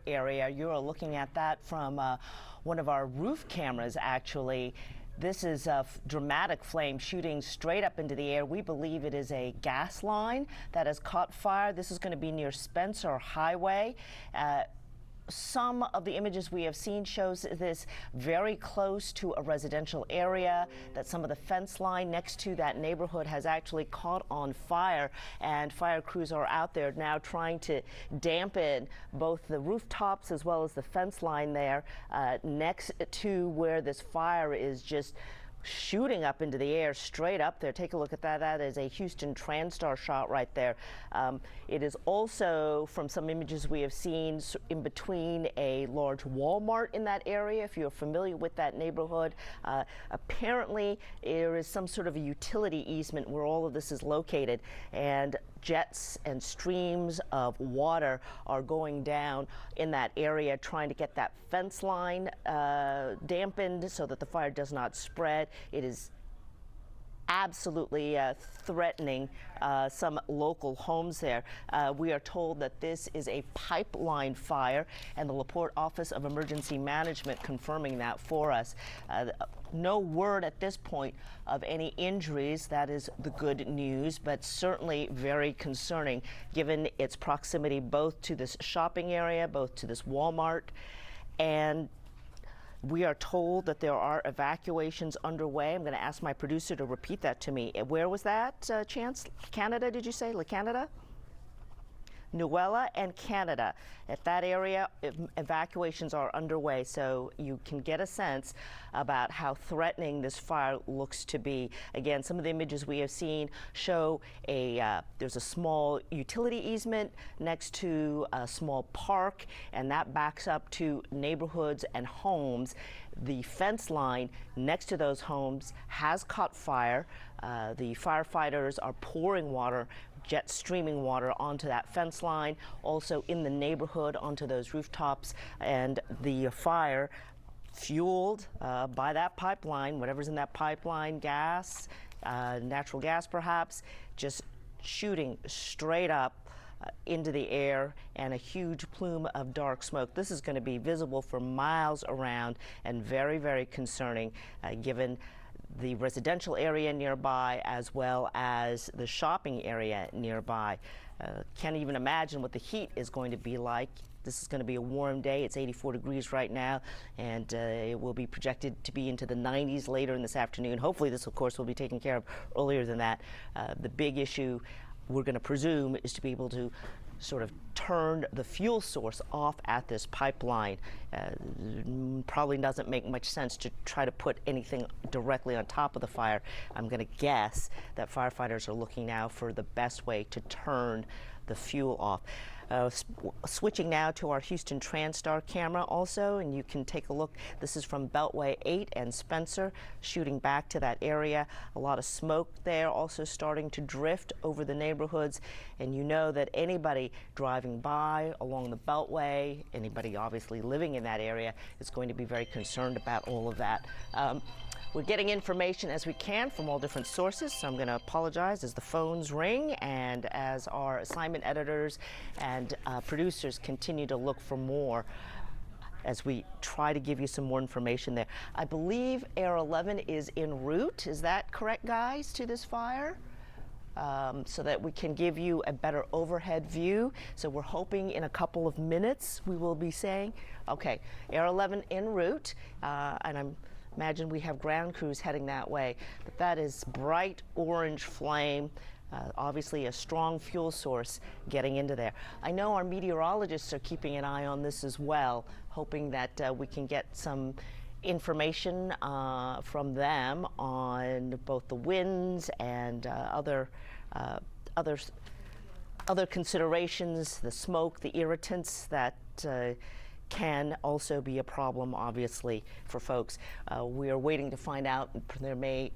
area. You're looking at that from one of our roof cameras, actually. This is a dramatic flame shooting straight up into the air. We believe it is a gas line that has caught fire. This is going to be near Spencer Highway. Some of the images we have seen shows this very close to a residential area, that some of the fence line next to that neighborhood has actually caught on fire, and fire crews are out there now trying to dampen both the rooftops as well as the fence line there next to where this fire is just shooting up into the air, straight up there. Take a look at that. That is a Houston TransStar shot right there. It is also, from some images we have seen, in between a large Walmart in that area, if you're familiar with that neighborhood. Apparently, there is some sort of a utility easement where all of this is located, and jets and streams of water are going down in that area, trying to get that fence line dampened so that the fire does not spread. It is absolutely threatening some local homes there. We are told that this is a pipeline fire, and the LaPorte Office of Emergency Management confirming that for us. No word at this point of any injuries. That is the good news, but certainly very concerning given its proximity both to this shopping area, both to this Walmart, and we are told that there are evacuations underway. I'm going to ask my producer to repeat that to me. Where was that, Chance? Canada, did you say? La Canada? Nuella and Canada. At that area, evacuations are underway, so you can get a sense about how threatening this fire looks to be. Again, some of the images we have seen show there's a small utility easement next to a small park, and that backs up to neighborhoods and homes. The fence line next to those homes has caught fire. The firefighters are pouring water, jet streaming water onto that fence line, also in the neighborhood onto those rooftops, and the fire fueled by that pipeline, whatever's in that pipeline, gas, natural gas perhaps, just shooting straight up into the air, and a huge plume of dark smoke. This is going to be visible for miles around, and very, very concerning given the residential area nearby as well as the shopping area nearby. Can't even imagine what the heat is going to be like. This is going to be a warm day. It's 84 degrees right now, and it will be projected to be into the 90s later in this afternoon. Hopefully this, of course, will be taken care of earlier than that. The big issue we're going to presume is to be able to sort of turn the fuel source off at this pipeline. Probably doesn't make much sense to try to put anything directly on top of the fire. I'm going to guess that firefighters are looking now for the best way to turn the fuel off. Switching now to our Houston TransStar camera also, and you can take a look. This is from Beltway 8 and Spencer, shooting back to that area. A lot of smoke there, also starting to drift over the neighborhoods, and you know that anybody driving by along the Beltway, anybody obviously living in that area, is going to be very concerned about all of that. We're getting information as we can from all different sources, so I'm going to apologize as the phones ring and as our assignment editors and producers continue to look for more as we try to give you some more information there. I believe Air 11 is en route. Is that correct, guys, to this fire? So that we can give you a better overhead view. So we're hoping in a couple of minutes we will be saying, okay, Air 11 en route, and imagine we have ground crews heading that way. But that is bright orange flame, obviously a strong fuel source getting into there. I know our meteorologists are keeping an eye on this as well, hoping that we can get some information from them on both the winds and other considerations, the smoke, the irritants that can also be a problem, obviously, for folks. We are waiting to find out. There may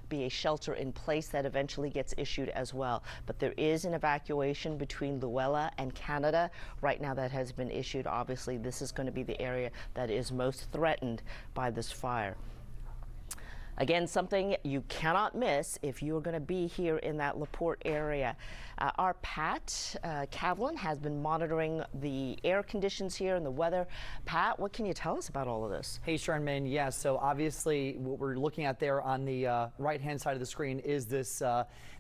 be a shelter in place that eventually gets issued as well. But there is an evacuation between Luella and Canada right now that has been issued. Obviously, this is going to be the area that is most threatened by this fire. Again, something you cannot miss if you're going to be here in that LaPorte area. Our Pat Kavlin has been monitoring the air conditions here and the weather. Pat, what can you tell us about all of this? Hey, Charmaine. Yeah, so obviously what we're looking at there on the right-hand side of the screen is this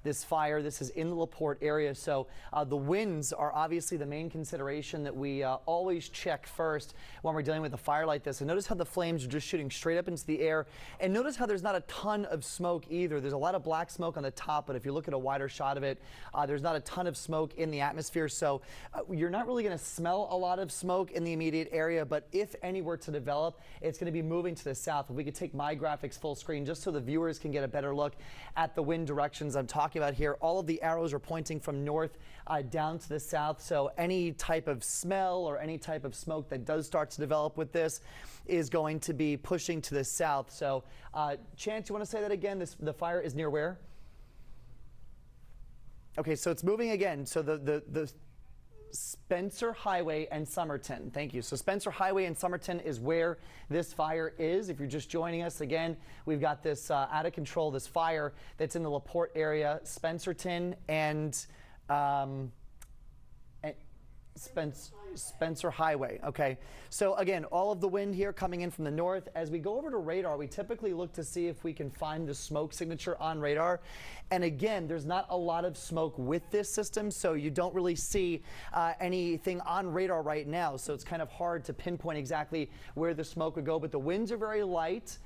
this fire. This is in the LaPorte area. So the winds are obviously the main consideration that we always check first when we're dealing with a fire like this. And notice how the flames are just shooting straight up into the air. And notice how there's not a ton of smoke either. There's a lot of black smoke on the top, but if you look at a wider shot of it, there's not a ton of smoke in the atmosphere. So you're not really going to smell a lot of smoke in the immediate area, but if any were to develop, it's going to be moving to the south. If we could take my graphics full screen just so the viewers can get a better look at the wind directions I'm talking about here. All of the arrows are pointing from north down to the south. So any type of smell or any type of smoke that does start to develop with this is going to be pushing to the south. So Chance, you want to say that again? The fire is near where? Okay, so it's moving again. So the Spencer Highway and Somerton. Thank you. So Spencer Highway and Somerton is where this fire is. If you're just joining us again, we've got this out of control, this fire that's in the LaPorte area, Spencerton and Spencer Highway. Okay, so again, all of the wind here coming in from the north. As we go over to radar, we typically look to see if we can find the smoke signature on radar. And again, there's not a lot of smoke with this system, so you don't really see anything on radar right now. So it's kind of hard to pinpoint exactly where the smoke would go, but the winds are very light.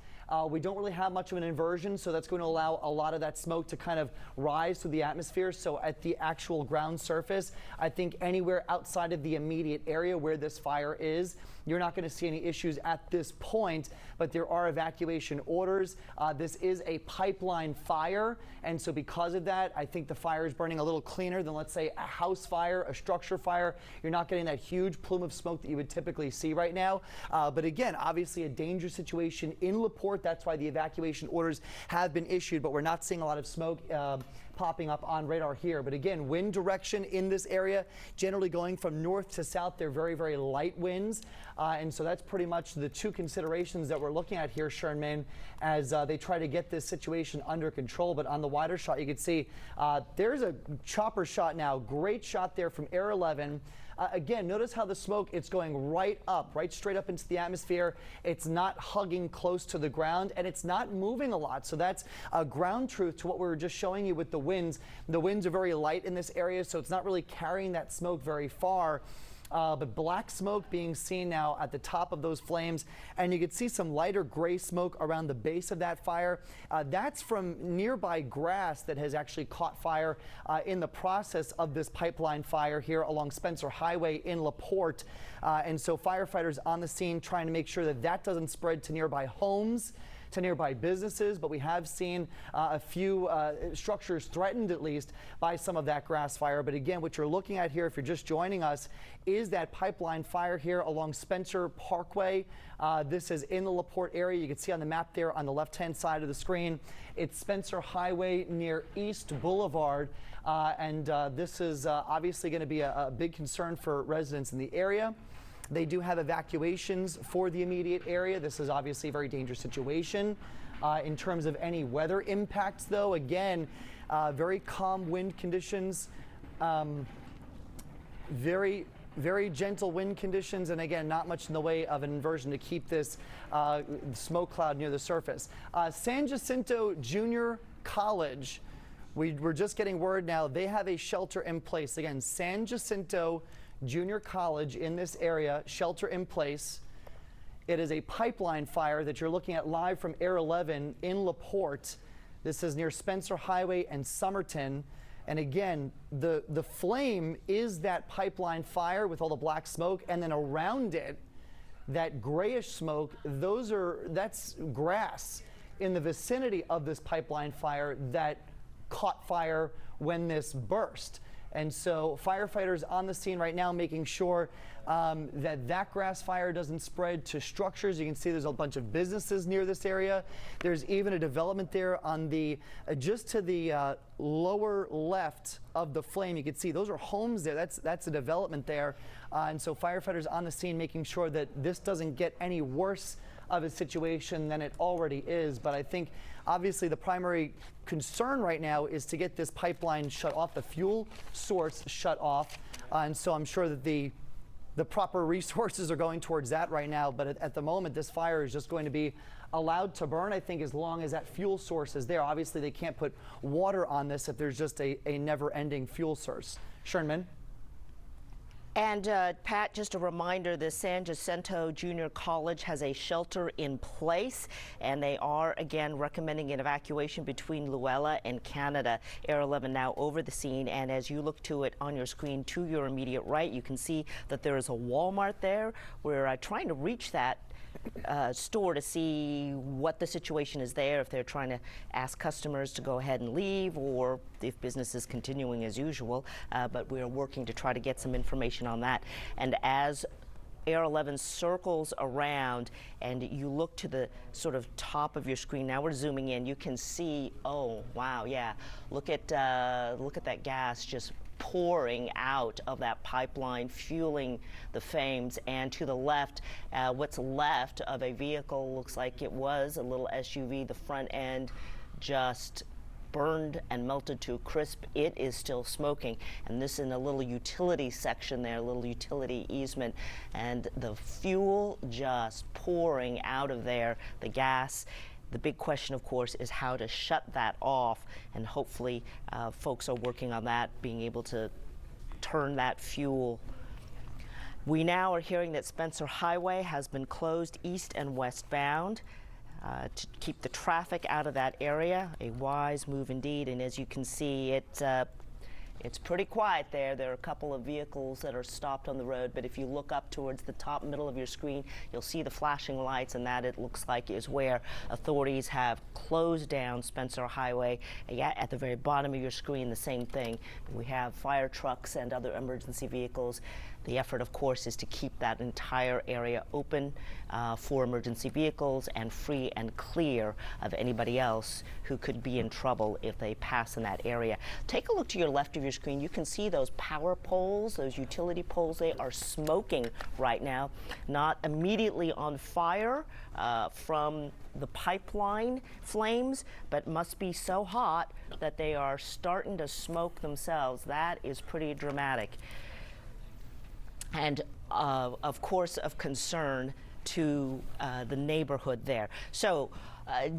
We don't really have much of an inversion, so that's going to allow a lot of that smoke to kind of rise through the atmosphere. So at the actual ground surface, I think anywhere outside of the immediate area where this fire is, you're not going to see any issues at this point, but there are evacuation orders. This is a pipeline fire, and so because of that, I think the fire is burning a little cleaner than, let's say, a house fire, a structure fire. You're not getting that huge plume of smoke that you would typically see right now. But again, obviously a dangerous situation in LaPorte. That's why the evacuation orders have been issued, but we're not seeing a lot of smoke popping up on radar here. But again, wind direction in this area, generally going from north to south. They're very, very light winds. And so that's pretty much the two considerations that we're looking at here, Sherman, as they try to get this situation under control. But on the wider shot, you can see there's a chopper shot now. Great shot there from Air 11. Again, notice how the smoke, it's going right up, right straight up into the atmosphere. It's not hugging close to the ground, and it's not moving a lot. So that's a ground truth to what we were just showing you with the winds. The winds are very light in this area, so it's not really carrying that smoke very far. But black smoke being seen now at the top of those flames, and you can see some lighter gray smoke around the base of that fire. That's from nearby grass that has actually caught fire in the process of this pipeline fire here along Spencer Highway in LaPorte. And so firefighters on the scene trying to make sure that that doesn't spread to nearby homes, to nearby businesses, but we have seen a few structures threatened, at least, by some of that grass fire. But again, what you're looking at here, if you're just joining us, is that pipeline fire here along Spencer Parkway. This is in the LaPorte area. You can see on the map there on the left-hand side of the screen. It's Spencer Highway near East Boulevard. And this is obviously going to be a big concern for residents in the area. They do have evacuations for the immediate area. This is obviously a very dangerous situation. In terms of any weather impacts, though, again, very calm wind conditions, very gentle wind conditions, and again, not much in the way of an inversion to keep this smoke cloud near the surface. San Jacinto Junior College, we're just getting word now, they have a shelter in place. Again, San Jacinto Junior College in this area, shelter in place. It is a pipeline fire that you're looking at live from Air 11 in LaPorte. This is near Spencer Highway and Somerton. And again, the flame is that pipeline fire with all the black smoke, and then around it, that grayish smoke, that's grass in the vicinity of this pipeline fire that caught fire when this burst. And so firefighters on the scene right now making sure that grass fire doesn't spread to structures. You can see there's a bunch of businesses near this area. There's even a development there on the just to the lower left of the flame, you can see those are homes there. That's a development there. And so firefighters on the scene making sure that this doesn't get any worse of a situation than it already is. But I think obviously the primary concern right now is to get this pipeline shut off, the fuel source shut off. And so I'm sure that the proper resources are going towards that right now. But at the moment, this fire is just going to be allowed to burn, I think, as long as that fuel source is there. Obviously, they can't put water on this if there's just a never-ending fuel source. Sherman? And Pat, just a reminder, the San Jacinto Junior College has a shelter in place, and they are again recommending an evacuation between Luella and Canada. Air 11 now over the scene, and as you look to it on your screen to your immediate right, you can see that there is a Walmart there. We're trying to reach that store to see what the situation is there, if they're trying to ask customers to go ahead and leave or if business is continuing as usual, but we're working to try to get some information on that. And as Air 11 circles around and you look to the sort of top of your screen, now we're zooming in, you can see, oh wow, yeah, look at that gas just pouring out of that pipeline, fueling the flames. And to the left, what's left of a vehicle, looks like it was a little SUV, the front end just burned and melted to a crisp. It is still smoking, and this in a little utility section there, a little utility easement, and the fuel just pouring out of there, the gas. The big question, of course, is how to shut that off, and hopefully folks are working on that, being able to turn that fuel. We now are hearing that Spencer Highway has been closed east and westbound to keep the traffic out of that area. A wise move indeed, and as you can see, it's pretty quiet there. There are a couple of vehicles that are stopped on the road, but if you look up towards the top middle of your screen, you'll see the flashing lights, and that, it looks like, is where authorities have closed down Spencer Highway. At the very bottom of your screen, the same thing. We have fire trucks and other emergency vehicles. The effort, of course, is to keep that entire area open for emergency vehicles and free and clear of anybody else who could be in trouble if they pass in that area. Take a look to your left of your screen. You can see those power poles, those utility poles. They are smoking right now, not immediately on fire from the pipeline flames, but must be so hot that they are starting to smoke themselves. That is pretty dramatic. And of course of concern to the neighborhood there. So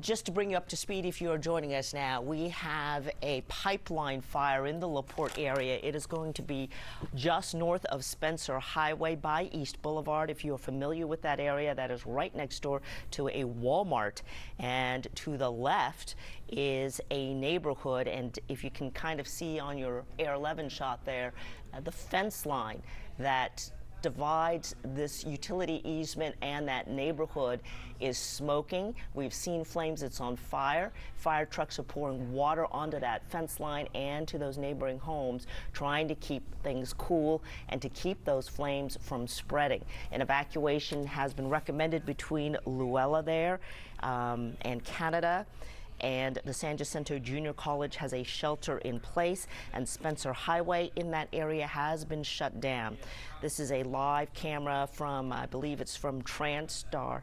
just to bring you up to speed, if you are joining us now, we have a pipeline fire in the LaPorte area. It is going to be just north of Spencer Highway by East Boulevard. If you are familiar with that area, that is right next door to a Walmart. And to the left is a neighborhood. And if you can kind of see on your Air 11 shot there, the fence line that divides this utility easement and that neighborhood is smoking. We've seen flames. It's on fire. Fire trucks are pouring water onto that fence line and to those neighboring homes, trying to keep things cool and to keep those flames from spreading. An evacuation has been recommended between Luella there and Canada. And the San Jacinto Junior College has a shelter in place, and Spencer Highway in that area has been shut down. This is a live camera from, I believe it's from TransStar.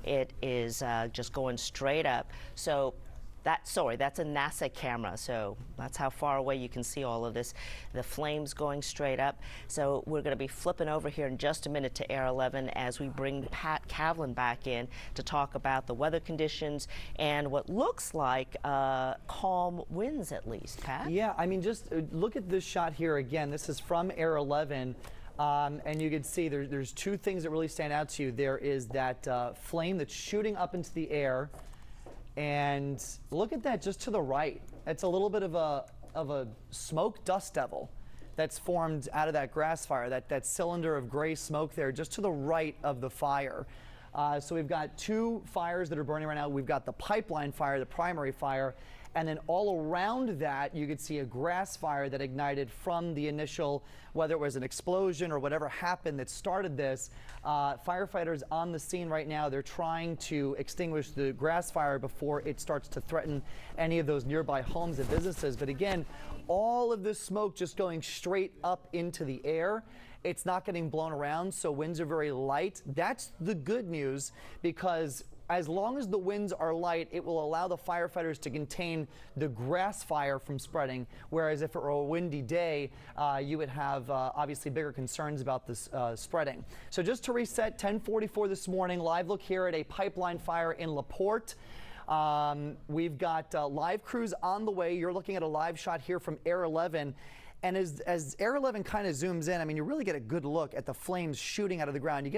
It is just going straight up. So that's a NASA camera, so that's how far away you can see all of this. The flames going straight up. So we're going to be flipping over here in just a minute to Air 11 as we bring Pat Kavlin back in to talk about the weather conditions and what looks like calm winds, at least. Pat? Yeah, I mean, just look at this shot here again. This is from Air 11. And you can see there's two things that really stand out to you. There is that flame that's shooting up into the air. And look at that just to the right. It's a little bit of a smoke dust devil that's formed out of that grass fire, that cylinder of gray smoke there just to the right of the fire. So we've got two fires that are burning right now. We've got the pipeline fire, the primary fire, And then all around that, you could see a grass fire that ignited from the initial, whether it was an explosion or whatever happened that started this. Firefighters on the scene right now, they're trying to extinguish the grass fire before it starts to threaten any of those nearby homes and businesses. But again, all of this smoke just going straight up into the air. It's not getting blown around, so winds are very light. That's the good news, because as long as the winds are light, it will allow the firefighters to contain the grass fire from spreading, whereas if it were a windy day, you would have obviously bigger concerns about this spreading. So just to reset, 10:44 this morning, live look here at a pipeline fire in LaPorte. We've got live crews on the way. You're looking at a live shot here from Air 11. And as Air 11 kind of zooms in, I mean, you really get a good look at the flames shooting out of the ground.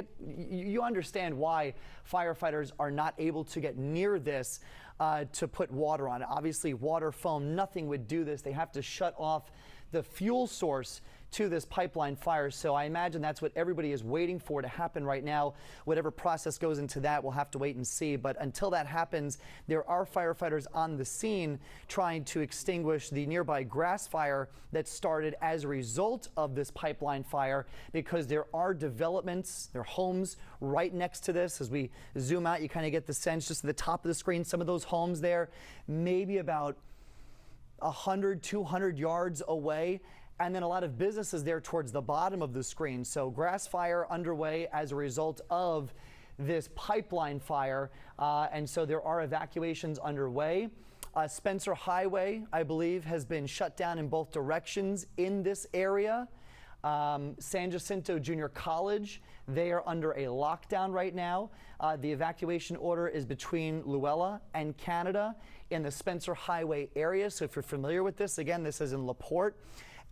You understand why firefighters are not able to get near this to put water on it. Obviously, water, foam, nothing would do this. They have to shut off the fuel source to this pipeline fire. So I imagine that's what everybody is waiting for to happen right now. Whatever process goes into that, we'll have to wait and see. But until that happens, there are firefighters on the scene trying to extinguish the nearby grass fire that started as a result of this pipeline fire, because there are developments, there are homes right next to this. As we zoom out, you kind of get the sense just at the top of the screen, some of those homes there, maybe about 100, 200 yards away. And then a lot of businesses there towards the bottom of the screen. So grass fire underway as a result of this pipeline fire. And so there are evacuations underway. Spencer Highway, I believe, has been shut down in both directions in this area. San Jacinto Junior College, they are under a lockdown right now. The evacuation order is between Luella and Canada in the Spencer Highway area. So if you're familiar with this, again, this is in LaPorte.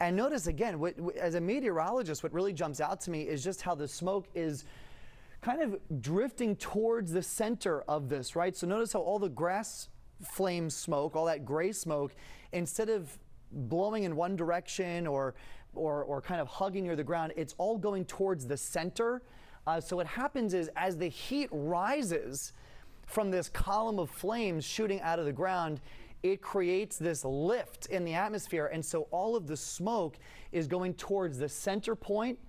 And notice again, as a meteorologist, what really jumps out to me is just how the smoke is kind of drifting towards the center of this, right? So notice how all the grass flame smoke, all that gray smoke, instead of blowing in one direction or kind of hugging near the ground, it's all going towards the center. So what happens is, as the heat rises from this column of flames shooting out of the ground, it creates this lift in the atmosphere, and so all of the smoke is going towards the center point,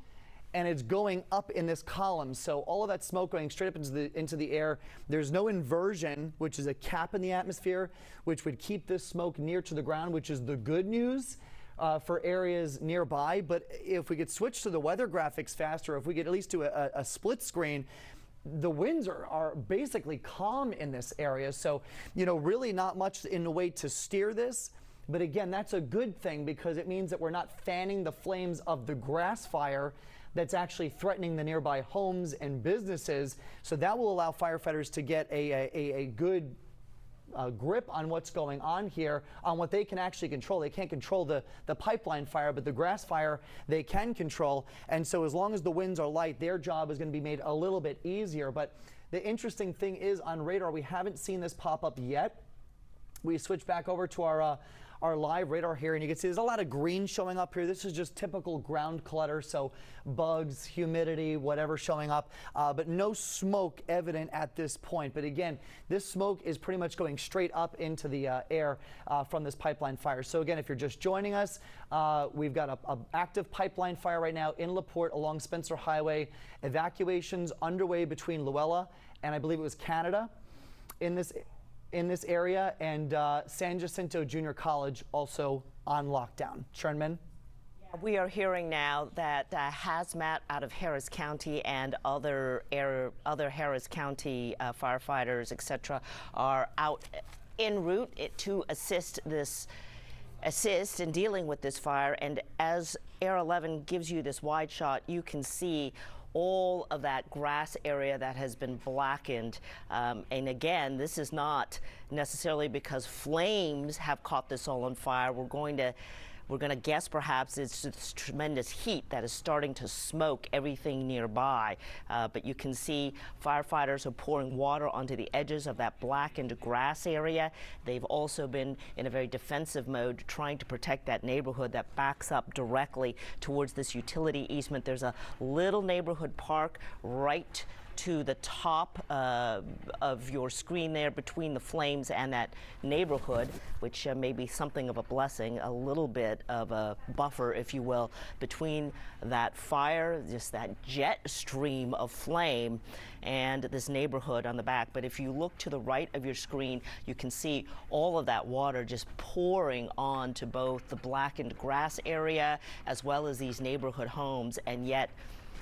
and it's going up in this column. So all of that smoke going straight up into the air. There's no inversion, which is a cap in the atmosphere, which would keep this smoke near to the ground, which is the good news for areas nearby. But if we could switch to the weather graphics faster, if we could at least do a split screen, the winds are basically calm in this area. So, really not much in the way to steer this. But again, that's a good thing, because it means that we're not fanning the flames of the grass fire that's actually threatening the nearby homes and businesses. So that will allow firefighters to get a good grip on what's going on here, on what they can actually control. They can't control the pipeline fire, but the grass fire they can control. And so as long as the winds are light, their job is going to be made a little bit easier. But the interesting thing is, on radar, we haven't seen this pop up yet. We switch back over to our live radar here, and you can see there's a lot of green showing up here. This is just typical ground clutter, so bugs, humidity, whatever showing up, but no smoke evident at this point. But again, this smoke is pretty much going straight up into the air from this pipeline fire. So again, if you're just joining us, we've got an active pipeline fire right now in LaPorte along Spencer Highway. Evacuations underway between Luella and I believe it was Canada in this area, and San Jacinto Junior College also on lockdown. Chernman? We are hearing now that Hazmat out of Harris County and other Harris County firefighters, etc., are out en route to assist in dealing with this fire. And as Air 11 gives you this wide shot, you can see all of that grass area that has been blackened. And again, this is not necessarily because flames have caught this all on fire. We're going to guess perhaps it's this tremendous heat that is starting to smoke everything nearby. But you can see firefighters are pouring water onto the edges of that blackened grass area. They've also been in a very defensive mode, trying to protect that neighborhood that backs up directly towards this utility easement. There's a little neighborhood park right to the top of your screen there between the flames and that neighborhood, which may be something of a blessing, a little bit of a buffer, if you will, between that fire, just that jet stream of flame, and this neighborhood on the back. But if you look to the right of your screen, you can see all of that water just pouring onto both the blackened grass area as well as these neighborhood homes, and yet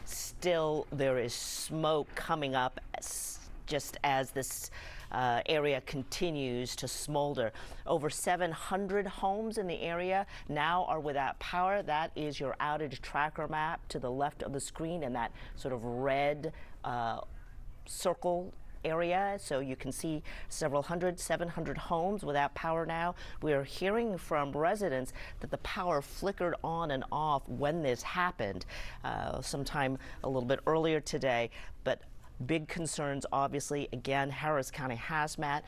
still there is smoke coming up just as this area continues to smolder. Over 700 homes in the area now are without power. That is your outage tracker map to the left of the screen, and that sort of red circle area. So you can see several hundred, 700 homes without power now. We are hearing from residents that the power flickered on and off when this happened sometime a little bit earlier today. But big concerns, obviously. Again, Harris County Hazmat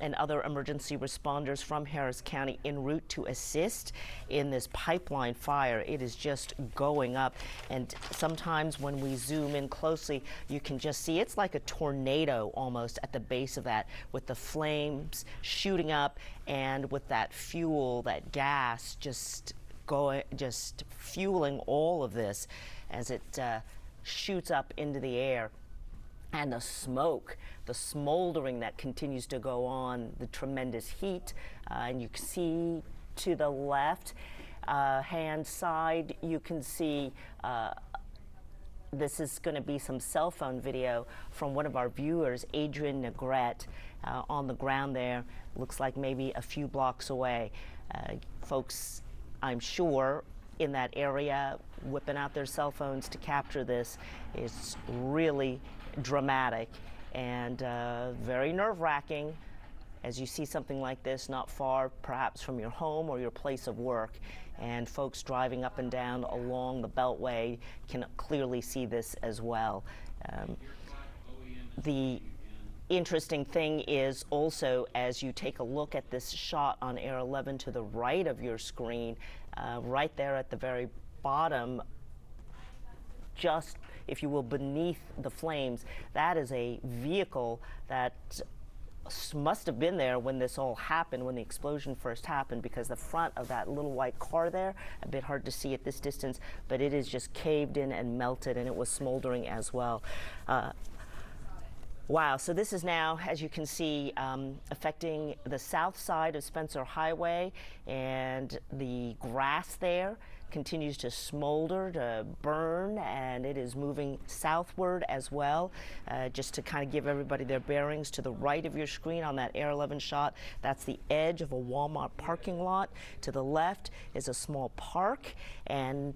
and other emergency responders from Harris County en route to assist in this pipeline fire. It is just going up, and sometimes when we zoom in closely, you can just see it's like a tornado almost at the base of that, with the flames shooting up and with that fuel, that gas just fueling all of this as it shoots up into the air. And the smoke, the smoldering that continues to go on, the tremendous heat. And you can see to the left hand side, you can see this is going to be some cell phone video from one of our viewers, Adrian Negrete, on the ground there. Looks like maybe a few blocks away. Folks, I'm sure, in that area whipping out their cell phones to capture this. It's really dramatic and very nerve-wracking as you see something like this not far perhaps from your home or your place of work, and folks driving up and down along the Beltway can clearly see this as well. The interesting thing is also, as you take a look at this shot on Air 11 to the right of your screen, right there at the very bottom, just, if you will, beneath the flames, that is a vehicle that must have been there when this all happened, when the explosion first happened, because the front of that little white car there, a bit hard to see at this distance, but it is just caved in and melted, and it was smoldering as well. Wow, so this is now, as you can see, affecting the south side of Spencer Highway, and the grass there continues to smolder, to burn, and it is moving southward as well. Just to kind of give everybody their bearings, to the right of your screen on that Air 11 shot, that's the edge of a Walmart parking lot. To the left is a small park, and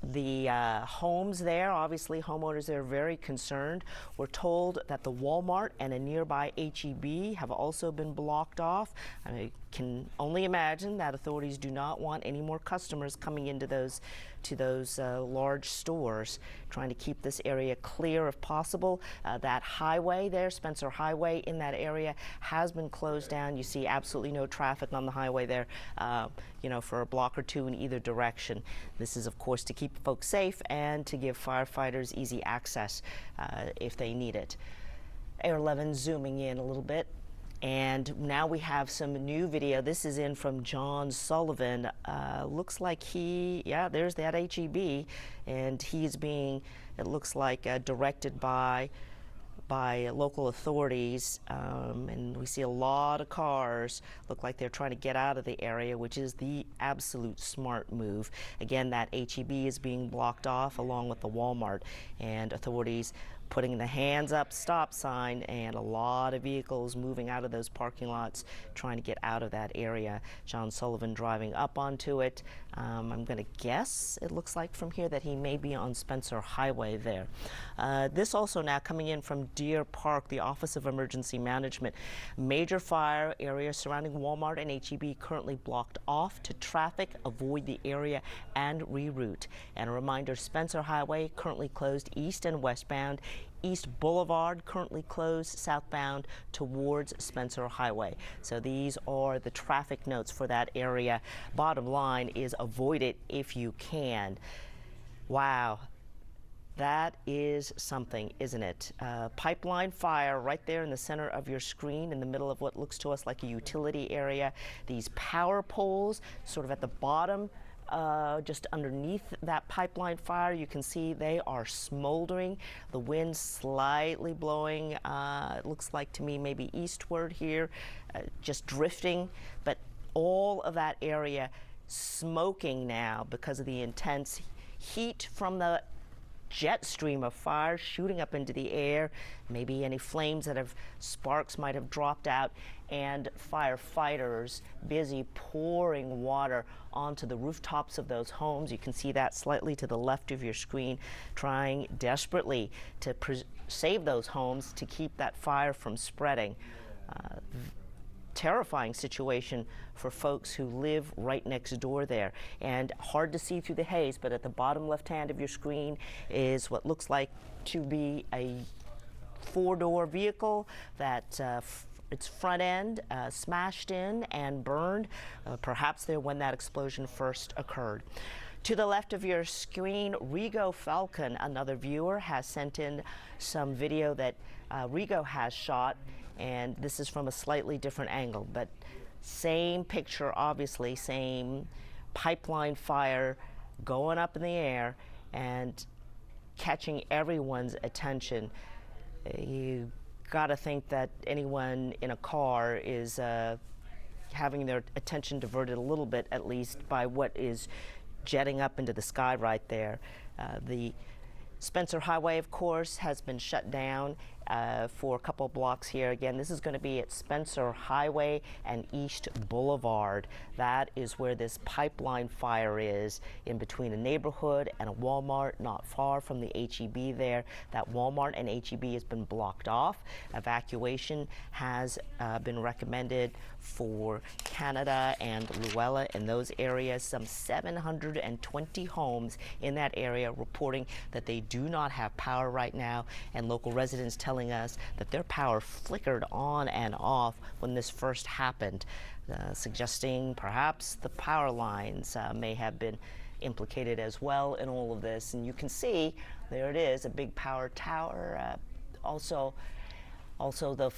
the homes there, obviously homeowners there are very concerned. We're told that the Walmart and a nearby HEB have also been blocked off. I can only imagine that authorities do not want any more customers coming into those large stores, trying to keep this area clear if possible. That highway there, Spencer Highway, in that area has been closed down. You see absolutely no traffic on the highway there, for a block or two in either direction. This is, of course, to keep folks safe and to give firefighters easy access if they need it. Air 11 zooming in a little bit. And now we have some new video. This is in from John Sullivan. Looks like there's that HEB, and he's being, it looks like, directed by local authorities, and we see a lot of cars look like they're trying to get out of the area, which is the absolute smart move. Again, that HEB is being blocked off along with the Walmart, and authorities putting the hands up stop sign, and a lot of vehicles moving out of those parking lots trying to get out of that area. John Sullivan driving up onto it. I'm going to guess, it looks like from here, that he may be on Spencer Highway there. This also now coming in from Deer Park, the Office of Emergency Management. Major fire area surrounding Walmart and HEB currently blocked off to traffic. Avoid the area and reroute. And a reminder, Spencer Highway currently closed east and westbound. East Boulevard currently closed southbound towards Spencer Highway. So these are the traffic notes for that area. Bottom line is avoid it if you can. Wow. That is something, isn't it? Pipeline fire right there in the center of your screen, in the middle of what looks to us like a utility area. These power poles sort of at the bottom, just underneath that pipeline fire. You can see they are smoldering. The wind slightly blowing, it looks like to me maybe eastward here, just drifting. But all of that area smoking now because of the intense heat from the jet stream of fire shooting up into the air, maybe any flames that have sparks might have dropped out, and firefighters busy pouring water onto the rooftops of those homes. You can see that slightly to the left of your screen, trying desperately to save those homes to keep that fire from spreading. Terrifying situation for folks who live right next door there, and hard to see through the haze, but at the bottom left hand of your screen is what looks like to be a four-door vehicle that its front end smashed in and burned, perhaps there when that explosion first occurred. To the left of your screen, Rigo Falcon, another viewer, has sent in some video that Rigo has shot, and this is from a slightly different angle, but same picture, obviously, same pipeline fire going up in the air and catching everyone's attention. You got to think that anyone in a car is having their attention diverted a little bit, at least, by what is jetting up into the sky right there. The Spencer Highway, of course, has been shut down for a couple blocks here. Again, this is going to be at Spencer Highway and East Boulevard. That is where this pipeline fire is, in between a neighborhood and a Walmart, not far from the HEB there. That Walmart and HEB has been blocked off. Evacuation has been recommended for Canada and Luella in those areas. Some 720 homes in that area reporting that they do not have power right now, and local residents telling us that their power flickered on and off when this first happened, suggesting perhaps the power lines may have been implicated as well in all of this. And you can see there it is, a big power tower, also the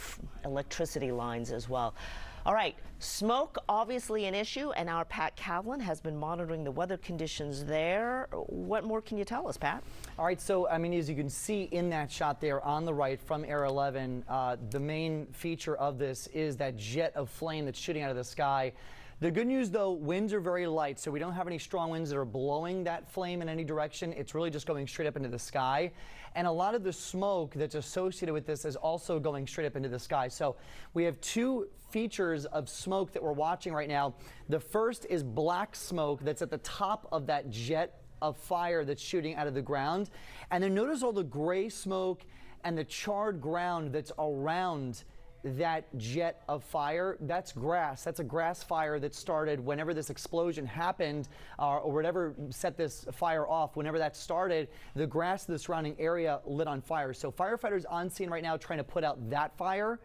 electricity lines as well. All right, smoke obviously an issue, and our Pat Cavlin has been monitoring the weather conditions there. What more can you tell us, Pat? All right, so I mean, as you can see in that shot there on the right from Air 11, the main feature of this is that jet of flame that's shooting out of the sky. The good news, though, winds are very light, so we don't have any strong winds that are blowing that flame in any direction. It's really just going straight up into the sky. And a lot of the smoke that's associated with this is also going straight up into the sky. So we have two features of smoke that we're watching right now. The first is black smoke that's at the top of that jet of fire that's shooting out of the ground. And then notice all the gray smoke and the charred ground that's around that jet of fire. That's grass. That's a grass fire that started whenever this explosion happened, or whatever set this fire off. Whenever that started, the grass of the surrounding area lit on fire. So firefighters on scene right now trying to put out that fire.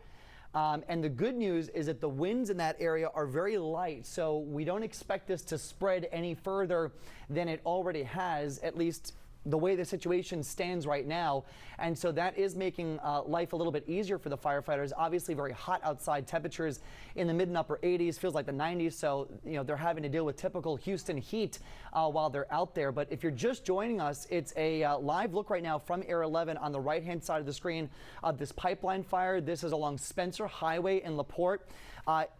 And the good news is that the winds in that area are very light, so we don't expect this to spread any further than it already has, at least the way the situation stands right now. And so that is making life a little bit easier for the firefighters. Obviously very hot outside, temperatures in the mid and upper 80s, feels like the 90s. So, you know, they're having to deal with typical Houston heat while they're out there. But if you're just joining us, it's a live look right now from Air 11 on the right-hand side of the screen of this pipeline fire. This is along Spencer Highway in LaPorte.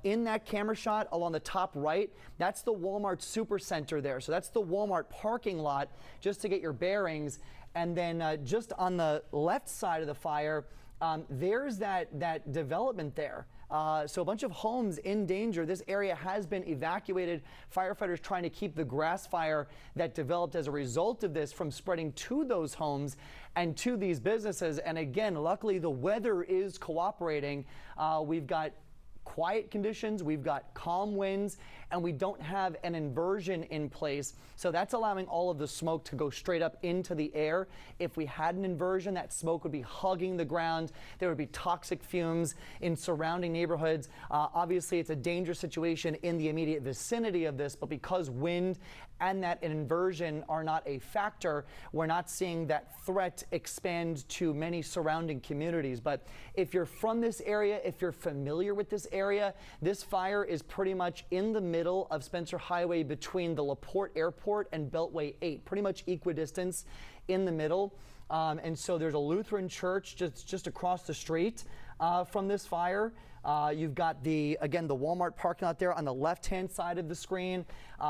In that camera shot along the top right, that's the Walmart Supercenter there. So that's the Walmart parking lot, just to get your bearings. And then just on the left side of the fire, there's that development there. So a bunch of homes in danger. This area has been evacuated. Firefighters trying to keep the grass fire that developed as a result of this from spreading to those homes and to these businesses. And again, luckily the weather is cooperating. We've got quiet conditions, we've got calm winds, and we don't have an inversion in place. So that's allowing all of the smoke to go straight up into the air. If we had an inversion, that smoke would be hugging the ground. There would be toxic fumes in surrounding neighborhoods. Obviously, it's a dangerous situation in the immediate vicinity of this, but because wind and that an inversion are not a factor, we're not seeing that threat expand to many surrounding communities. But if you're from this area, if you're familiar with this area, this fire is pretty much in the middle of Spencer Highway between the LaPorte Airport and Beltway 8, pretty much equidistance in the middle. And so there's a Lutheran church just across the street from this fire. You've got again, the Walmart parking lot there on the left-hand side of the screen.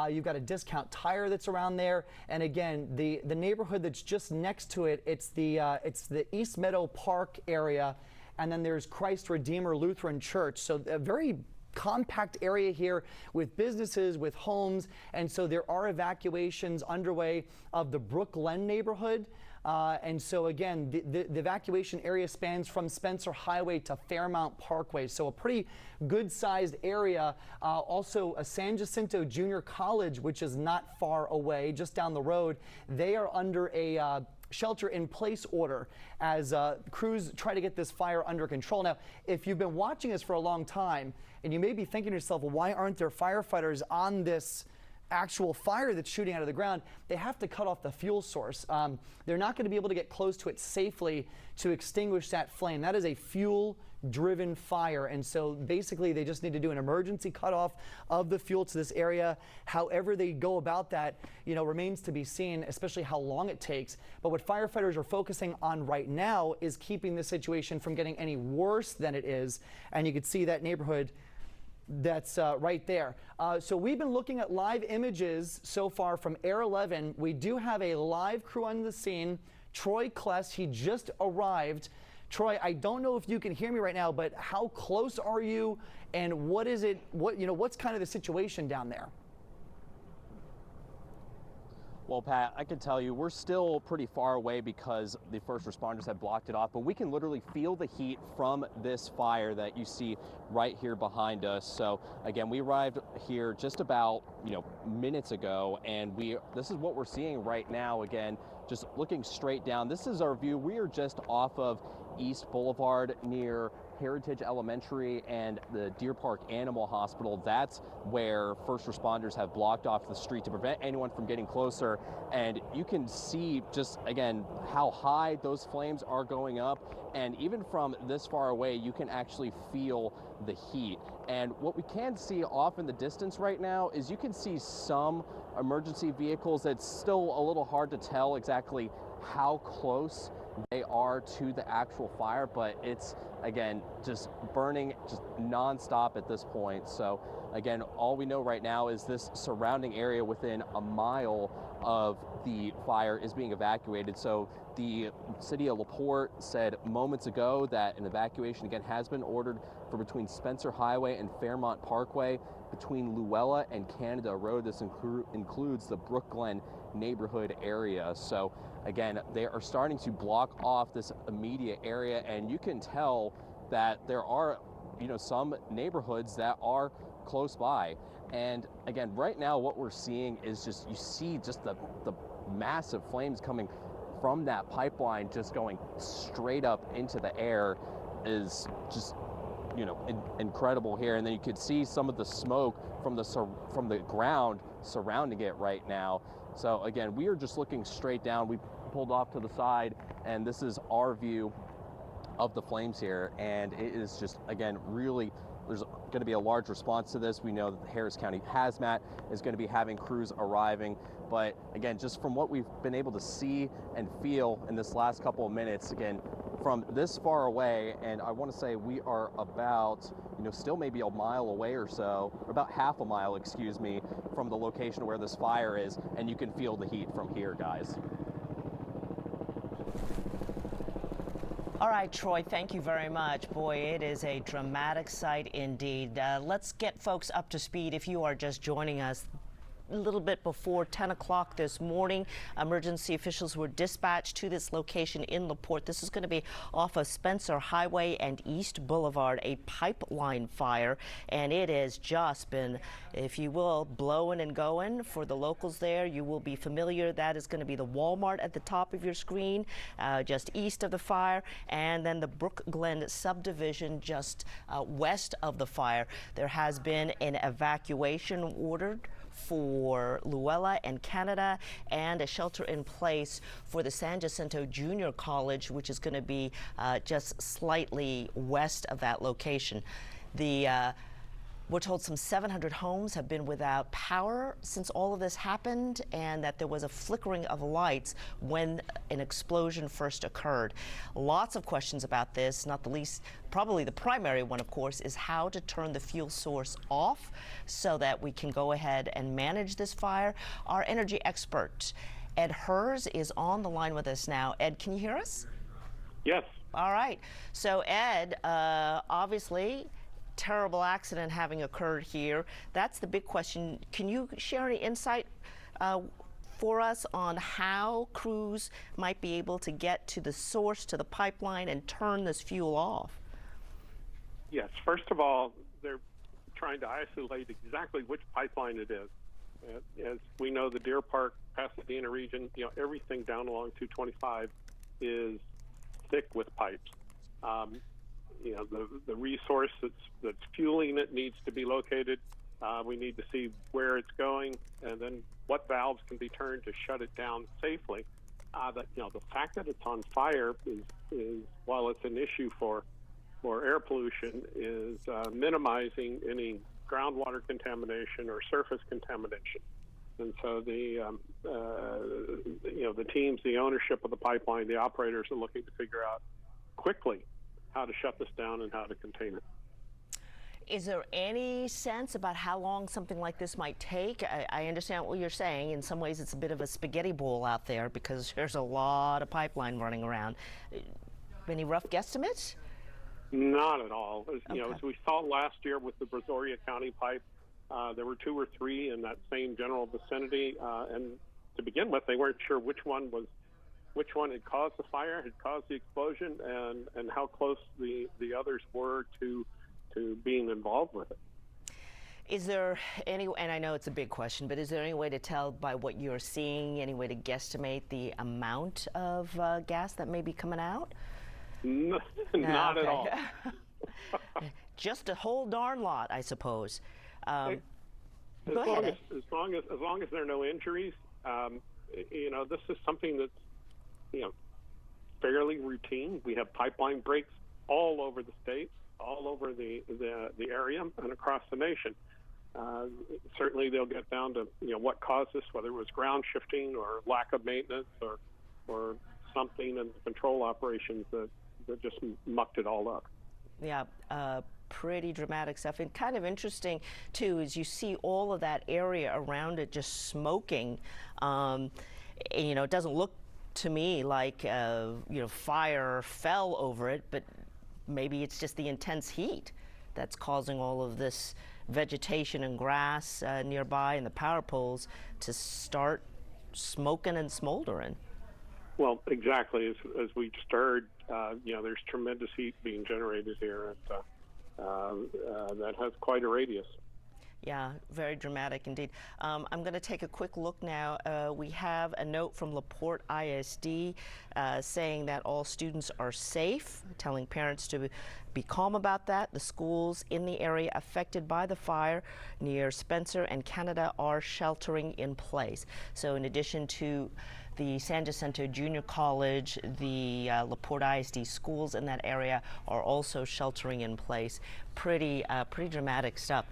You've got a Discount Tire that's around there. And again, the neighborhood that's just next to it, it's the East Meadow Park area. And then there's Christ Redeemer Lutheran Church. So a very compact area here with businesses, with homes. And so there are evacuations underway of the Brook Glen neighborhood. And so again, the evacuation area spans from Spencer Highway to Fairmont Parkway. So a pretty good sized area. Also a San Jacinto Junior College, which is not far away, just down the road. They are under a shelter in place order as crews try to get this fire under control. Now, if you've been watching us for a long time and you may be thinking to yourself, well, why aren't there firefighters on this actual fire that's shooting out of the ground? They have to cut off the fuel source. They're not going to be able to get close to it safely to extinguish that flame. That is a fuel driven fire, and so basically they just need to do an emergency cutoff of the fuel to this area. However they go about that, remains to be seen, especially how long it takes. But what firefighters are focusing on right now is keeping the situation from getting any worse than it is, and you can see that neighborhood that's right there. So we've been looking at live images so far from Air 11. We do have a live crew on the scene. Troy Kless, he just arrived. Troy, I don't know if you can hear me right now, but how close are you, and what's kind of the situation down there? Well, Pat, I can tell you we're still pretty far away because the first responders have blocked it off, but we can literally feel the heat from this fire that you see right here behind us. So again, we arrived here just about, minutes ago, and this is what we're seeing right now. Again, just looking straight down. This is our view. We are just off of East Boulevard near Heritage Elementary and the Deer Park Animal Hospital. That's where first responders have blocked off the street to prevent anyone from getting closer. And you can see just, again, how high those flames are going up. And even from this far away, you can actually feel the heat. And what we can see off in the distance right now is you can see some emergency vehicles. It's still a little hard to tell exactly how close they are to the actual fire, but it's, again, just burning just nonstop at this point. So again, all we know right now is this surrounding area within a mile of the fire is being evacuated. So the city of LaPorte said moments ago that an evacuation again has been ordered for between Spencer Highway and Fairmont Parkway, between Luella and Canada Road. This includes the Brook Glen neighborhood area. So again, they are starting to block off this immediate area, and you can tell that there are, some neighborhoods that are close by. And again, right now what we're seeing is just, you see just the massive flames coming from that pipeline, just going straight up into the air is just, incredible here. And then you could see some of the smoke from the ground surrounding it right now. So again, we are just looking straight down. We pulled off to the side, and this is our view of the flames here. And it is just, again, really, there's going to be a large response to this. We know that the Harris County Hazmat is going to be having crews arriving. But again, just from what we've been able to see and feel in this last couple of minutes, again, from this far away, and I want to say we are about, still maybe a mile away or so, about half a mile, excuse me, from the location where this fire is, and you can feel the heat from here, guys. All right, Troy, thank you very much. Boy, it is a dramatic sight indeed. Let's get folks up to speed. If you are just joining us, a little bit before 10 o'clock this morning, emergency officials were dispatched to this location in LaPorte. This is going to be off of Spencer Highway and East Boulevard, a pipeline fire, and it has just been, if you will, blowing and going for the locals there. You will be familiar. That is going to be the Walmart at the top of your screen, just east of the fire, and then the Brook Glen subdivision just west of the fire. There has been an evacuation ordered for Luella and Canada, and a shelter in place for the San Jacinto Junior College, which is going to be just slightly west of that location. We're told some 700 homes have been without power since all of this happened, and that there was a flickering of lights when an explosion first occurred. Lots of questions about this, not the least, probably the primary one, of course, is how to turn the fuel source off so that we can go ahead and manage this fire. Our energy expert, Ed Hers, is on the line with us now. Ed, can you hear us? Yes. All right. So, Ed, obviously, terrible accident having occurred here. That's the big question. Can you share any insight for us on how crews might be able to get to the source, to the pipeline, and turn this fuel off? Yes. First of all, they're trying to isolate exactly which pipeline it is. As we know, the Deer Park, Pasadena region, everything down along 225 is thick with pipes. The resource that's fueling it needs to be located. We need to see where it's going, and then what valves can be turned to shut it down safely. The fact that it's on fire is while it's an issue for air pollution, is minimizing any groundwater contamination or surface contamination. And so the teams, the ownership of the pipeline, the operators are looking to figure out quickly how to shut this down and how to contain it. Is there any sense about how long something like this might take? I understand what you're saying. In some ways, it's a bit of a spaghetti bowl out there because there's a lot of pipeline running around. Any rough guesstimates? Not at all. As we saw last year with the Brazoria County pipe, there were 2 or 3 in that same general vicinity, and to begin with, they weren't sure which one had caused the fire, had caused the explosion, and how close the others were to being involved with it. Is there any, and I know it's a big question, but is there any way to tell by what you're seeing, any way to guesstimate the amount of gas that may be coming out? No, not at all. Just a whole darn lot, I suppose. As long as there are no injuries, this is something that's fairly routine. We have pipeline breaks all over the state, all over the area, and across the nation. Certainly, they'll get down to what caused this, whether it was ground shifting or lack of maintenance or something in the control operations that just mucked it all up. Yeah. Pretty dramatic stuff, and kind of interesting too is you see all of that area around it just smoking. It doesn't look to me like fire fell over it, but maybe it's just the intense heat that's causing all of this vegetation and grass nearby and the power poles to start smoking and smoldering. Well, exactly. As we stirred, there's tremendous heat being generated here, and that has quite a radius. Yeah, very dramatic indeed. I'm going to take a quick look now. We have a note from LaPorte ISD saying that all students are safe, telling parents to be calm about that. The schools in the area affected by the fire near Spencer and Canada are sheltering in place. So in addition to the San Jacinto Junior College, the LaPorte ISD schools in that area are also sheltering in place. Pretty dramatic stuff.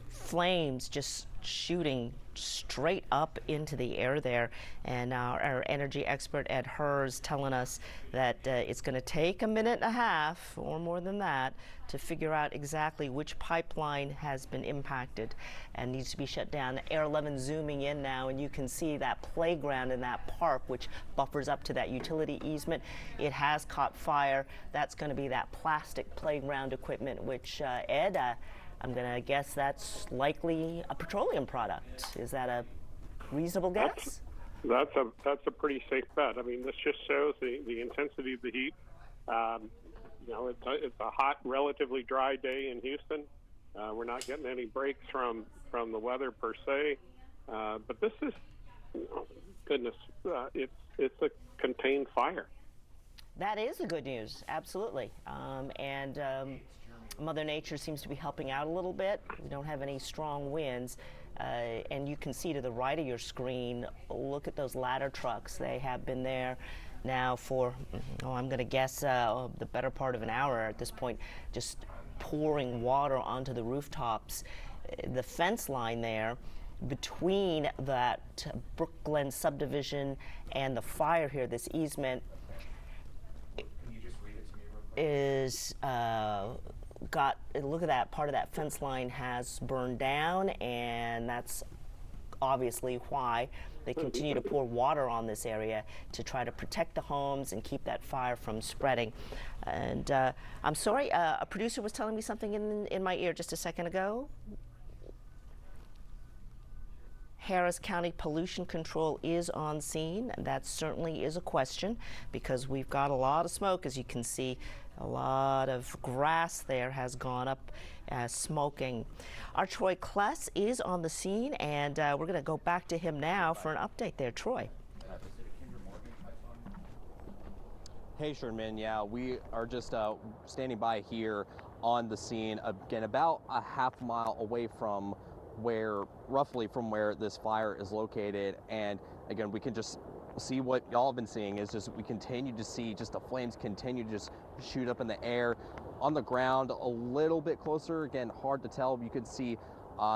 Flames just shooting straight up into the air there, and our energy expert Ed Hers telling us that it's going to take a minute and a half or more than that to figure out exactly which pipeline has been impacted and needs to be shut down. Air 11 zooming in now, and you can see that playground in that park which buffers up to that utility easement. It has caught fire. That's going to be that plastic playground equipment, which Ed, I'm going to guess that's likely a petroleum product. Is that a reasonable guess? That's a pretty safe bet. I mean, this just shows the intensity of the heat. It's a hot, relatively dry day in Houston. We're not getting any breaks from the weather per se, but this is, goodness, it's a contained fire. That is the good news, absolutely. Mother Nature seems to be helping out a little bit. We don't have any strong winds. And you can see to the right of your screen, look at those ladder trucks. They have been there now for, I'm going to guess, the better part of an hour at this point, just pouring water onto the rooftops. The fence line there between that Brookglen subdivision and the fire here, this easement, is look at that, part of that fence line has burned down, and that's obviously why they continue to pour water on this area to try to protect the homes and keep that fire from spreading. And I'm sorry, a producer was telling me something in my ear just a second ago. Harris County Pollution Control is on scene. That certainly is a question because we've got a lot of smoke, as you can see. A lot of grass there has gone up smoking. Our Troy Kless is on the scene, and we're going to go back to him now for an update there. Troy. Hey, Sherman. Yeah, we are just standing by here on the scene, again, about a half mile away from roughly from where this fire is located. And again, we can just see what y'all have been seeing is just we continue to see just the flames continue to just shoot up in the air. On the ground a little bit closer, again, hard to tell. You could see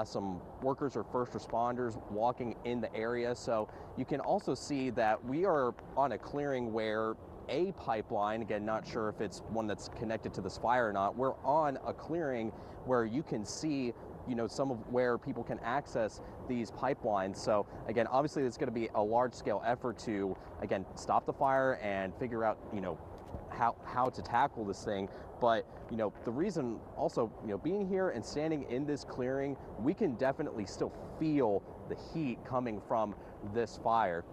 some workers or first responders walking in the area. So you can also see that we are on a clearing where a pipeline, again, not sure if it's one that's connected to this fire or not, we're on a clearing where you can see, you know, some of where people can access these pipelines. So again, obviously it's going to be a large scale effort to, again, stop the fire and figure out, you know, how to tackle this thing. But, you know, the reason also, you know, being here and standing in this clearing, we can definitely still feel the heat coming from this fire.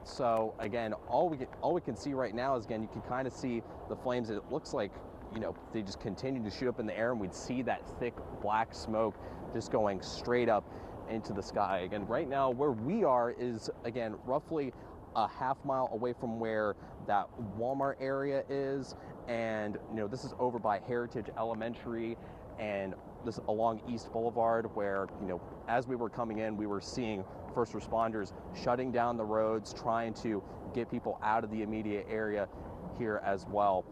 So again, all we can see right now is, again, you can kind of see the flames. It looks like, you know, they just continue to shoot up in the air, and we'd see that thick black smoke just going straight up into the sky. Again, right now where we are is, again, roughly a half mile away from where that Walmart area is. And, you know, this is over by Heritage Elementary and this along East Boulevard, where, you know, as we were coming in, we were seeing first responders shutting down the roads, trying to get people out of the immediate area here as well.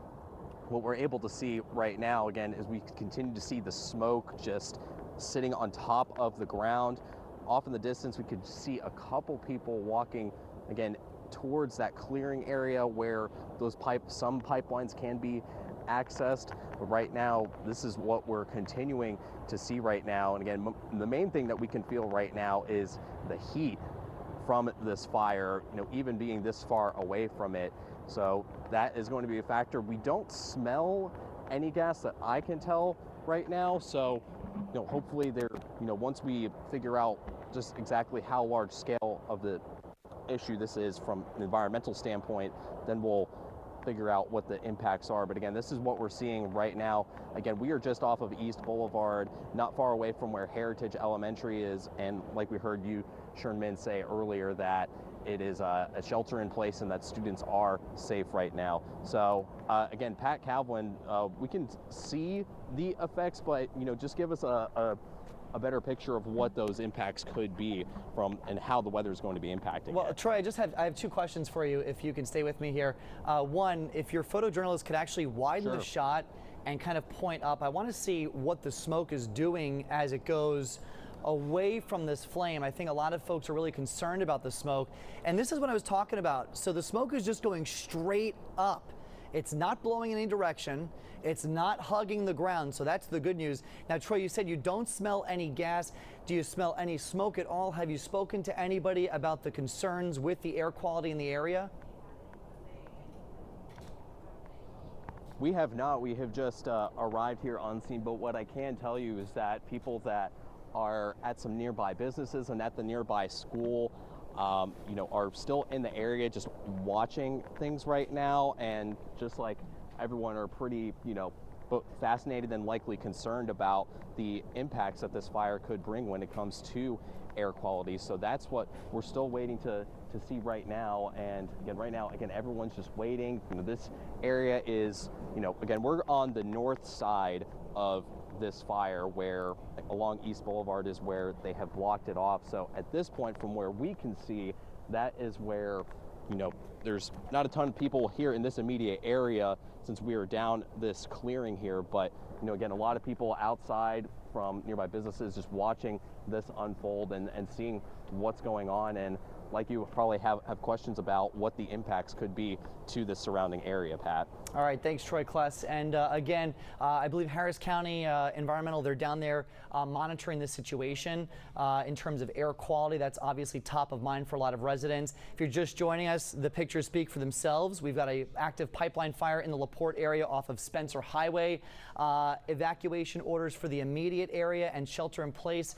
What we're able to see right now, again, is we continue to see the smoke just sitting on top of the ground. Off in the distance, we could see a couple people walking, again, towards that clearing area where those some pipelines can be accessed. But right now, this is what we're continuing to see right now. And again, the main thing that we can feel right now is the heat from this fire, you know, even being this far away from it. So that is going to be a factor. We don't smell any gas that I can tell right now. So, you know, hopefully there, you know, once we figure out just exactly how large scale of the issue this is from an environmental standpoint, then we'll figure out what the impacts are. But again, this is what we're seeing right now. Again, we are just off of East Boulevard, not far away from where Heritage Elementary is. And like we heard you, Sherman, say earlier, that it is a shelter in place and that students are safe right now. So again, Pat Calvin, we can see the effects, but, you know, just give us a better picture of what those impacts could be from and how the weather is going to be impacting. Well, Troy, I have two questions for you, if you can stay with me here. One, if your photojournalist could actually widen the shot and kind of point up, I want to see what the smoke is doing as it goes away from this flame. I think a lot of folks are really concerned about the smoke, and this is what I was talking about. So the smoke is just going straight up. It's not blowing in any direction. It's not hugging the ground, so that's the good news. Now, Troy, you said you don't smell any gas. Do you smell any smoke at all? Have you spoken to anybody about the concerns with the air quality in the area? We have not. We have just arrived here on scene, but what I can tell you is that people that are at some nearby businesses and at the nearby school, you know, are still in the area just watching things right now, and just like everyone are pretty, you know, fascinated and likely concerned about the impacts that this fire could bring when it comes to air quality. So that's what we're still waiting to see right now. And again, right now, again, everyone's just waiting. You know, this area is, you know, again, we're on the north side of this fire, where along East Boulevard is where they have blocked it off. So at this point, from where we can see, that is where, you know, there's not a ton of people here in this immediate area since we are down this clearing here, but you know, again, a lot of people outside from nearby businesses just watching this unfold and seeing what's going on. And like you probably have questions about what the impacts could be to the surrounding area, Pat. All right, thanks, Troy Kless. And again, I believe Harris County Environmental, they're down there monitoring this situation in terms of air quality. That's obviously top of mind for a lot of residents. If you're just joining us, the pictures speak for themselves. We've got an active pipeline fire in the LaPorte area off of Spencer Highway. Evacuation orders for the immediate area and shelter in place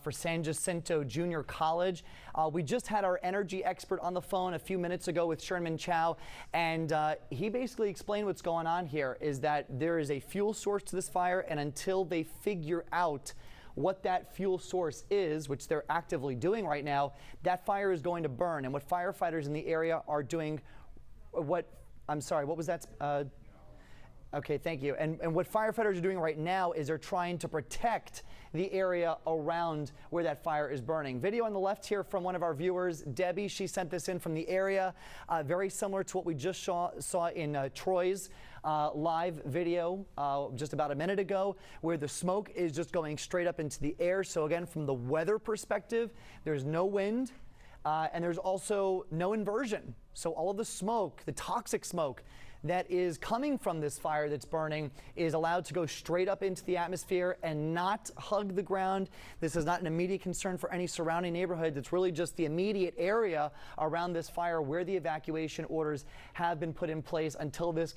for San Jacinto Junior College. We just had our energy expert on the phone a few minutes ago with Sherman Chow, and he basically explained what's going on here is that there is a fuel source to this fire, and until they figure out what that fuel source is, which they're actively doing right now, that fire is going to burn. And what firefighters in the area are doing, what was that? Okay, thank you. And what firefighters are doing right now is they're trying to protect the area around where that fire is burning. Video on the left here from one of our viewers, Debbie. She sent this in from the area, very similar to what we just saw in Troy's live video just about a minute ago, where the smoke is just going straight up into the air. So again, from the weather perspective, there's no wind and there's also no inversion. So all of the smoke, the toxic smoke that is coming from this fire that's burning, is allowed to go straight up into the atmosphere and not hug the ground. This is not an immediate concern for any surrounding neighborhoods. It's really just the immediate area around this fire where the evacuation orders have been put in place until this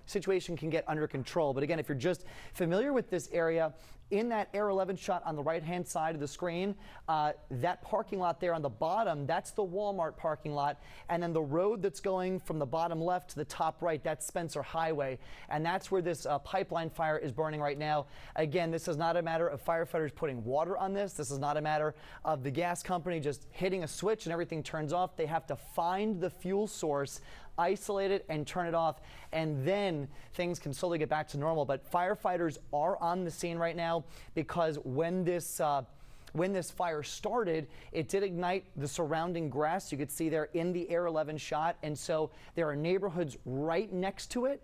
situation can get under control. But again, if you're just familiar with this area, in that Air 11 shot on the right-hand side of the screen, that parking lot there on the bottom, that's the Walmart parking lot. And then the road that's going from the bottom left to the top right, that's Spencer Highway. And that's where this pipeline fire is burning right now. Again, this is not a matter of firefighters putting water on this. This is not a matter of the gas company just hitting a switch and everything turns off. They have to find the fuel source, isolate it, and turn it off, and then things can slowly get back to normal. But firefighters are on the scene right now because when this fire started, it did ignite the surrounding grass. You could see there in the Air 11 shot, and so there are neighborhoods right next to it.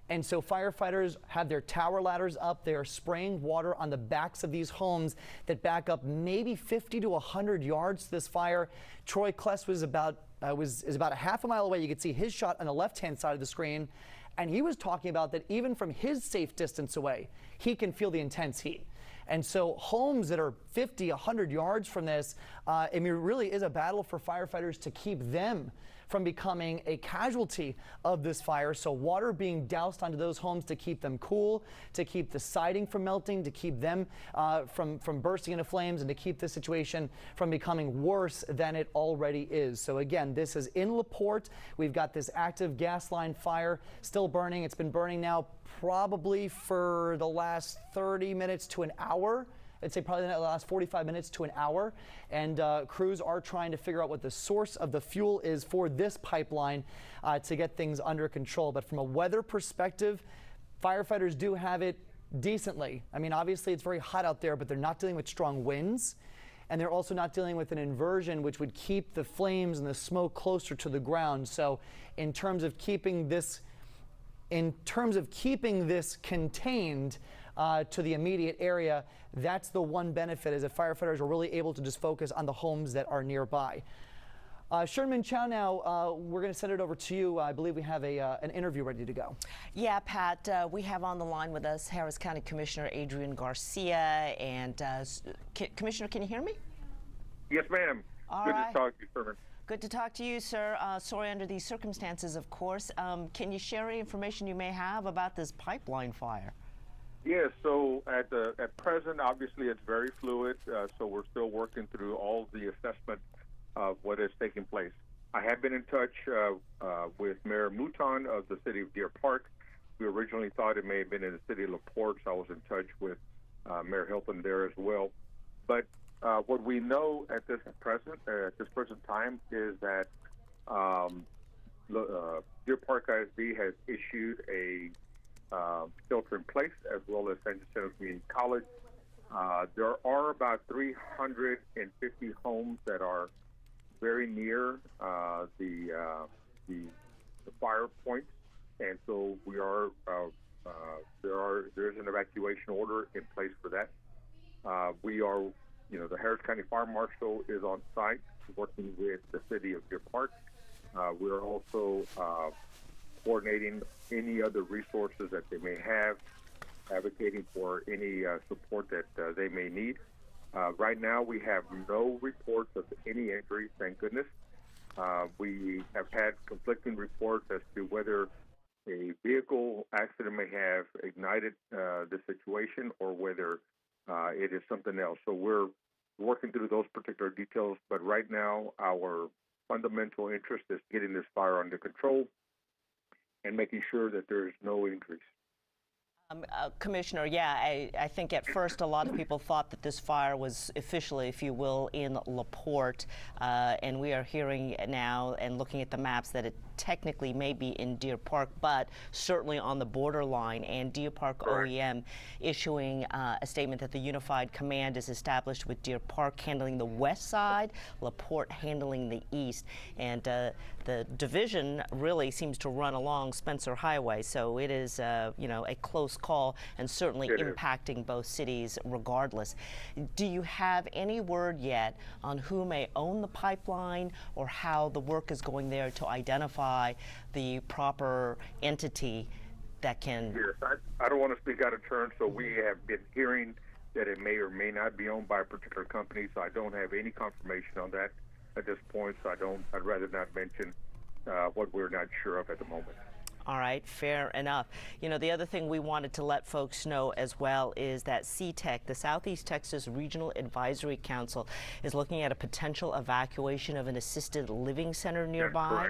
And so firefighters have their tower ladders up. They are spraying water on the backs of these homes that back up maybe 50 to 100 yards to this fire. Troy Kless was about a half a mile away. You could see his shot on the left-hand side of the screen. And he was talking about that even from his safe distance away, he can feel the intense heat. And so homes that are 50, 100 yards from this, I mean, it really is a battle for firefighters to keep them from becoming a casualty of this fire. So water being doused onto those homes to keep them cool, to keep the siding from melting, to keep them from bursting into flames, and to keep the situation from becoming worse than it already is. So again, this is in LaPorte. We've got this active gas line fire still burning. It's been burning now probably for the last 30 minutes to an hour. I'd say probably in the last 45 minutes to an hour. And crews are trying to figure out what the source of the fuel is for this pipeline to get things under control. But from a weather perspective, firefighters do have it decently. I mean, obviously it's very hot out there, but they're not dealing with strong winds. And they're also not dealing with an inversion, which would keep the flames and the smoke closer to the ground. So in terms of keeping this contained to the immediate area, that's the one benefit, is that firefighters are really able to just focus on the homes that are nearby. Sherman Chow, now we're going to send it over to you. I believe we have an interview ready to go. Yeah, Pat, we have on the line with us Harris County Commissioner Adrian Garcia. And Commissioner, can you hear me? Yes, ma'am. Good to talk to you, Sherman. Good to talk to you, sir. Sorry under these circumstances, of course. Can you share any information you may have about this pipeline fire? Yes, so at present, obviously, it's very fluid, so we're still working through all the assessment of what is taking place. I have been in touch with Mayor Mouton of the city of Deer Park. We originally thought it may have been in the city of LaPorte, so I was in touch with Mayor Hilton there as well. But what we know at this present time is that Deer Park ISD has issued a shelter in place, as well as San Jacinto Community College. There are about 350 homes that are very near the fire points, and so we are there's an evacuation order in place for that. We are, the Harris County Fire Marshal is on site working with the city of Deer Park. We are also coordinating any other resources that they may have, advocating for any support that they may need. Right now, we have no reports of any injuries, thank goodness. We have had conflicting reports as to whether a vehicle accident may have ignited the situation or whether it is something else. So we're working through those particular details, but right now our fundamental interest is getting this fire under control and making sure that there's no injuries. Commissioner, yeah, I think at first a lot of people thought that this fire was officially, if you will, in LaPorte, and we are hearing now and looking at the maps that it technically may be in Deer Park, but certainly on the borderline, and Deer Park OEM issuing a statement that the Unified Command is established with Deer Park handling the west side, LaPorte handling the east, and the division really seems to run along Spencer Highway, so it is, a close call and certainly impacting both cities regardless. Do you have any word yet on who may own the pipeline or how the work is going there to identify the proper entity that can... Yes, I don't want to speak out of turn, so we have been hearing that it may or may not be owned by a particular company, so I don't have any confirmation on that at this point, so I'd rather not mention what we're not sure of at the moment. All right, fair enough. The other thing we wanted to let folks know as well is that CTEC, the Southeast Texas Regional Advisory Council, is looking at a potential evacuation of an assisted living center nearby.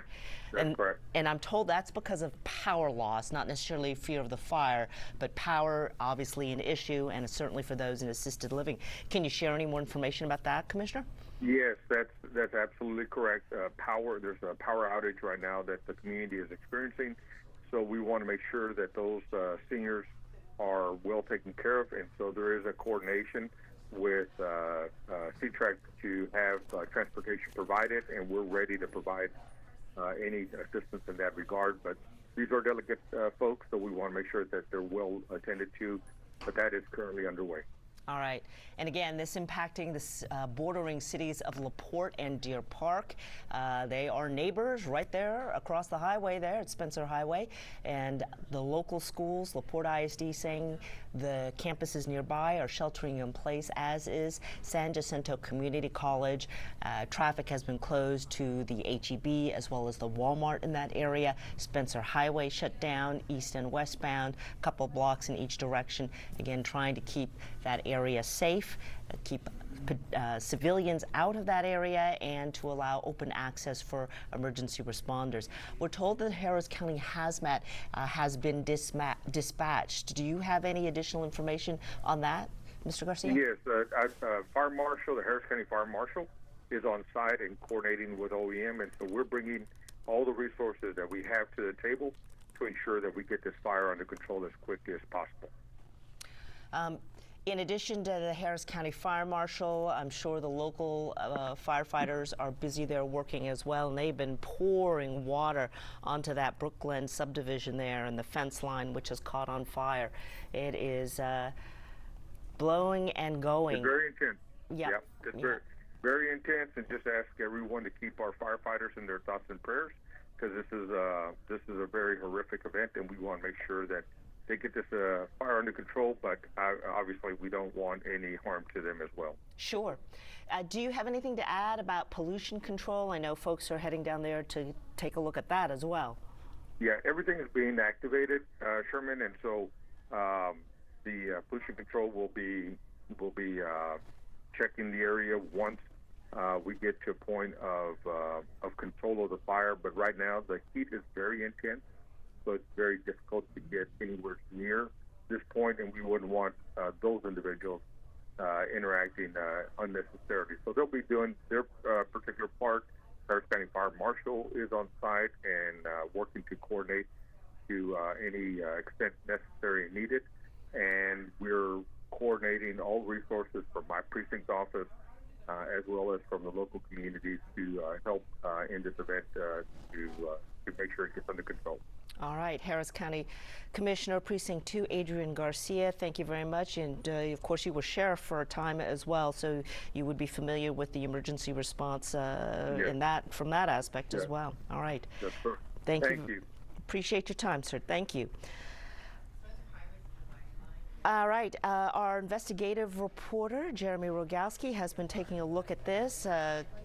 That's correct. And I'm told that's because of power loss, not necessarily fear of the fire, but power obviously an issue, and certainly for those in assisted living. Can you share any more information about that, Commissioner? Yes, that's absolutely correct. There's a power outage right now that the community is experiencing. So we want to make sure that those seniors are well taken care of, and so there is a coordination with CTRAC to have transportation provided, and we're ready to provide any assistance in that regard. But these are delicate folks, so we want to make sure that they're well attended to, but that is currently underway. All right. And again, this impacting the bordering cities of LaPorte and Deer Park. They are neighbors right there across the highway there at Spencer Highway. And the local schools, LaPorte ISD, saying the campuses nearby are sheltering in place, as is San Jacinto Community College. Traffic has been closed to the HEB as well as the Walmart in that area. Spencer Highway shut down, east and westbound, a couple blocks in each direction. Again, trying to keep that area safe, keep civilians out of that area, and to allow open access for emergency responders. We're told that Harris County Hazmat has been dispatched. Do you have any additional information on that, Mr. Garcia? Yes, Fire Marshal, the Harris County Fire Marshal, is on site and coordinating with OEM, and so we're bringing all the resources that we have to the table to ensure that we get this fire under control as quickly as possible. In addition to the Harris County Fire Marshal, I'm sure the local firefighters are busy there working as well, and they've been pouring water onto that Brookglen subdivision there and the fence line, which has caught on fire. It is blowing and going. It's very intense. Yep. It's very, very intense, and just ask everyone to keep our firefighters in their thoughts and prayers, because this is a very horrific event, and we want to make sure that they get this fire under control, but obviously we don't want any harm to them as well. Sure. Do you have anything to add about pollution control? I know folks are heading down there to take a look at that as well. Yeah, everything is being activated, Sherman, and so the pollution control will be checking the area once we get to a point of control of the fire. But right now the heat is very intense, so it's very difficult to get anywhere near this point, and we wouldn't want those individuals interacting unnecessarily. So they'll be doing their particular part. Harris County Fire Marshal is on site and working to coordinate to any extent necessary and needed. And we're coordinating all resources from my precinct office as well as from the local communities to help in this event to make sure it gets under control. All right, Harris County Commissioner, Precinct 2, Adrian Garcia, thank you very much. And of course, you were sheriff for a time as well, so you would be familiar with the emergency response Yes. from that aspect Yes. as well. All right. Yes, sir. Thank Thank you. Appreciate your time, sir. Thank you. All right, our investigative reporter, Jeremy Rogowski, has been taking a look at this,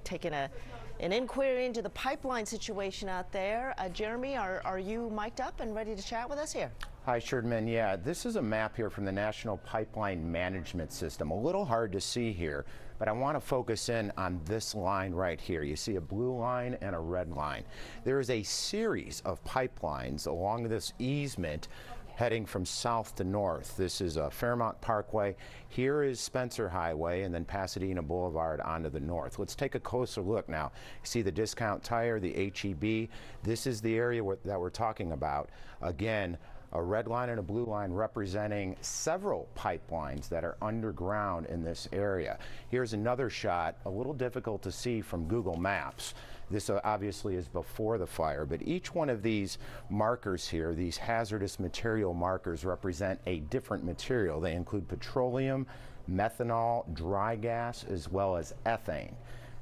taking an inquiry into the pipeline situation out there. Jeremy, are you mic'd up and ready to chat with us here? Hi, Sherman. Yeah, this is a map here from the National Pipeline Management System. A little hard to see here, but I want to focus in on this line right here. You see a blue line and a red line. There is a series of pipelines along this easement heading from south to north. This is Fairmont Parkway. Here is Spencer Highway, and then Pasadena Boulevard onto the north. Let's take a closer look now. You see the Discount Tire, the HEB. This is the area that we're talking about. Again, a red line and a blue line representing several pipelines that are underground in this area. Here's another shot, a little difficult to see from Google Maps. This obviously is before the fire, but each one of these markers here, these hazardous material markers, represent a different material. They include petroleum, methanol, dry gas, as well as ethane.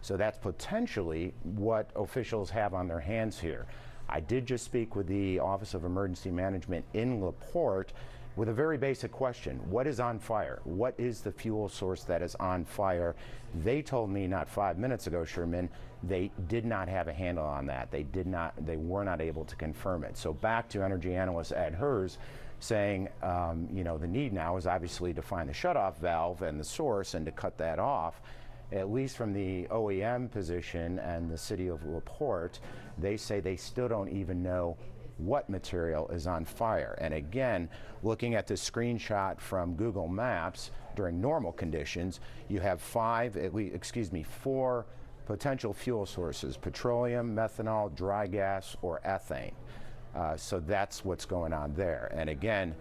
So that's potentially what officials have on their hands here. I did just speak with the Office of Emergency Management in LaPorte with a very basic question. What is on fire? What is the fuel source that is on fire? They told me not 5 minutes ago, Sherman, they did not have a handle on that. They were not able to confirm it. So back to energy analyst Ed Hers saying, the need now is obviously to find the shutoff valve and the source and to cut that off. At least from the OEM position and the city of LaPorte, they say they still don't even know what material is on fire. And again, looking at the screenshot from Google Maps, during normal conditions, you have four potential fuel sources: petroleum, methanol, dry gas, or ethane. So that's what's going on there. And again,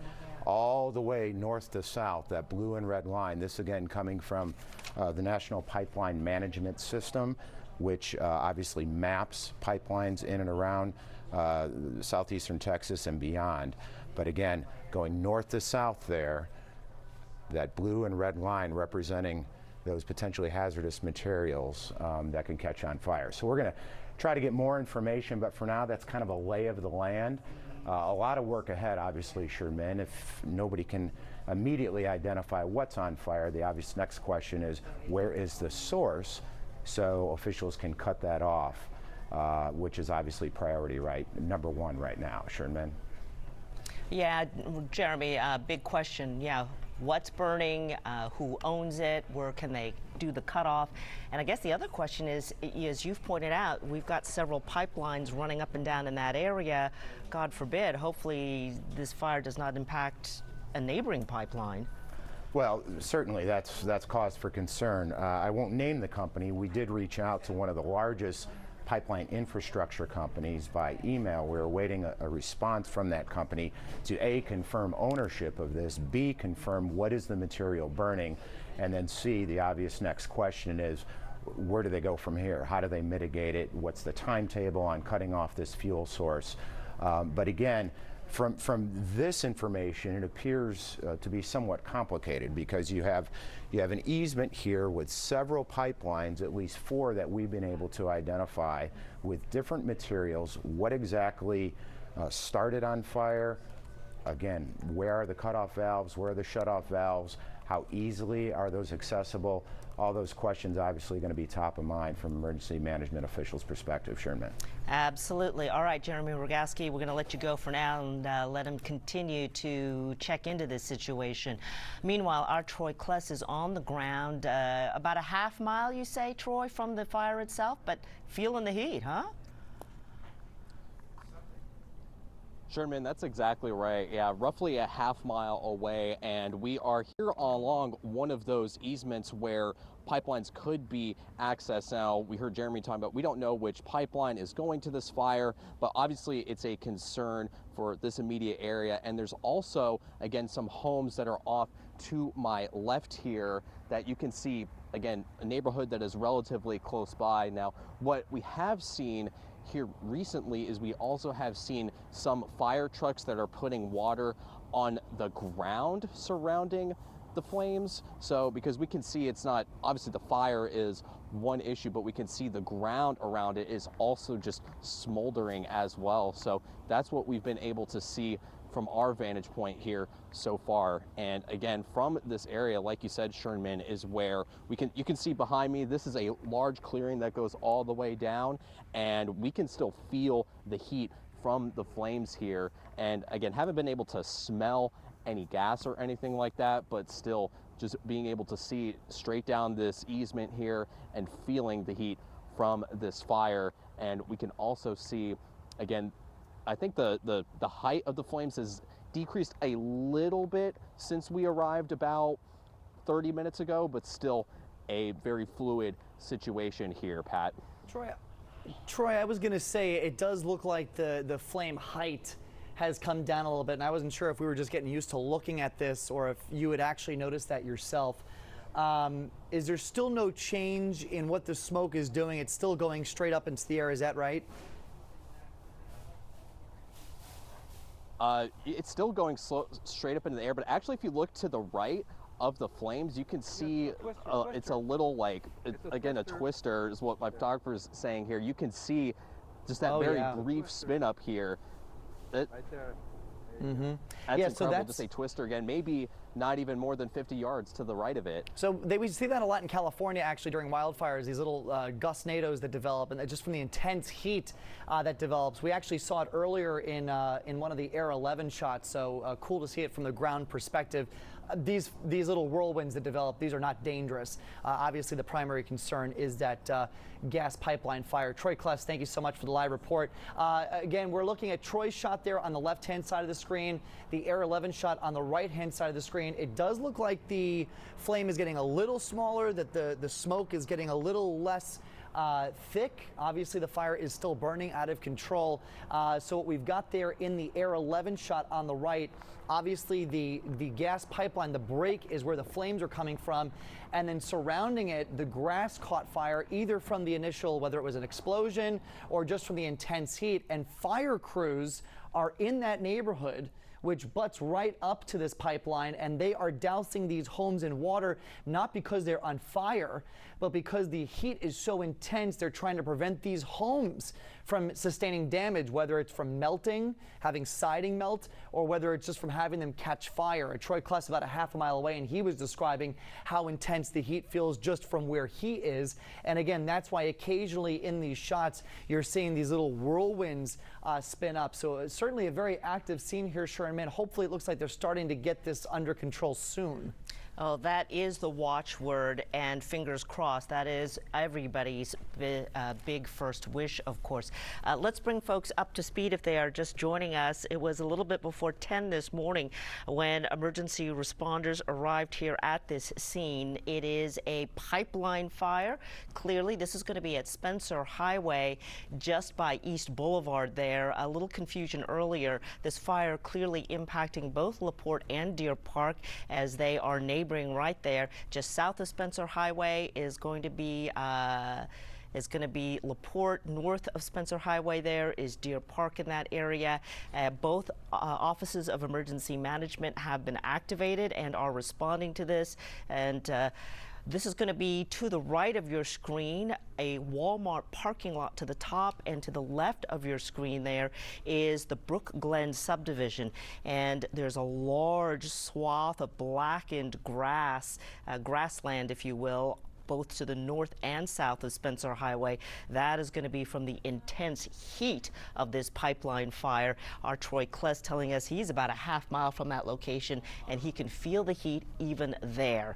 all the way north to south, that blue and red line, this again coming from the National Pipeline Management System, which obviously maps pipelines in and around southeastern Texas and beyond. But again, going north to south there, that blue and red line representing those potentially hazardous materials that can catch on fire. So we're going to try to get more information, but for now, that's kind of a lay of the land. A lot of work ahead, obviously, Sherman. If nobody can immediately identify what's on fire, the obvious next question is, where is the source, so officials can cut that off, which is obviously priority number one right now, Sherman. Yeah, Jeremy, big question. Yeah, what's burning? Who owns it? Where can they do the cutoff? And I guess the other question is, as you've pointed out, we've got several pipelines running up and down in that area. God forbid, hopefully this fire does not impact a neighboring pipeline. Well, certainly that's cause for concern. I won't name the company. We did reach out to one of the largest pipeline infrastructure companies by email. We're awaiting a response from that company to A, confirm ownership of this, B, confirm what is the material burning, and then C, the obvious next question is, where do they go from here? How do they mitigate it? What's the timetable on cutting off this fuel source? But again, from this information, it appears to be somewhat complicated, because you have an easement here with several pipelines, at least 4 that we've been able to identify, with different materials. What exactly started on fire? Again, where are the cutoff valves? Where are the shutoff valves? How easily are those accessible? All those questions obviously going to be top of mind from emergency management officials' perspective, Sherman. Absolutely. All right, Jeremy Rogowski, we're going to let you go for now and let him continue to check into this situation. Meanwhile, our Troy Kless is on the ground, about a half mile, you say, Troy, from the fire itself, but feeling the heat, huh? Sherman, that's exactly right. Yeah, roughly a half-mile away, and we are here along one of those easements where pipelines could be accessed. Now, we heard Jeremy talking about we don't know which pipeline is going to this fire, but obviously it's a concern for this immediate area. And there's also, again, some homes that are off to my left here that you can see, again, a neighborhood that is relatively close by. Now, what we have seen here recently is we also have seen some fire trucks that are putting water on the ground surrounding the flames. So because we can see it's not, obviously the fire is one issue, but we can see the ground around it is also just smoldering as well. So that's what we've been able to see from our vantage point here so far. And again, from this area, like you said, Sherman, is where you can see behind me, this is a large clearing that goes all the way down, and we can still feel the heat from the flames here. And again, haven't been able to smell any gas or anything like that, but still just being able to see straight down this easement here and feeling the heat from this fire. And we can also see, again, I think the height of the flames has decreased a little bit since we arrived about 30 minutes ago, but still a very fluid situation here, Pat. Troy, I was going to say it does look like the flame height has come down a little bit, and I wasn't sure if we were just getting used to looking at this or if you had actually noticed that yourself. Is there still no change in what the smoke is doing? It's still going straight up into the air, is that right? It's still going straight up into the air, but actually if you look to the right of the flames, you can see it's a little like, again, a twister is what my photographer is saying here. You can see just that brief spin up here. That's incredible. So just a twister again, maybe not even more than 50 yards to the right of it. So we see that a lot in California, actually, during wildfires, these little gustnados that develop, and just from the intense heat that develops. We actually saw it earlier in one of the Air 11 shots, so cool to see it from the ground perspective. These little whirlwinds that develop, these are not dangerous. Obviously, the primary concern is that gas pipeline fire. Troy Kless, thank you so much for the live report. Again, we're looking at Troy's shot there on the left-hand side of the screen, the Air 11 shot on the right-hand side of the screen. It does look like the flame is getting a little smaller, that the smoke is getting a little less thick. Obviously, the fire is still burning out of control. So what we've got there in the Air 11 shot on the right, obviously the gas pipeline, the break is where the flames are coming from, and then surrounding it, the grass caught fire either from the initial, whether it was an explosion or just from the intense heat, and fire crews are in that neighborhood which butts right up to this pipeline, and they are dousing these homes in water, not because they're on fire, but because the heat is so intense. They're trying to prevent these homes from sustaining damage, whether it's from melting, having siding melt, or whether it's just from having them catch fire. Troy Kless about a half a mile away, and he was describing how intense the heat feels just from where he is. And again, that's why occasionally in these shots, you're seeing these little whirlwinds spin up. So it's certainly a very active scene here, Sherman. Hopefully it looks like they're starting to get this under control soon. Oh, that is the watchword, and fingers crossed. That is everybody's big first wish, of course. Let's bring folks up to speed if they are just joining us. It was a little bit before 10 this morning when emergency responders arrived here at this scene. It is a pipeline fire. Clearly, this is going to be at Spencer Highway, just by East Boulevard there. A little confusion earlier. This fire clearly impacting both LaPorte and Deer Park, as they are neighboring right there. Just south of Spencer Highway is going to be LaPorte. North of Spencer Highway there is Deer Park in that area. Both offices of emergency management have been activated and are responding to this. And this is going to be to the right of your screen, a Walmart parking lot to the top, and to the left of your screen there is the Brook Glen subdivision. And there's a large swath of blackened grass, grassland, if you will, both to the north and south of Spencer Highway. That is going to be from the intense heat of this pipeline fire. Our Troy Kless telling us he's about a half mile from that location, and he can feel the heat even there.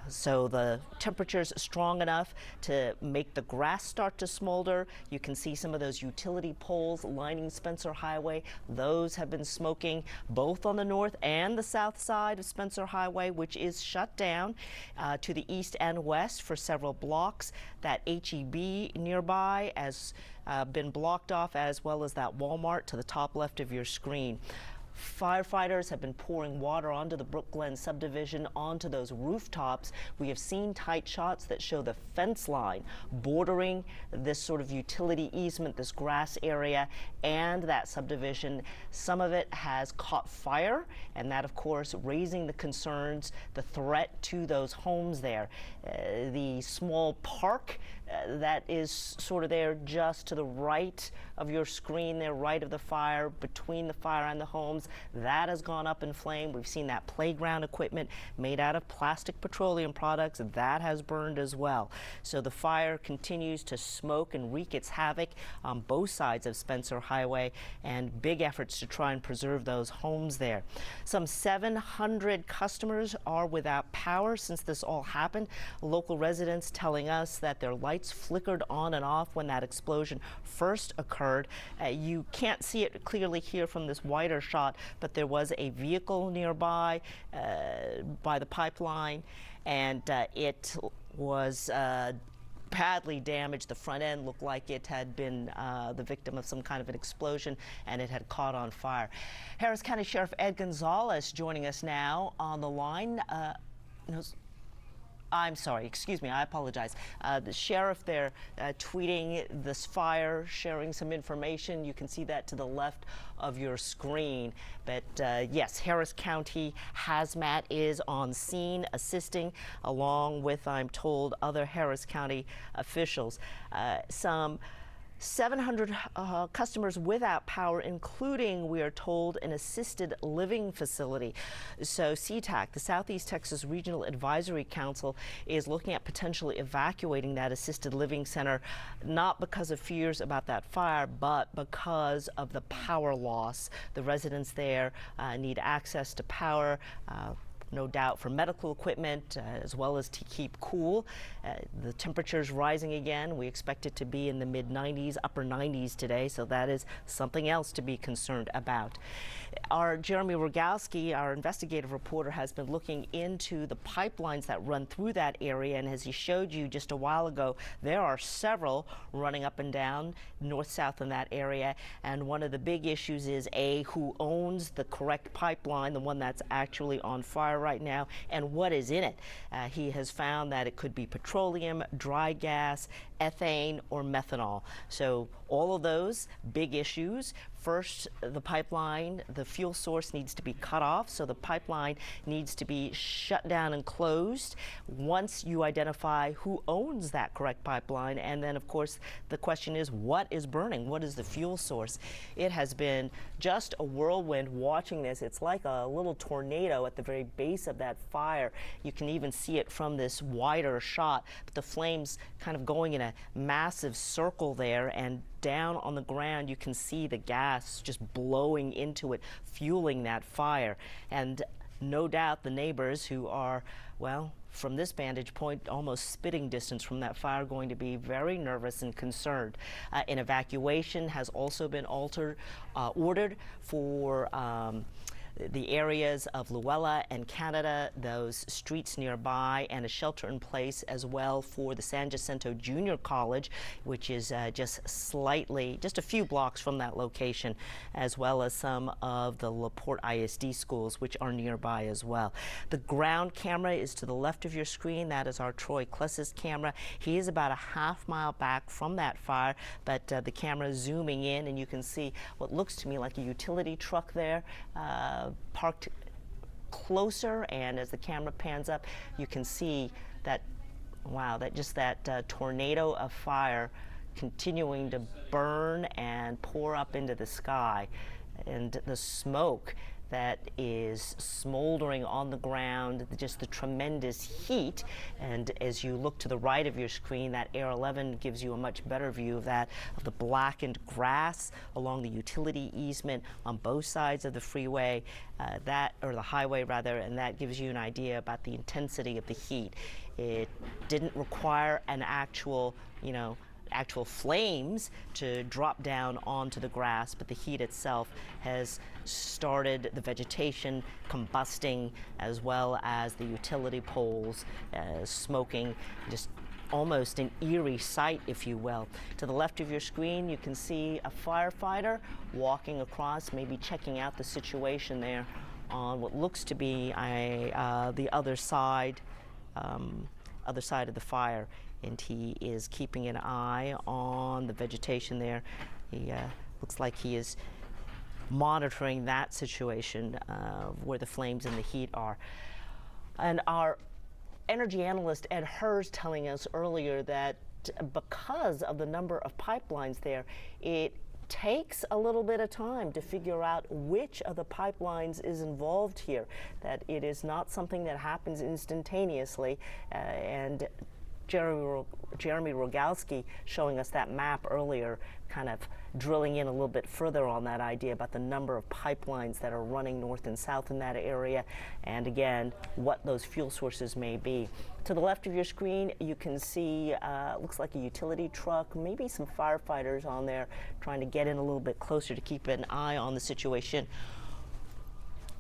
So the temperature's strong enough to make the grass start to smolder. You can see some of those utility poles lining Spencer Highway. Those have been smoking both on the north and the south side of Spencer Highway, which is shut down to the east and west for several blocks. That HEB nearby has been blocked off, as well as that Walmart to the top left of your screen. Firefighters have been pouring water onto the Brook Glen subdivision, onto those rooftops. We have seen tight shots that show the fence line bordering this sort of utility easement, this grass area, and that subdivision. Some of it has caught fire, and that, of course, raising the concerns, the threat to those homes there. The small park that is sort of there just to the right of your screen there, right of the fire, between the fire and the homes, that has gone up in flame. We've seen that playground equipment made out of plastic petroleum products, that has burned as well. So the fire continues to smoke and wreak its havoc on both sides of Spencer Highway, and big efforts to try and preserve those homes there. Some 700 customers are without power since this all happened. Local residents telling us that their lights flickered on and off when that explosion first occurred. You can't see it clearly here from this wider shot, but there was a vehicle nearby by the pipeline, and it was badly damaged. The front end looked like it had been the victim of some kind of an explosion, and it had caught on fire. Harris County Sheriff Ed Gonzalez joining us now on the line. I'm sorry, excuse me, I apologize. The sheriff there tweeting this fire, sharing some information. You can see that to the left of your screen. But yes, Harris County Hazmat is on scene assisting, along with, I'm told, other Harris County officials. Some 700 customers without power, including, we are told, an assisted living facility. So CTAC, the Southeast Texas Regional Advisory Council, is looking at potentially evacuating that assisted living center, not because of fears about that fire, but because of the power loss. The residents there need access to power, no doubt for medical equipment, as well as to keep cool. The temperature's rising again. We expect it to be in the mid-90s, upper 90s today, so that is something else to be concerned about. Our Jeremy Rogowski, our investigative reporter, has been looking into the pipelines that run through that area, and as he showed you just a while ago, there are several running up and down north-south in that area, and one of the big issues is who owns the correct pipeline, the one that's actually on fire right now, and what is in it. He has found that it could be petroleum, dry gas, ethane, or methanol. So all of those big issues. First, the pipeline, the fuel source needs to be cut off, so the pipeline needs to be shut down and closed once you identify who owns that correct pipeline. And then, of course, the question is, what is burning? What is the fuel source? It has been just a whirlwind watching this. It's like a little tornado at the very base of that fire. You can even see it from this wider shot, but the flames kind of going in a massive circle there, and down on the ground you can see the gas just blowing into it, fueling that fire. And no doubt the neighbors, who are, well, from this vantage point, almost spitting distance from that fire, going to be very nervous and concerned. An evacuation has also been ordered for the areas of Luella and Canada, those streets nearby, and a shelter in place as well for the San Jacinto Junior College, which is just a few blocks from that location, as well as some of the LaPorte ISD schools, which are nearby as well. The ground camera is to the left of your screen. That is our Troy Kles's camera. He is about a half-mile back from that fire, but the camera is zooming in, and you can see what looks to me like a utility truck there, parked closer, and as the camera pans up, you can see that, wow, that tornado of fire continuing to burn and pour up into the sky. And the smoke that is smoldering on the ground, just the tremendous heat. And as you look to the right of your screen, that Air 11 gives you a much better view of that, of the blackened grass along the utility easement on both sides of the freeway, or the highway rather, and that gives you an idea about the intensity of the heat. It didn't require an actual flames to drop down onto the grass, but the heat itself has started the vegetation combusting, as well as the utility poles smoking. Just almost an eerie sight, if you will. To the left of your screen, you can see a firefighter walking across, maybe checking out the situation there on what looks to be the other side of the fire. And he is keeping an eye on the vegetation there. He looks like he is monitoring that situation where the flames and the heat are. And our energy analyst Ed Hers telling us earlier that because of the number of pipelines there, it takes a little bit of time to figure out which of the pipelines is involved here, that it is not something that happens instantaneously. And Jeremy Rogalski showing us that map earlier, kind of drilling in a little bit further on that idea about the number of pipelines that are running north and south in that area, and again, what those fuel sources may be. To the left of your screen, you can see, looks like a utility truck, maybe some firefighters on there trying to get in a little bit closer to keep an eye on the situation.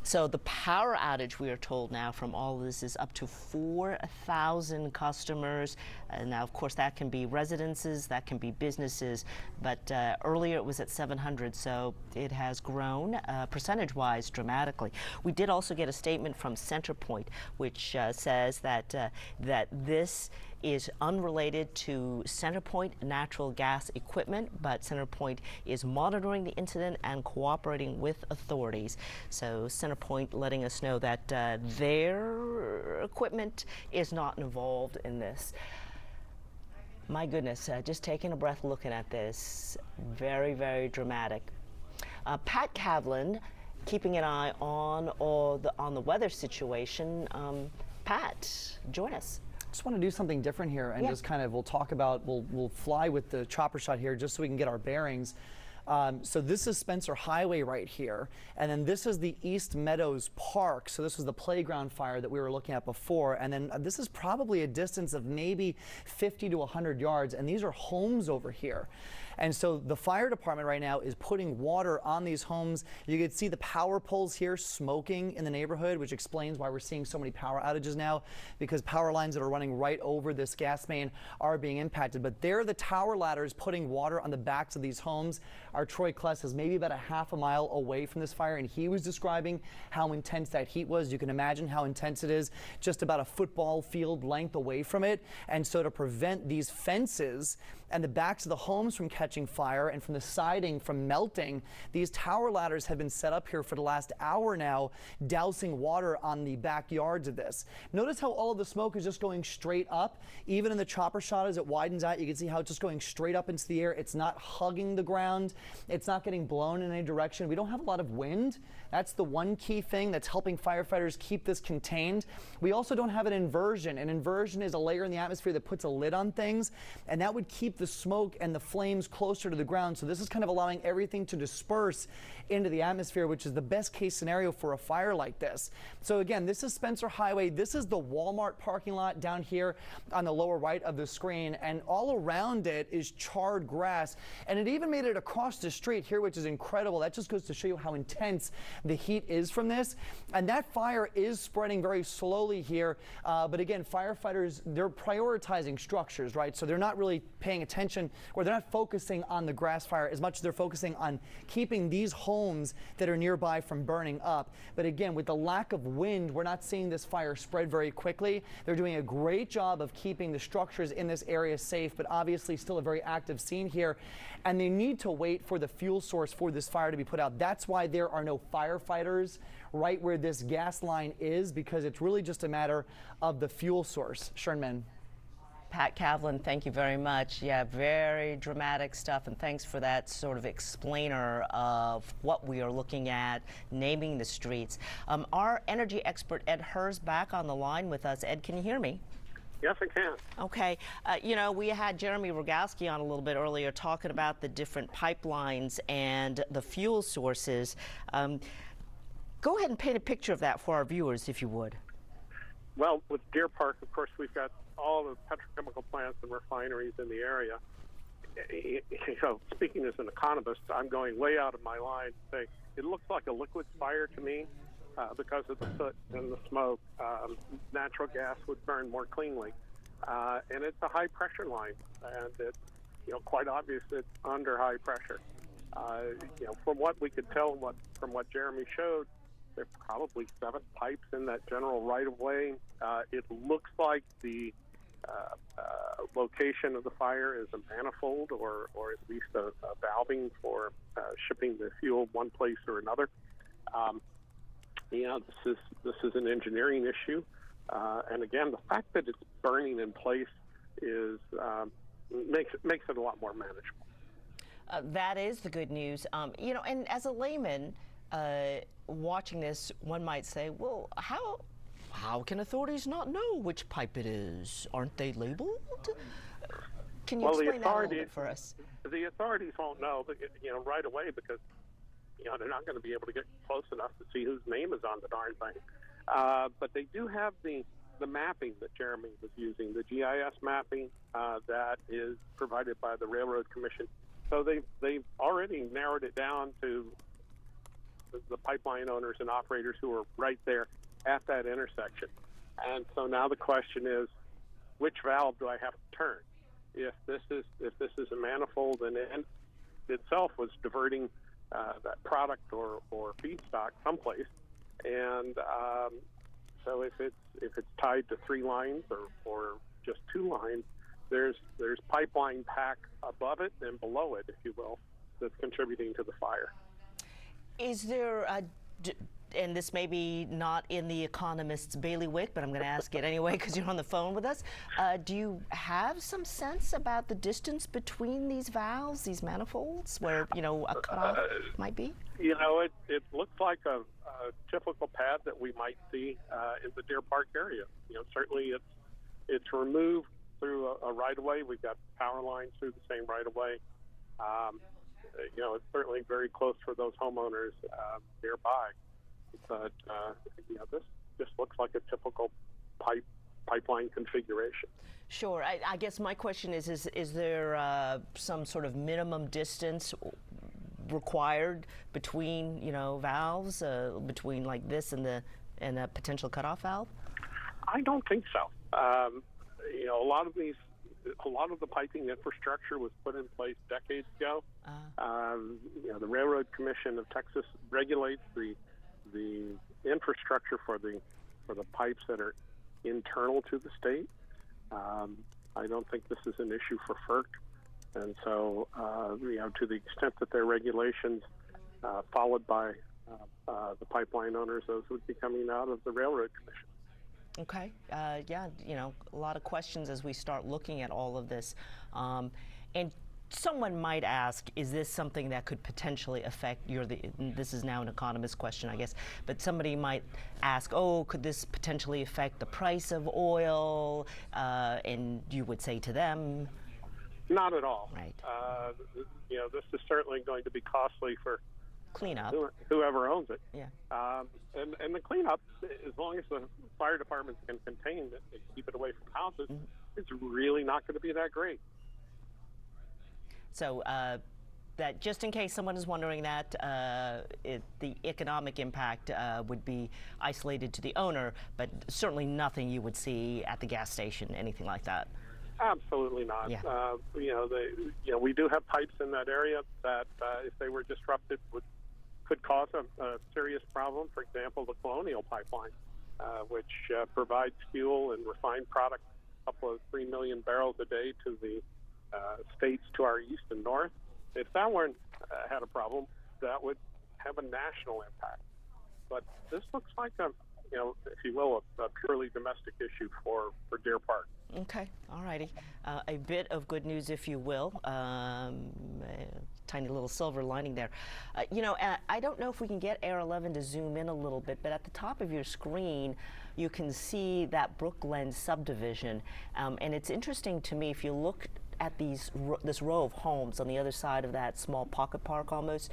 So the power outage, we are told now from all of this, is up to 4,000 customers. Now, of course, that can be residences, that can be businesses, but earlier it was at 700, so it has grown percentage-wise dramatically. We did also get a statement from CenterPoint, which says that this is unrelated to CenterPoint natural gas equipment, but CenterPoint is monitoring the incident and cooperating with authorities. So CenterPoint letting us know that their equipment is not involved in this. My goodness, just taking a breath looking at this, very, very dramatic. Pat Kavlin keeping an eye on the weather situation. Pat, join us. Just want to do something different here and just kind of, we'll fly with the chopper shot here just so we can get our bearings. So this is Spencer Highway right here, and then this is the East Meadows Park. So this was the playground fire that we were looking at before, and then this is probably a distance of maybe 50 to 100 yards, and these are homes over here. And so the fire department right now is putting water on these homes. You can see the power poles here smoking in the neighborhood, which explains why we're seeing so many power outages now, because power lines that are running right over this gas main are being impacted. But there are the tower ladders putting water on the backs of these homes. Our Troy Kless is maybe about a half a mile away from this fire, and he was describing how intense that heat was. You can imagine how intense it is just about a football field length away from it. And so to prevent these fences and the backs of the homes from catching fire and from the siding from melting, these tower ladders have been set up here for the last hour now, dousing water on the backyards of this. Notice how all of the smoke is just going straight up. Even in the chopper shot as it widens out, you can see how it's just going straight up into the air. It's not hugging the ground. It's not getting blown in any direction. We don't have a lot of wind. That's the one key thing that's helping firefighters keep this contained. We also don't have an inversion. An inversion is a layer in the atmosphere that puts a lid on things, and that would keep the smoke and the flames closer to the ground. So this is kind of allowing everything to disperse into the atmosphere, which is the best case scenario for a fire like this. So again, this is Spencer Highway. This is the Walmart parking lot down here on the lower right of the screen, and all around it is charred grass, and it even made it across the street here, which is incredible. That just goes to show you how intense the heat is from this. And that fire is spreading very slowly here, but again, firefighters, they're prioritizing structures, right? So they're not really paying attention, or they're not focusing on the grass fire as much as they're focusing on keeping these homes that are nearby from burning up. But again, with the lack of wind, we're not seeing this fire spread very quickly. They're doing a great job of keeping the structures in this area safe, but obviously still a very active scene here. And they need to wait for the fuel source for this fire to be put out. That's why there are no firefighters right where this gas line is, because it's really just a matter of the fuel source. Shernman. Pat Kavlin, thank you very much. Yeah, very dramatic stuff, and thanks for that sort of explainer of what we are looking at, naming the streets. Our energy expert Ed Herz back on the line with us. Ed, can you hear me? Yes, I can. Okay. We had Jeremy Rogowski on a little bit earlier talking about the different pipelines and the fuel sources. Go ahead and paint a picture of that for our viewers, if you would. Well, with Deer Park, of course, we've got all the petrochemical plants and refineries in the area. Speaking as an economist, I'm going way out of my line to say it looks like a liquid fire to me because of the soot and the smoke. Natural gas would burn more cleanly. And it's a high pressure line, and it's quite obvious it's under high pressure. From what we could tell, from what Jeremy showed, there are probably 7 pipes in that general right-of-way. It looks like the location of the fire is a manifold or at least a valving for shipping the fuel one place or another. This is an engineering issue. And again, the fact that it's burning in place makes it a lot more manageable. That is the good news. And as a layman watching this, one might say, well, how can authorities not know which pipe it is? Aren't they labeled? Can you explain that a little bit for us? The authorities won't know, right away because they're not going to be able to get close enough to see whose name is on the darn thing. But they do have the mapping that Jeremy was using, the GIS mapping that is provided by the Railroad Commission. So they've already narrowed it down to the pipeline owners and operators who are right there at that intersection. And so now the question is, which valve do I have to turn? If this is a manifold and it itself was diverting that product or feedstock someplace, and so if it's tied to 3 lines or just 2 lines, there's pipeline pack above it and below it, if you will, that's contributing to the fire. Is there and this may be not in the economist's bailiwick, but I'm going to ask it anyway because you're on the phone with us. Do you have some sense about the distance between these valves, these manifolds, where a cutoff might be? It looks like a typical pad that we might see in the Deer Park area. Certainly it's removed through a right-of-way. We've got power lines through the same right-of-way. It's certainly very close for those homeowners nearby. But this just looks like a typical pipeline configuration. Sure. I guess my question is there some sort of minimum distance required between valves, between like this and a potential cutoff valve? I don't think so. A lot of the piping infrastructure was put in place decades ago. The Railroad Commission of Texas regulates the infrastructure for the pipes that are internal to the state. I don't think this is an issue for FERC, and so to the extent that there are regulations followed by the pipeline owners, those would be coming out of the Railroad Commission. Okay. A lot of questions as we start looking at all of this. And someone might ask, is this something that could potentially affect this is now an economist question, I guess, but somebody might ask, could this potentially affect the price of oil? And you would say to them, not at all. Right. This is certainly going to be costly for cleanup. Whoever owns it. Yeah. And the cleanup, as long as the fire departments can contain it and keep it away from houses, it's really not going to be that great. So that just in case someone is wondering that, the economic impact would be isolated to the owner, but certainly nothing you would see at the gas station, anything like that. Absolutely not. Yeah. We do have pipes in that area that, if they were disrupted, could cause a serious problem. For example, the Colonial Pipeline, which provides fuel and refined product, a couple of 3 million barrels a day to the states to our east and north. If that weren't had a problem, that would have a national impact. But this looks like if you will, a purely domestic issue for Deer Park. Okay, all righty. A bit of good news, if you will. Tiny little silver lining there. I don't know if we can get Air 11 to zoom in a little bit, but at the top of your screen, you can see that Brookland subdivision. And it's interesting to me, if you look at this row of homes on the other side of that small pocket park almost,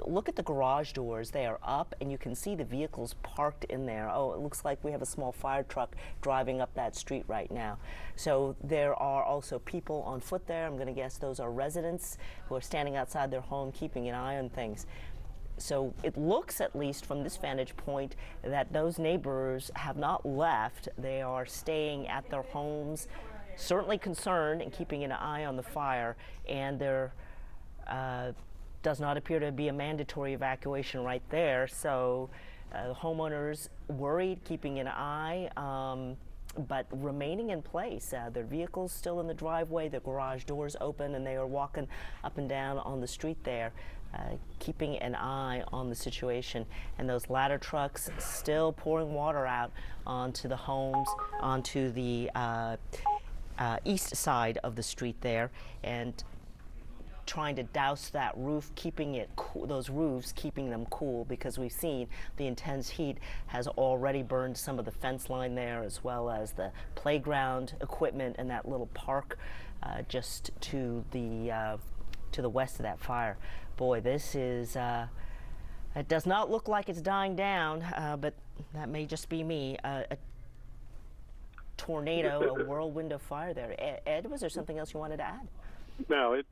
look at the garage doors. They are up and you can see the vehicles parked in there. Oh, it looks like we have a small fire truck driving up that street right now. So there are also people on foot there. I'm going to guess those are residents who are standing outside their home keeping an eye on things. So it looks, at least from this vantage point, that those neighbors have not left. They are staying at their homes, certainly concerned and keeping an eye on the fire, and there does not appear to be a mandatory evacuation right there. So homeowners worried, keeping an eye, but remaining in place. Their vehicles still in the driveway, their garage doors open, and they are walking up and down on the street there, keeping an eye on the situation. And those ladder trucks still pouring water out onto the homes, onto the east side of the street there, and trying to douse that roof, keeping it cool, those roofs, keeping them cool, because we've seen the intense heat has already burned some of the fence line there, as well as the playground equipment and that little park just to the west of that fire. Boy, this is it does not look like it's dying down, but that may just be me. A tornado, a whirlwind of fire there. Ed, was there something else you wanted to add? No, it's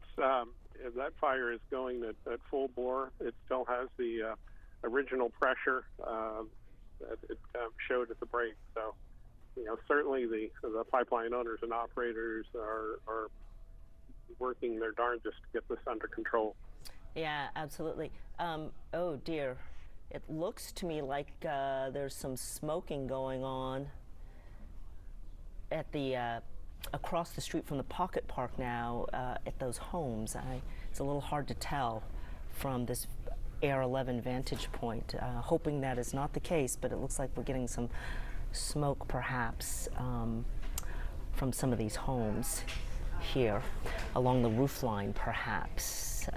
that fire is going at full bore. It still has the original pressure that it showed at the break. So, certainly the pipeline owners and operators are working their darndest to get this under control. Yeah, absolutely. Oh dear, it looks to me like there's some smoking going on at the across the street from the pocket park now at those homes. It's a little hard to tell from this Air 11 vantage point. Hoping that is not the case, but it looks like we're getting some smoke perhaps from some of these homes here along the roof line perhaps.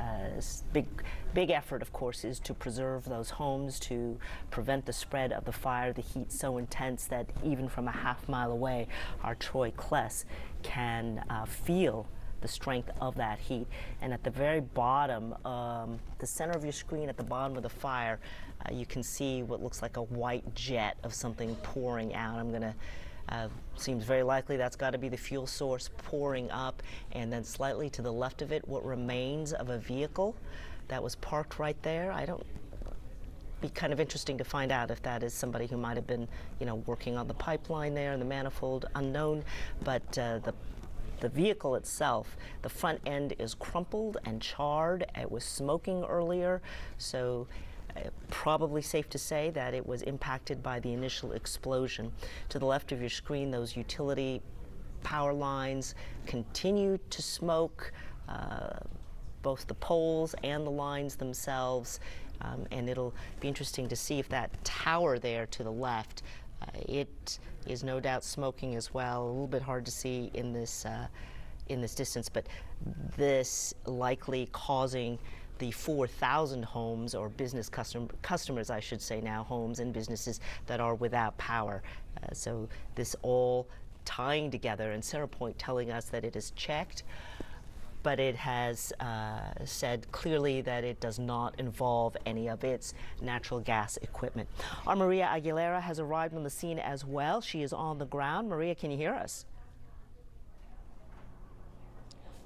Big effort, of course, is to preserve those homes, to prevent the spread of the fire. The heat's so intense that even from a half-mile away, our Troy Kless can feel the strength of that heat. And at the very bottom, the center of your screen at the bottom of the fire, you can see what looks like a white jet of something pouring out. Seems very likely that's got to be the fuel source pouring up, and then slightly to the left of it, what remains of a vehicle that was parked right there. Be kind of interesting to find out if that is somebody who might have been, working on the pipeline there in the manifold, unknown. But the vehicle itself, the front end is crumpled and charred. It was smoking earlier, so probably safe to say that it was impacted by the initial explosion. To the left of your screen, those utility power lines continue to smoke, both the poles and the lines themselves, and it'll be interesting to see if that tower there to the left, it is no doubt smoking as well. A little bit hard to see in this distance, but this likely causing the 4,000 homes, or business customers, I should say now, homes and businesses that are without power. So this all tying together, and CenterPoint telling us that it is checked, but it has said clearly that it does not involve any of its natural gas equipment. Our Maria Aguilera has arrived on the scene as well. She is on the ground. Maria, can you hear us?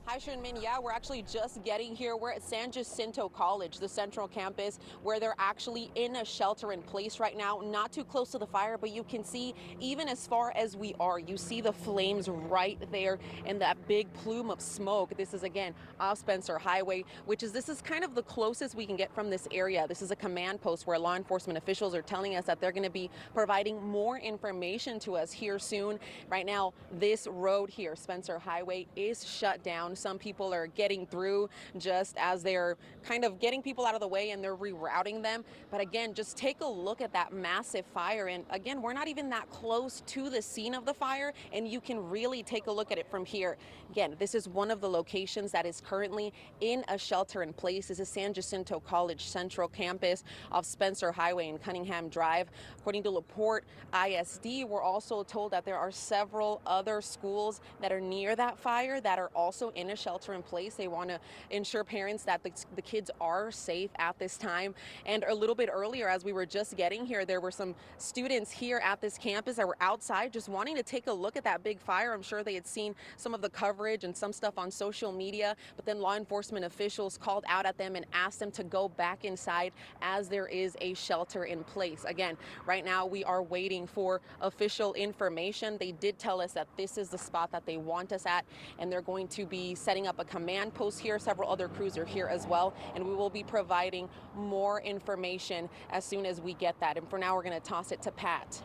Hi, Shunmin. Yeah, we're actually just getting here. We're at San Jacinto College, the central campus, where they're actually in a shelter in place right now, not too close to the fire, but you can see even as far as we are, you see the flames right there and that big plume of smoke. This is, again, off Spencer Highway, this is kind of the closest we can get from this area. This is a command post where law enforcement officials are telling us that they're going to be providing more information to us here soon. Right now, this road here, Spencer Highway, is shut down. some people are getting through just as they're kind of getting people out of the way and they're rerouting them. But again, just take a look at that massive fire. And again, we're not even that close to the scene of the fire, and you can really take a look at it from here. Again, this is one of the locations that is currently in a shelter in place. This is San Jacinto College Central Campus off Spencer Highway and Cunningham Drive. According to LaPorte ISD, we're also told that there are several other schools that are near that fire that are also in a shelter in place. They want to ensure parents that the kids are safe at this time. And a little bit earlier, as we were just getting here, there were some students here at this campus that were outside just wanting to take a look at that big fire. I'm sure they had seen some of the coverage and some stuff on social media, but then law enforcement officials called out at them and asked them to go back inside as there is a shelter in place. Again, right now we are waiting for official information. They did tell us that this is the spot that they want us at, and they're going to be setting up a command post here. Several other crews are here as well, and we will be providing more information as soon as we get that. And for now, we're going to toss it to Pat.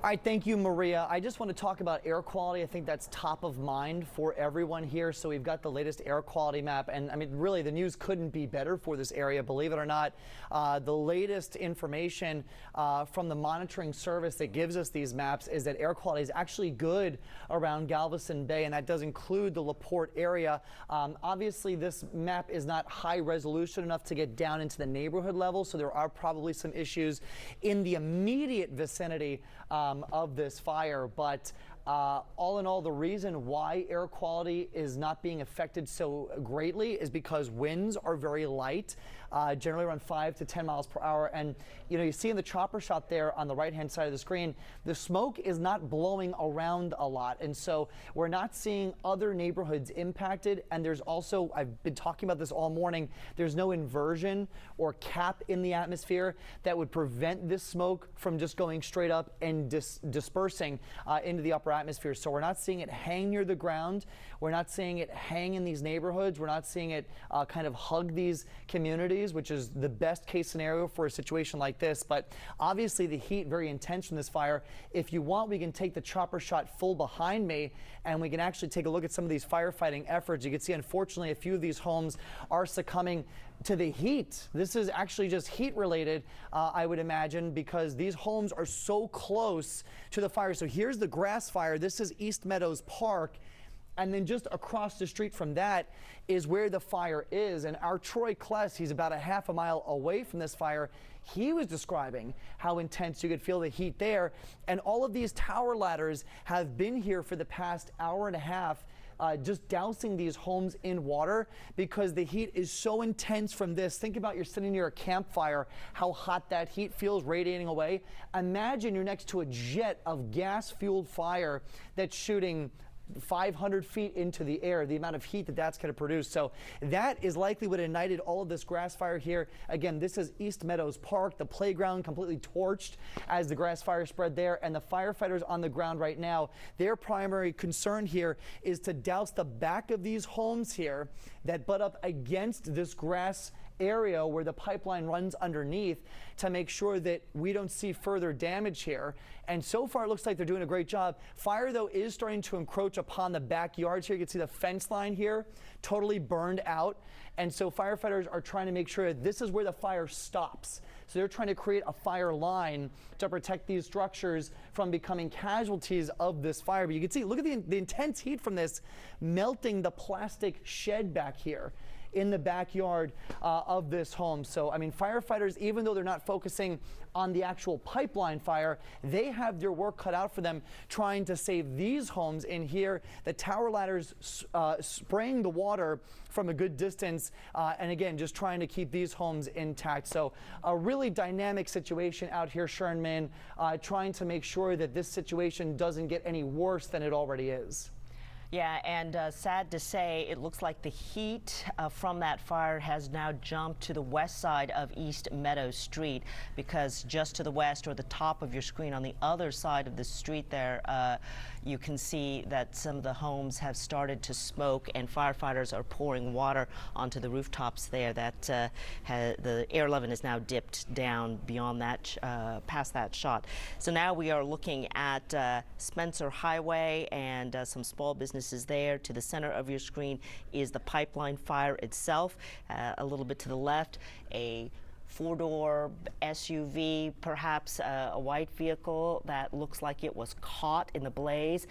All right, thank you, Maria. I just want to talk about air quality. I think that's top of mind for everyone here. So we've got the latest air quality map, and I mean, really, the news couldn't be better for this area, believe it or not. The latest information from the monitoring service that gives us these maps is that air quality is actually good around Galveston Bay, and that does include the LaPorte area. Obviously, this map is not high resolution enough to get down into the neighborhood level, so there are probably some issues in the immediate vicinity of this fire, but all in all, the reason why air quality is not being affected so greatly is because winds are very light, generally around 5 to 10 miles per hour. And you see in the chopper shot there on the right-hand side of the screen, the smoke is not blowing around a lot. And so we're not seeing other neighborhoods impacted. And there's also, I've been talking about this all morning, there's no inversion or cap in the atmosphere that would prevent this smoke from just going straight up and dispersing into the upper atmosphere. So we're not seeing it hang near the ground. We're not seeing it hang in these neighborhoods. We're not seeing it kind of hug these communities, which is the best case scenario for a situation like this. But obviously the heat very intense from this fire. If you want, we can take the chopper shot full behind me and we can actually take a look at some of these firefighting efforts. You can see, unfortunately, a few of these homes are succumbing to the heat. This is actually just heat related, I would imagine, because these homes are so close to the fire. So here's the grass fire. This is East Meadows Park. And then just across the street from that is where the fire is. And our Troy Kless, he's about a half a mile away from this fire. He was describing how intense you could feel the heat there. And all of these tower ladders have been here for the past hour and a half, just dousing these homes in water because the heat is so intense from this. Think about you're sitting near a campfire, how hot that heat feels radiating away. Imagine you're next to a jet of gas-fueled fire that's shooting 500 feet into the air, the amount of heat that that's going to produce. So that is likely what ignited all of this grass fire here. Again, this is East Meadows Park, the playground completely torched as the grass fire spread there, and the firefighters on the ground right now, their primary concern here is to douse the back of these homes here that butt up against this grass area where the pipeline runs underneath to make sure that we don't see further damage here. And so far it looks like they're doing a great job. Fire though is starting to encroach upon the backyards here. You can see the fence line here totally burned out. And so firefighters are trying to make sure that this is where the fire stops. So they're trying to create a fire line to protect these structures from becoming casualties of this fire. But you can see, look at the intense heat from this melting the plastic shed back here in the backyard of this home. So, I mean, firefighters, even though they're not focusing on the actual pipeline fire, they have their work cut out for them trying to save these homes in here. The tower ladders spraying the water from a good distance, and again, just trying to keep these homes intact. So a really dynamic situation out here, Sherman, trying to make sure that this situation doesn't get any worse than it already is. Yeah, and sad to say, it looks like the heat from that fire has now jumped to the west side of East Meadows Street, because just to the west, or the top of your screen on the other side of the street there, you can see that some of the homes have started to smoke, and firefighters are pouring water onto the rooftops there. That the air level is now dipped down beyond that, past that shot. So now we are looking at Spencer Highway and some small business businesses there. To the center of your screen is the pipeline fire itself. A little bit to the left, a four-door SUV, perhaps a white vehicle that looks like it was caught in the blaze.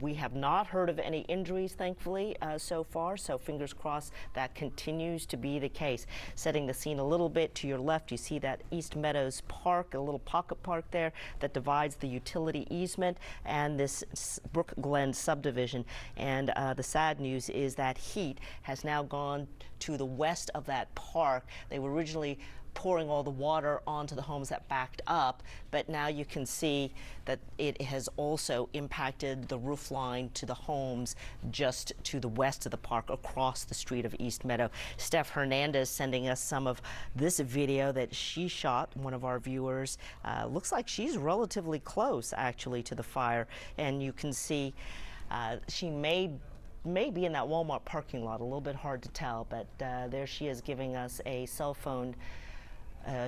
We have not heard of any injuries, thankfully, so far, so fingers crossed that continues to be the case. Setting the scene a little bit to your left, you see that East Meadows Park, a little pocket park there that divides the utility easement and this Brook Glen subdivision. And the sad news is that heat has now gone to the west of that park. They were originally pouring all the water onto the homes that backed up, but now you can see that it has also impacted the roof line to the homes just to the west of the park across the street of East Meadow. Steph Hernandez sending us some of this video that she shot, one of our viewers. Looks like she's relatively close actually to the fire, and you can see she may be in that Walmart parking lot, a little bit hard to tell, but there she is giving us a cell phone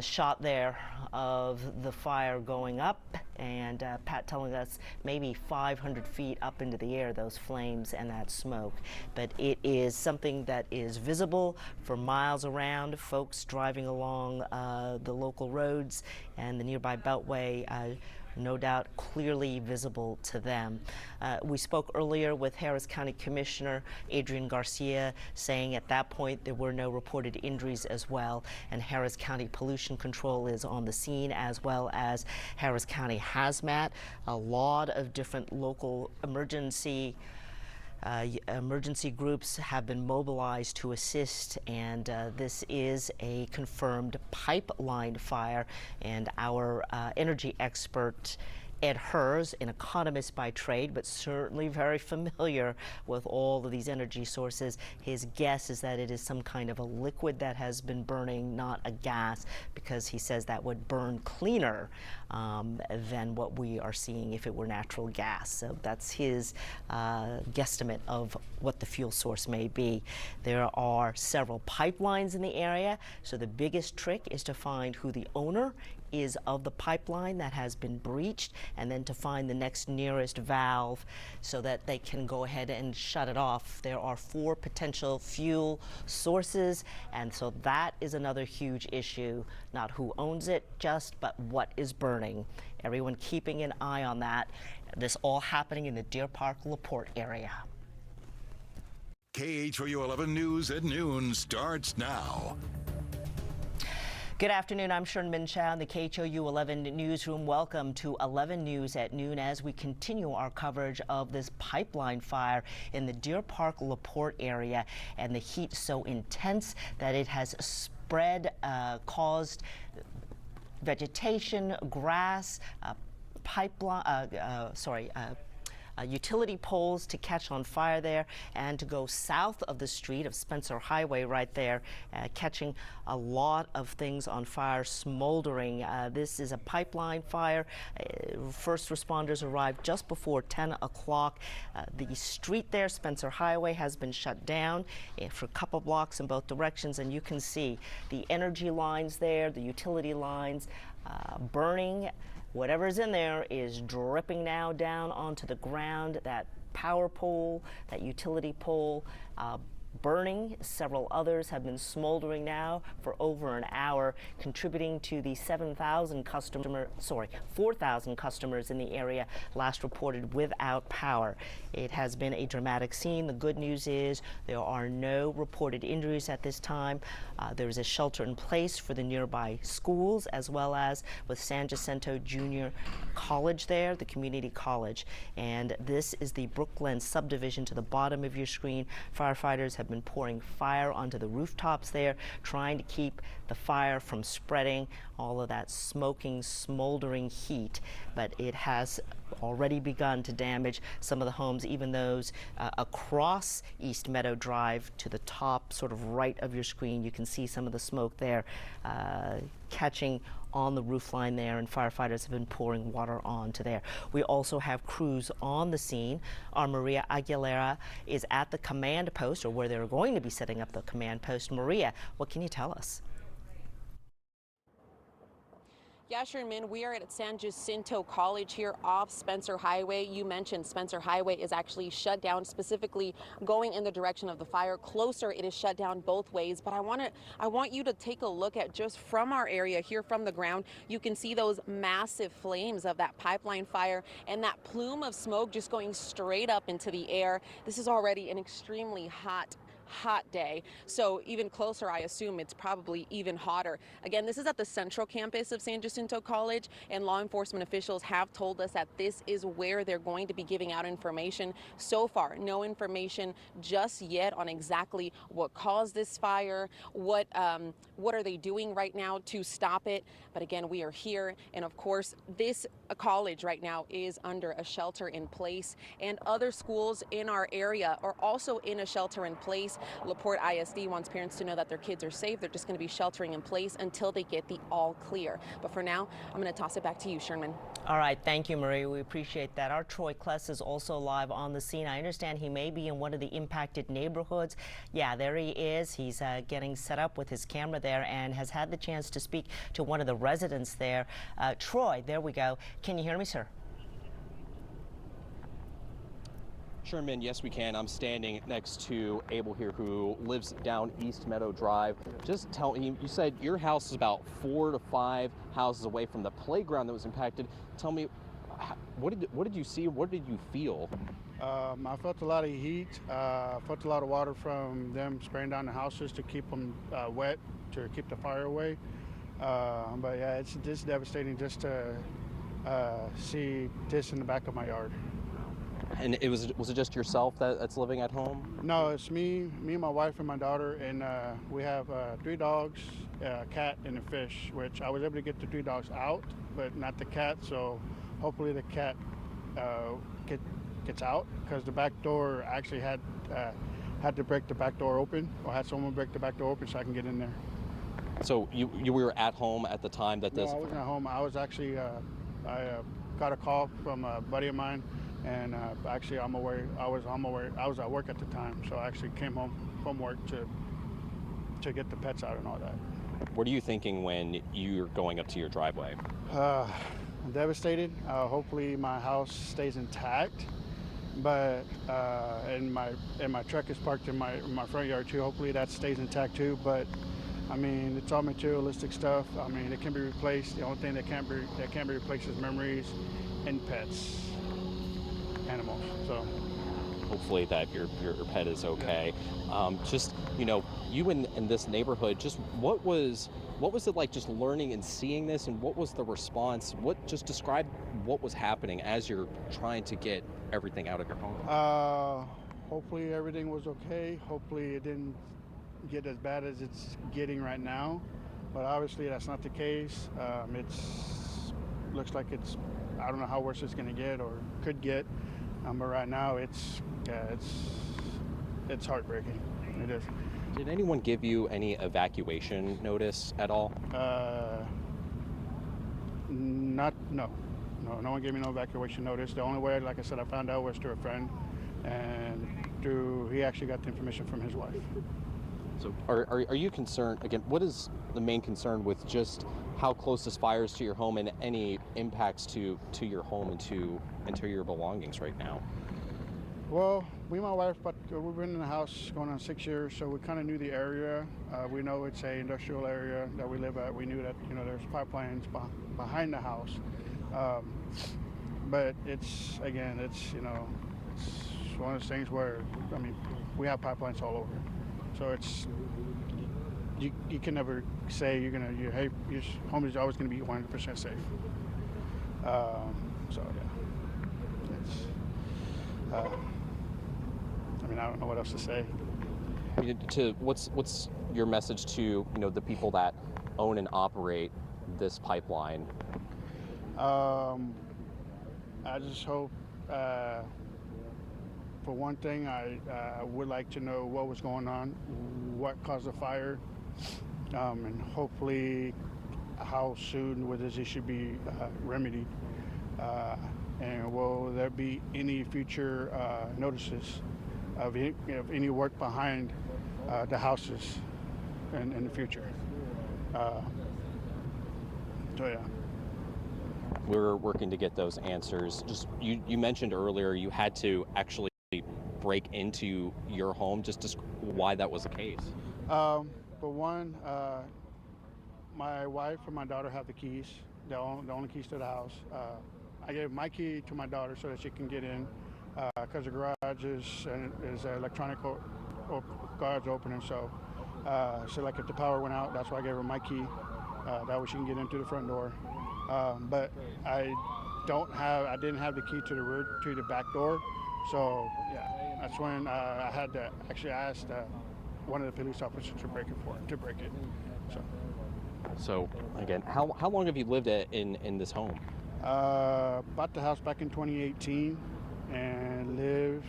shot there of the fire going up, and Pat telling us maybe 500 feet up into the air, those flames and that smoke. But it is something that is visible for miles around. Folks driving along the local roads and the nearby beltway, no doubt clearly visible to them. We spoke earlier with Harris County Commissioner Adrian Garcia, saying at that point there were no reported injuries as well, and Harris County Pollution Control is on the scene, as well as Harris County Hazmat. A lot of different local emergency groups have been mobilized to assist, and this is a confirmed pipeline fire. And our energy expert Ed Hers, an economist by trade, but certainly very familiar with all of these energy sources, his guess is that it is some kind of a liquid that has been burning, not a gas, because he says that would burn cleaner than what we are seeing if it were natural gas. So that's his guesstimate of what the fuel source may be. There are several pipelines in the area, so the biggest trick is to find who the owner is of the pipeline that has been breached, and then to find the next nearest valve so that they can go ahead and shut it off. There are 4 potential fuel sources, and so that is another huge issue. Not who owns it just, but what is burning. Everyone keeping an eye on that. This all happening in the Deer Park, LaPorte area. KHOU 11 News at noon starts now. Good afternoon, I'm Sharon Minchow in the KHOU 11 newsroom. Welcome to 11 News at noon as we continue our coverage of this pipeline fire in the Deer Park, LaPorte area, and the heat so intense that it has spread, caused vegetation, grass, utility poles to catch on fire there, and to go south of the street of Spencer Highway right there, catching a lot of things on fire, smoldering. This is a pipeline fire. First responders arrived just before 10 o'clock. The street there, Spencer Highway, has been shut down for a couple blocks in both directions, and you can see the energy lines there, the utility lines burning. Whatever's in there is dripping now down onto the ground. That power pole, that utility pole, burning. Several others have been smoldering now for over an hour, contributing to the 4,000 customers in the area last reported without power. It has been a dramatic scene. The good news is there are no reported injuries at this time. There is a shelter in place for the nearby schools, as well as with San Jacinto Junior College there, the community college. And this is the Brook Glen subdivision to the bottom of your screen. Firefighters have been pouring fire onto the rooftops there, trying to keep the fire from spreading all of that smoking, smoldering heat, but it has already begun to damage some of the homes, even those across East Meadow Drive to the top, sort of right of your screen. You can see some of the smoke there catching on the roof line there, and firefighters have been pouring water onto there. We also have crews on the scene. Our Maria Aguilera is at the command post, or where they're going to be setting up the command post. Maria, what can you tell us? Yeah, Sherman, we are at San Jacinto College here off Spencer Highway. You mentioned Spencer Highway is actually shut down, specifically going in the direction of the fire. Closer, it is shut down both ways. But I want you to take a look at just from our area here from the ground. You can see those massive flames of that pipeline fire and that plume of smoke just going straight up into the air. This is already an extremely hot day. So even closer, I assume it's probably even hotter. Again, this is at the central campus of San Jacinto College, and law enforcement officials have told us that this is where they're going to be giving out information. So far, no information just yet on exactly what caused this fire, what are they doing right now to stop it. But again, we are here, and of course, this college right now is under a shelter in place, and other schools in our area are also in a shelter in place. LaPorte ISD wants parents to know that their kids are safe. They're just going to be sheltering in place until they get the all clear. But for now, I'm going to toss it back to you, Sherman. All right, thank you, Marie. We appreciate that. Our Troy Kless is also live on the scene. I understand he may be in one of the impacted neighborhoods. Yeah, there he is. He's getting set up with his camera there and has had the chance to speak to one of the residents there. Troy, there we go. Can you hear me, sir? Sherman, yes, we can. I'm standing next to Abel here, who lives down East Meadow Drive. Just tell me, you said your house is about 4 to 5 houses away from the playground that was impacted. Tell me, what did you see? What did you feel? I felt a lot of heat. Felt a lot of water from them spraying down the houses to keep them wet, to keep the fire away. But yeah, it's just devastating just to see this in the back of my yard. And was it just yourself that's living at home? No, it's me, my wife, and my daughter, and we have 3 dogs, a cat, and a fish. Which I was able to get the 3 dogs out, but not the cat. So hopefully the cat gets out, because the back door actually had to break the back door open, or had someone break the back door open so I can get in there. So you were at home at the time that this? No, I wasn't at home. I was actually I got a call from a buddy of mine. And actually, I was at work at the time, so I actually came home from work to get the pets out and all that. What are you thinking when you're going up to your driveway? I'm devastated. Hopefully, my house stays intact, but and my truck is parked in my front yard too. Hopefully, that stays intact too. But I mean, it's all materialistic stuff. I mean, it can be replaced. The only thing that can't be replaced is memories and pets. Animals. So hopefully that your pet is okay. Just, you in this neighborhood, just what was it like just learning and seeing this, and what was the response? Just describe what was happening as you're trying to get everything out of your home. Hopefully everything was okay. Hopefully it didn't get as bad as it's getting right now, but obviously that's not the case. Looks like I don't know how worse it's going to get or could get. But right now, it's heartbreaking. It is. Did anyone give you any evacuation notice at all? No one gave me no evacuation notice. The only way, like I said, I found out was through a friend, and he actually got the information from his wife. So are you concerned, again, what is the main concern with just how close this fire is to your home and any impacts to your home and to your belongings right now? Well, me and my wife, we've been in the house going on 6 years, so we kind of knew the area. We know it's an industrial area that we live at. We knew that, there's pipelines behind the house. But it's one of those things where, we have pipelines all over. So it's, you can never say your home is always going to be 100% safe. So yeah, it's, I don't know what else to say. What's your message to the people that own and operate this pipeline? I just hope, for one thing, I would like to know what was going on, what caused the fire, and hopefully how soon will this issue be remedied, and will there be any future notices of any work behind the houses in the future. So yeah. we're working to get those answers. Just you mentioned earlier you had to actually break into your home. Just why that was the case. For one, my wife and my daughter have the keys, the only keys to the house. I gave my key to my daughter so that she can get in, because the garage is electronic garage opening. So like if the power went out, that's why I gave her my key. That way she can get into the front door. But I didn't have the key to the back door. So yeah, that's when I had to actually ask one of the police officers to break it. So again, how long have you lived in this home? Bought the house back in 2018 and live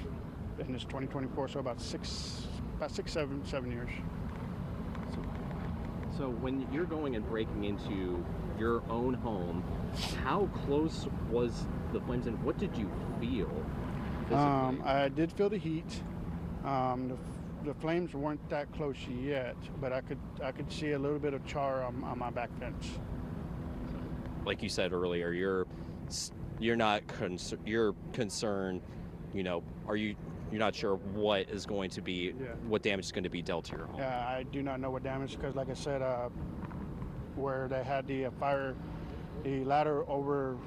in this 2024, so about 7 years. So when you're going and breaking into your own home, how close was the flames and what did you feel physically? I did feel the heat. The flames weren't that close yet, but I could see a little bit of char on my back fence. Like you said earlier, you're not you're concerned. You know, you're not sure what is going to be, what damage is going to be dealt to your home. Yeah, I do not know what damage, because like I said, where they had the fire, the ladder over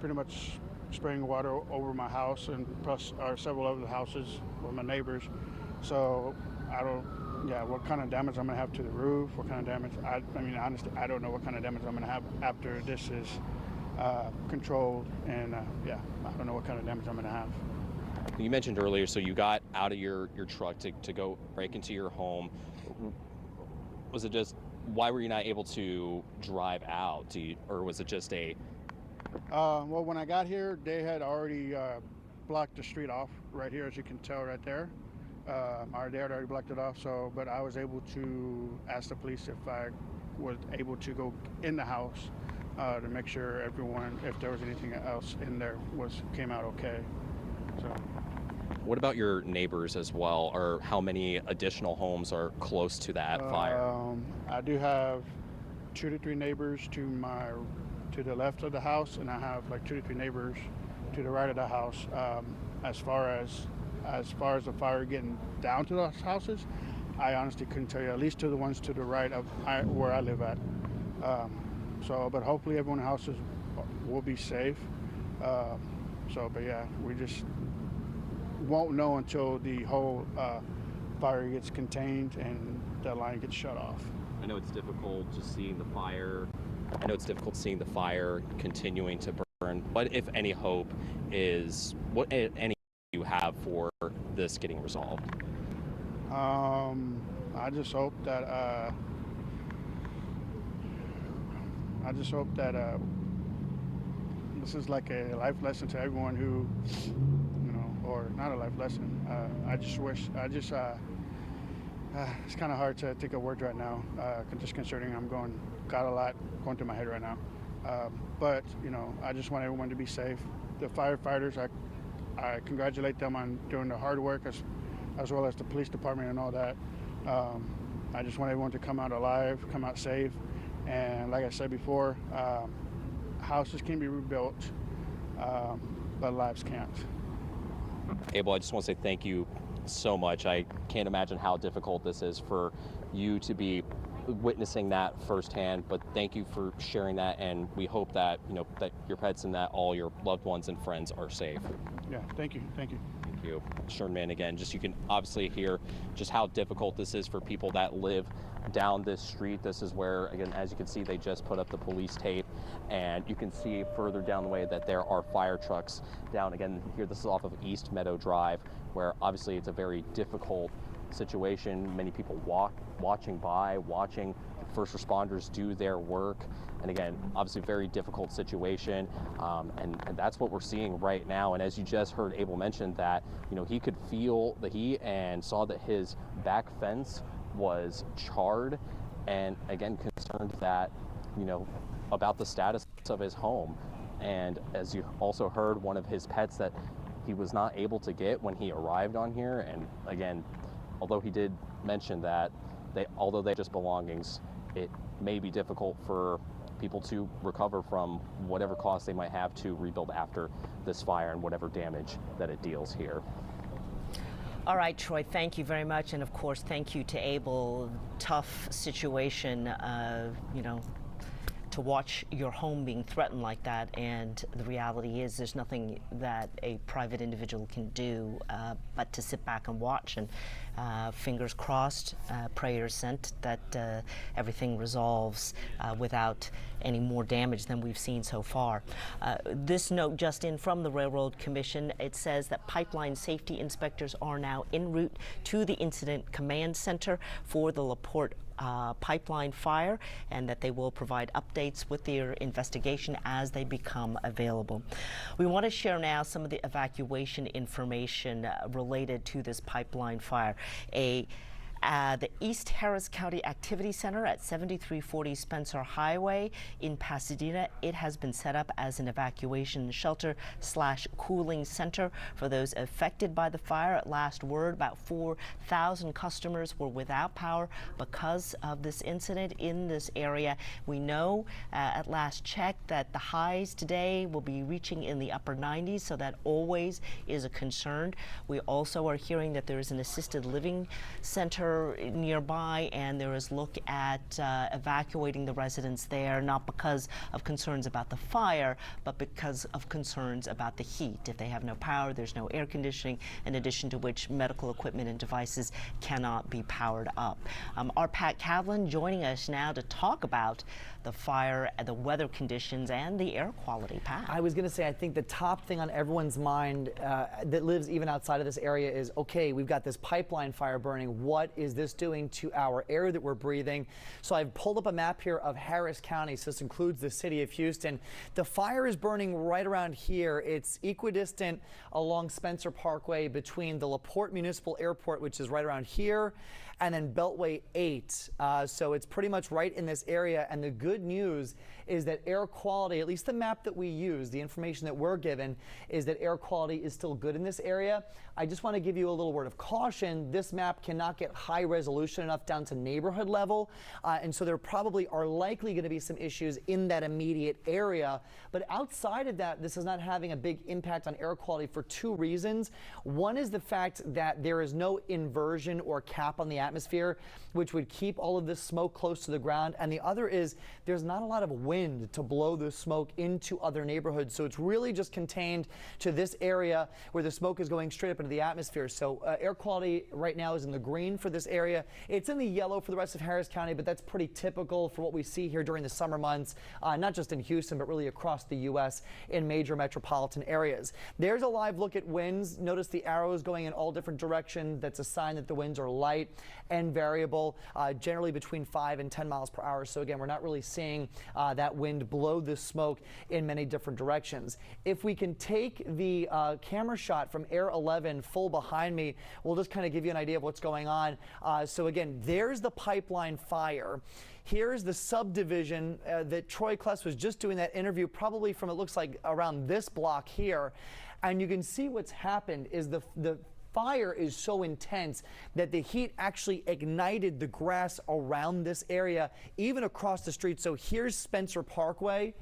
pretty much spraying water over my house and plus several other houses with my neighbors. So what kind of damage I'm gonna have to the roof, what kind of damage, I mean, honestly, I don't know what kind of damage I'm gonna have after this is controlled, and I don't know what kind of damage I'm gonna have. You mentioned earlier, so you got out of your truck to go break into your home. Was it just, why were you not able to drive out? Or was it just a... Well, when I got here, they had already blocked the street off right here, as you can tell right there. They had already blocked it off, but I was able to ask the police if I was able to go in the house to make sure everyone, if there was anything else in there, came out okay. So. What about your neighbors as well, or how many additional homes are close to that fire? I do have 2 to 3 neighbors to the left of the house, and I have like 2 to 3 neighbors to the right of the house. As far as the fire getting down to those houses, I honestly couldn't tell you. At least to the ones to the right of where I live at. But hopefully everyone in the houses will be safe. But yeah, we just won't know until the whole fire gets contained and that line gets shut off. I know it's difficult just seeing the fire. I know it's difficult seeing the fire continuing to burn. What, if any, hope is, what any you have for this getting resolved? I just hope that this is like a life lesson to everyone who, or not a life lesson. It's kind of hard to think of words right now, just considering got a lot going through my head right now. But I just want everyone to be safe. The firefighters, I congratulate them on doing the hard work, as well as the police department and all that. I just want everyone to come out alive, come out safe. And like I said before, houses can be rebuilt, but lives can't. Abel, I just want to say thank you so much. I can't imagine how difficult this is for you to be witnessing that firsthand, but thank you for sharing that, and we hope that that your pets and that all your loved ones and friends are safe. Yeah, thank you. Thank you. Sherman, again, you can obviously hear just how difficult this is for people that live down this street. This is where, again, as you can see, they just put up the police tape, and you can see further down the way that there are fire trucks down. Again, here, this is off of East Meadow Drive, where obviously it's a very difficult situation. Many people watching first responders do their work. And again, obviously a very difficult situation. And that's what we're seeing right now. And as you just heard Abel mention that, he could feel the heat and saw that his back fence was charred, and again, concerned that, about the status of his home. And as you also heard, one of his pets that he was not able to get when he arrived on here. And again, although he did mention that although they're just belongings, it may be difficult for people to recover from whatever cost they might have to rebuild after this fire and whatever damage that it deals here. All right, Troy, thank you very much. And of course, thank you to Abel. Tough situation, you know, to watch your home being threatened like that. And the reality is there's nothing that a private individual can do but to sit back and watch. And fingers crossed, prayers sent that everything resolves without any more damage than we've seen so far. This note just in from the Railroad Commission, it says that pipeline safety inspectors are now en route to the incident command center for the LaPorte pipeline fire, and that they will provide updates with their investigation as they become available. We want to share now some of the evacuation information related to this pipeline fire. The East Harris County Activity Center at 7340 Spencer Highway in Pasadena, it has been set up as an evacuation shelter / cooling center for those affected by the fire. At last word, about 4,000 customers were without power because of this incident in this area. We know at last check that the highs today will be reaching in the upper 90s, so that always is a concern. We also are hearing that there is an assisted living center nearby, and there is look at evacuating the residents there, not because of concerns about the fire, but because of concerns about the heat. If they have no power, there's no air conditioning, in addition to which medical equipment and devices cannot be powered up. Our Pat Kavlin joining us now to talk about the fire, the weather conditions, and the air quality. Pat. I was going to say, I think the top thing on everyone's mind that lives even outside of this area is, okay, we've got this pipeline fire burning. What is this doing to our air that we're breathing? So I've pulled up a map here of Harris County. So this includes the city of Houston. The fire is burning right around here. It's equidistant along Spencer Parkway between the LaPorte Municipal Airport, which is right around here, and then Beltway 8. So it's pretty much right in this area. And the good news is that air quality, at least the map that we use, the information that we're given, is that air quality is still good in this area. I just want to give you a little word of caution. This map cannot get high resolution enough down to neighborhood level. And so there probably are likely going to be some issues in that immediate area. But outside of that, this is not having a big impact on air quality for two reasons. One is the fact that there is no inversion or cap on the atmosphere, which would keep all of this smoke close to the ground. And the other is there's not a lot of wind to blow the smoke into other neighborhoods. So it's really just contained to this area where the smoke is going straight up into the atmosphere. So air quality right now is in the green for this area. It's in the yellow for the rest of Harris County, but that's pretty typical for what we see here during the summer months, not just in Houston, but really across the U.S. in major metropolitan areas. There's a live look at winds. Notice the arrows going in all different directions. That's a sign that the winds are light and variable, generally between 5 and 10 miles per hour. So again, we're not really seeing that wind blow the smoke in many different directions. If we can take the camera shot from Air 11 full behind me, we'll just kind of give you an idea of what's going on. So again, there's the pipeline fire. Here's the subdivision that Troy Kless was just doing that interview, probably from, it looks like, around this block here. And you can see what's happened is the fire is so intense that the heat actually ignited the grass around this area, even across the street. So here's Spencer Parkway.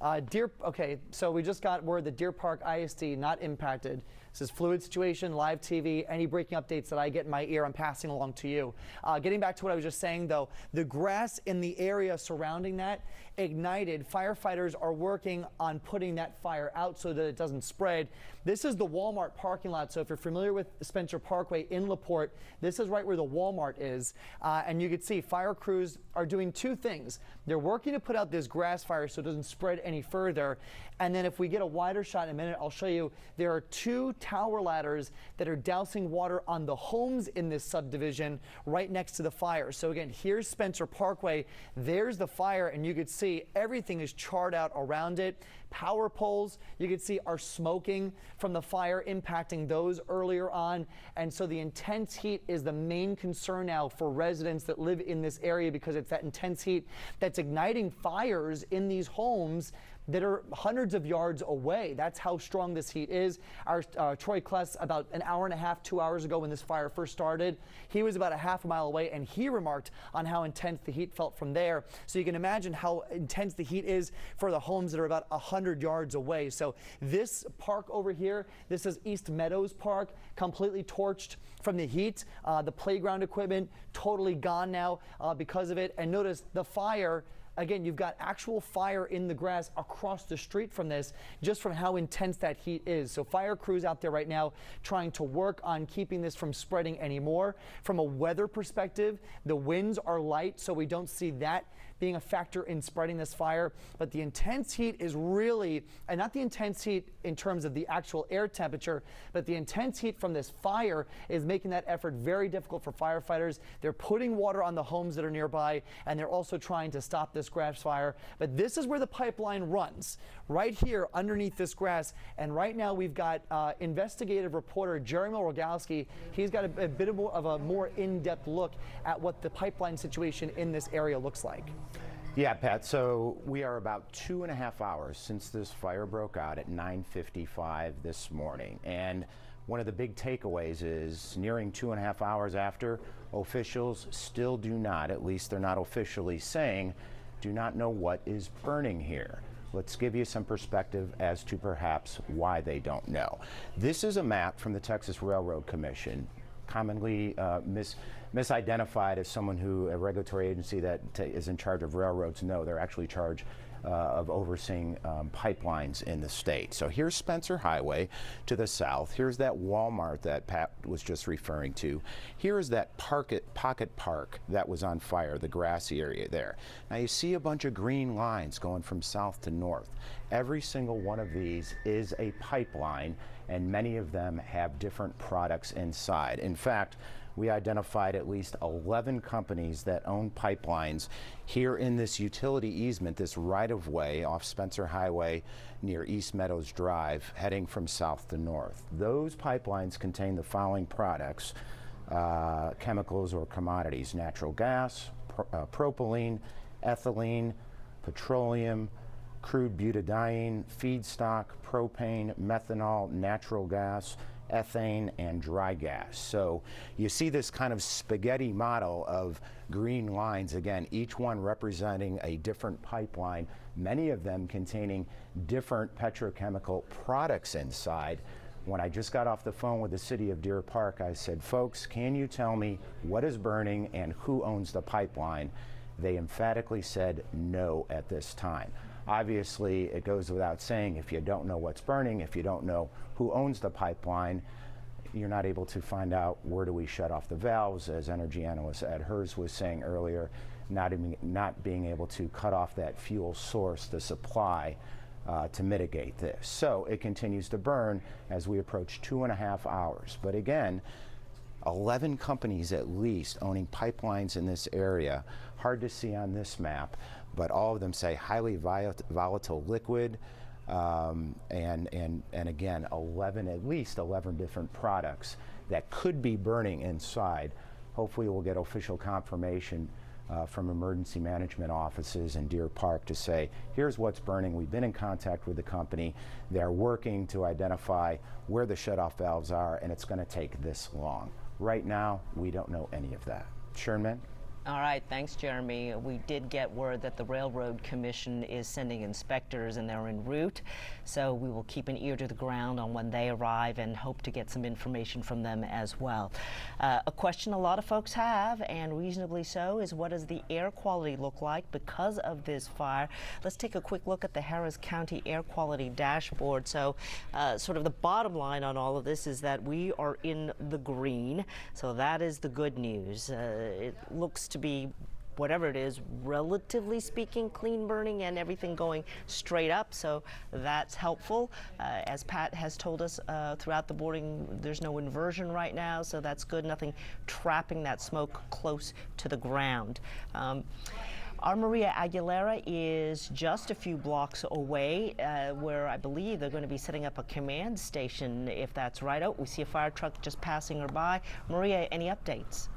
Okay, so we just got word that Deer Park ISD not impacted. This is fluid situation, live TV. Any breaking updates that I get in my ear, I'm passing along to you. Getting back to what I was just saying, though, the grass in the area surrounding that ignited. Firefighters are working on putting that fire out so that it doesn't spread. This is the Walmart parking lot. So if you're familiar with Spencer Parkway in LaPorte, this is right where the Walmart is. And you can see fire crews are doing two things. They're working to put out this grass fire so it doesn't spread any further. And then if we get a wider shot in a minute, I'll show you there are 2 tower ladders that are dousing water on the homes in this subdivision right next to the fire. So again, here's Spencer Parkway. There's the fire, and you could see everything is charred out around it. Power poles, you can see, are smoking from the fire, impacting those earlier on. And so the intense heat is the main concern now for residents that live in this area, because it's that intense heat that's igniting fires in these homes that are hundreds of yards away. That's how strong this heat is. Our Troy Kless, about an hour and a half, 2 hours ago when this fire first started, he was about a half a mile away, and he remarked on how intense the heat felt from there. So you can imagine how intense the heat is for the homes that are about 100 yards away. So this park over here, this is East Meadows Park, completely torched from the heat. The playground equipment totally gone now because of it. And notice the fire. Again, you've got actual fire in the grass across the street from this, just from how intense that heat is. So fire crews out there right now trying to work on keeping this from spreading anymore. From a weather perspective, the winds are light, so we don't see that being a factor in spreading this fire. But the intense heat is really, and not the intense heat in terms of the actual air temperature, but the intense heat from this fire is making that effort very difficult for firefighters. They're putting water on the homes that are nearby, and they're also trying to stop this grass fire. But this is where the pipeline runs, right here underneath this grass. And right now we've got investigative reporter Jeremy Rogalski. He's got a bit of a more in-depth look at what the pipeline situation in this area looks like. Yeah, Pat, so we are about 2.5 hours since this fire broke out at 9:55 this morning. And one of the big takeaways is nearing 2.5 hours after, officials still do not, at least they're not officially saying, do not know what is burning here. Let's give you some perspective as to perhaps why they don't know. This is a map from the Texas Railroad Commission, commonly misidentified as someone who, a regulatory agency that is in charge of railroads. No, they're actually charged of overseeing pipelines in the state. So here's Spencer Highway to the south. Here's that Walmart that Pat was just referring to. Here is that Pocket Park that was on fire, the grassy area there. Now you see a bunch of green lines going from south to north. Every single one of these is a pipeline, and many of them have different products inside. In fact, we identified at least 11 companies that own pipelines here in this utility easement, this right-of-way off Spencer Highway near East Meadows Drive, heading from south to north. Those pipelines contain the following products, chemicals or commodities: natural gas, propylene, ethylene, petroleum, crude butadiene, feedstock, propane, methanol, natural gas, ethane, and dry gas. So you see this kind of spaghetti model of green lines, again, each one representing a different pipeline, many of them containing different petrochemical products inside. When I just got off the phone with the city of Deer Park, I said, folks, can you tell me what is burning and who owns the pipeline? They emphatically said no at this time. Obviously, it goes without saying, if you don't know what's burning, if you don't know who owns the pipeline, you're not able to find out where do we shut off the valves, as energy analyst Ed Hers was saying earlier, not being able to cut off that fuel source, the supply, to mitigate this. So it continues to burn as we approach 2.5 hours. But again, 11 companies at least owning pipelines in this area. Hard to see on this map, but all of them say highly volatile liquid, and again, at least 11 different products that could be burning inside. Hopefully we'll get official confirmation from emergency management offices in Deer Park to say, here's what's burning. We've been in contact with the company. They're working to identify where the shutoff valves are, and it's going to take this long. Right now, we don't know any of that. Sherman? All right, thanks, Jeremy. We did get word that the Railroad Commission is sending inspectors, and they're en route. So we will keep an ear to the ground on when they arrive and hope to get some information from them as well. A question a lot of folks have, and reasonably so, is what does the air quality look like because of this fire? Let's take a quick look at the Harris County Air Quality Dashboard. So sort of the bottom line on all of this is that we are in the green. So that is the good news. It looks to be, whatever it is, relatively speaking, clean burning and everything going straight up, so that's helpful. As Pat has told us throughout the boarding, there's no inversion right now, so that's good. Nothing trapping that smoke close to the ground. Our Maria Aguilera is just a few blocks away, where I believe they're going to be setting up a command station, if that's right. Oh, we see a fire truck just passing her by. Maria, any updates?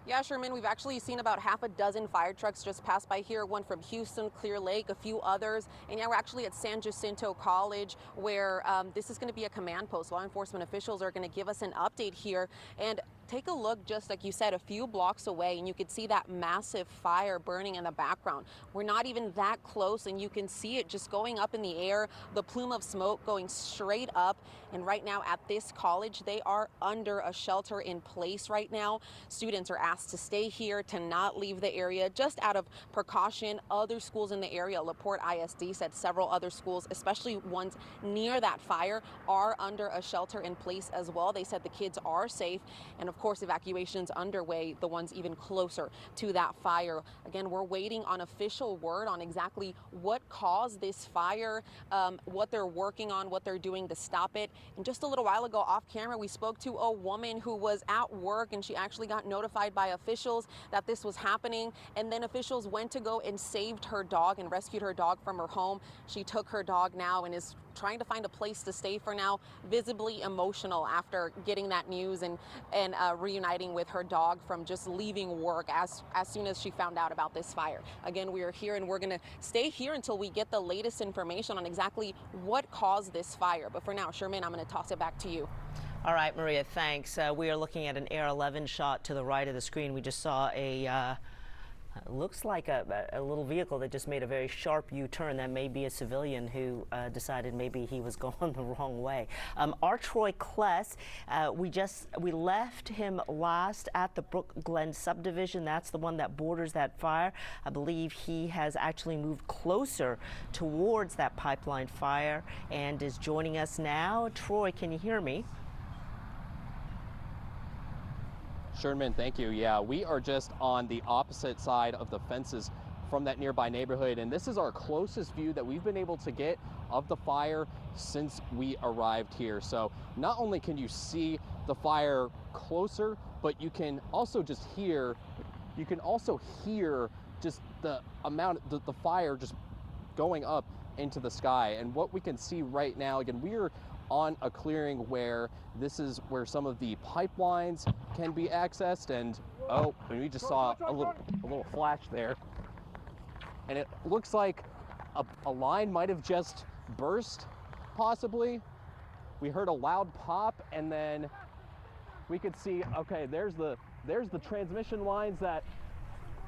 Yeah, Sherman, we've actually seen about half a dozen fire trucks just pass by here, one from Houston, Clear Lake, a few others. And yeah, we're actually at San Jacinto College, where this is going to be a command post. Law enforcement officials are going to give us an update here. And take a look, just like you said, a few blocks away, and you can see that massive fire burning in the background. We're not even that close, and you can see it just going up in the air, the plume of smoke going straight up. And right now at this college, they are under a shelter in place right now. Students are asked to stay here, to not leave the area, just out of precaution. Other schools in the area, LaPorte ISD said several other schools, especially ones near that fire, are under a shelter in place as well. They said the kids are safe, and of course, evacuations underway, the ones even closer to that fire. Again, we're waiting on official word on exactly what caused this fire, what they're working on, what they're doing to stop it. And just a little while ago off camera, we spoke to a woman who was at work, and she actually got notified by officials that this was happening. And then officials went to go and saved her dog and rescued her dog from her home. She took her dog now and is trying to find a place to stay for now, visibly emotional after getting that news and reuniting with her dog from just leaving work as soon as she found out about this fire. Again, we are here, and we're going to stay here until we get the latest information on exactly what caused this fire. But for now, Sherman, I'm going to toss it back to you. All right, Maria, thanks. We are looking at an Air 11 shot to the right of the screen. We just saw a looks like a little vehicle that just made a very sharp U-turn. That may be a civilian who decided maybe he was going the wrong way. Our Troy Kless, we left him last at the Brook Glen subdivision. That's the one that borders that fire. I believe he has actually moved closer towards that pipeline fire and is joining us now. Troy, can you hear me? Sherman, thank you. Yeah, we are just on the opposite side of the fences from that nearby neighborhood, and this is our closest view that we've been able to get of the fire since we arrived here. So not only can you see the fire closer, but you can also just hear, just the amount, the fire just going up into the sky. And what we can see right now, again, we're on a clearing where this is where some of the pipelines can be accessed, and we just saw a little flash there, and it looks like a line might have just burst, possibly. We heard a loud pop, and then we could see, okay, there's the transmission lines that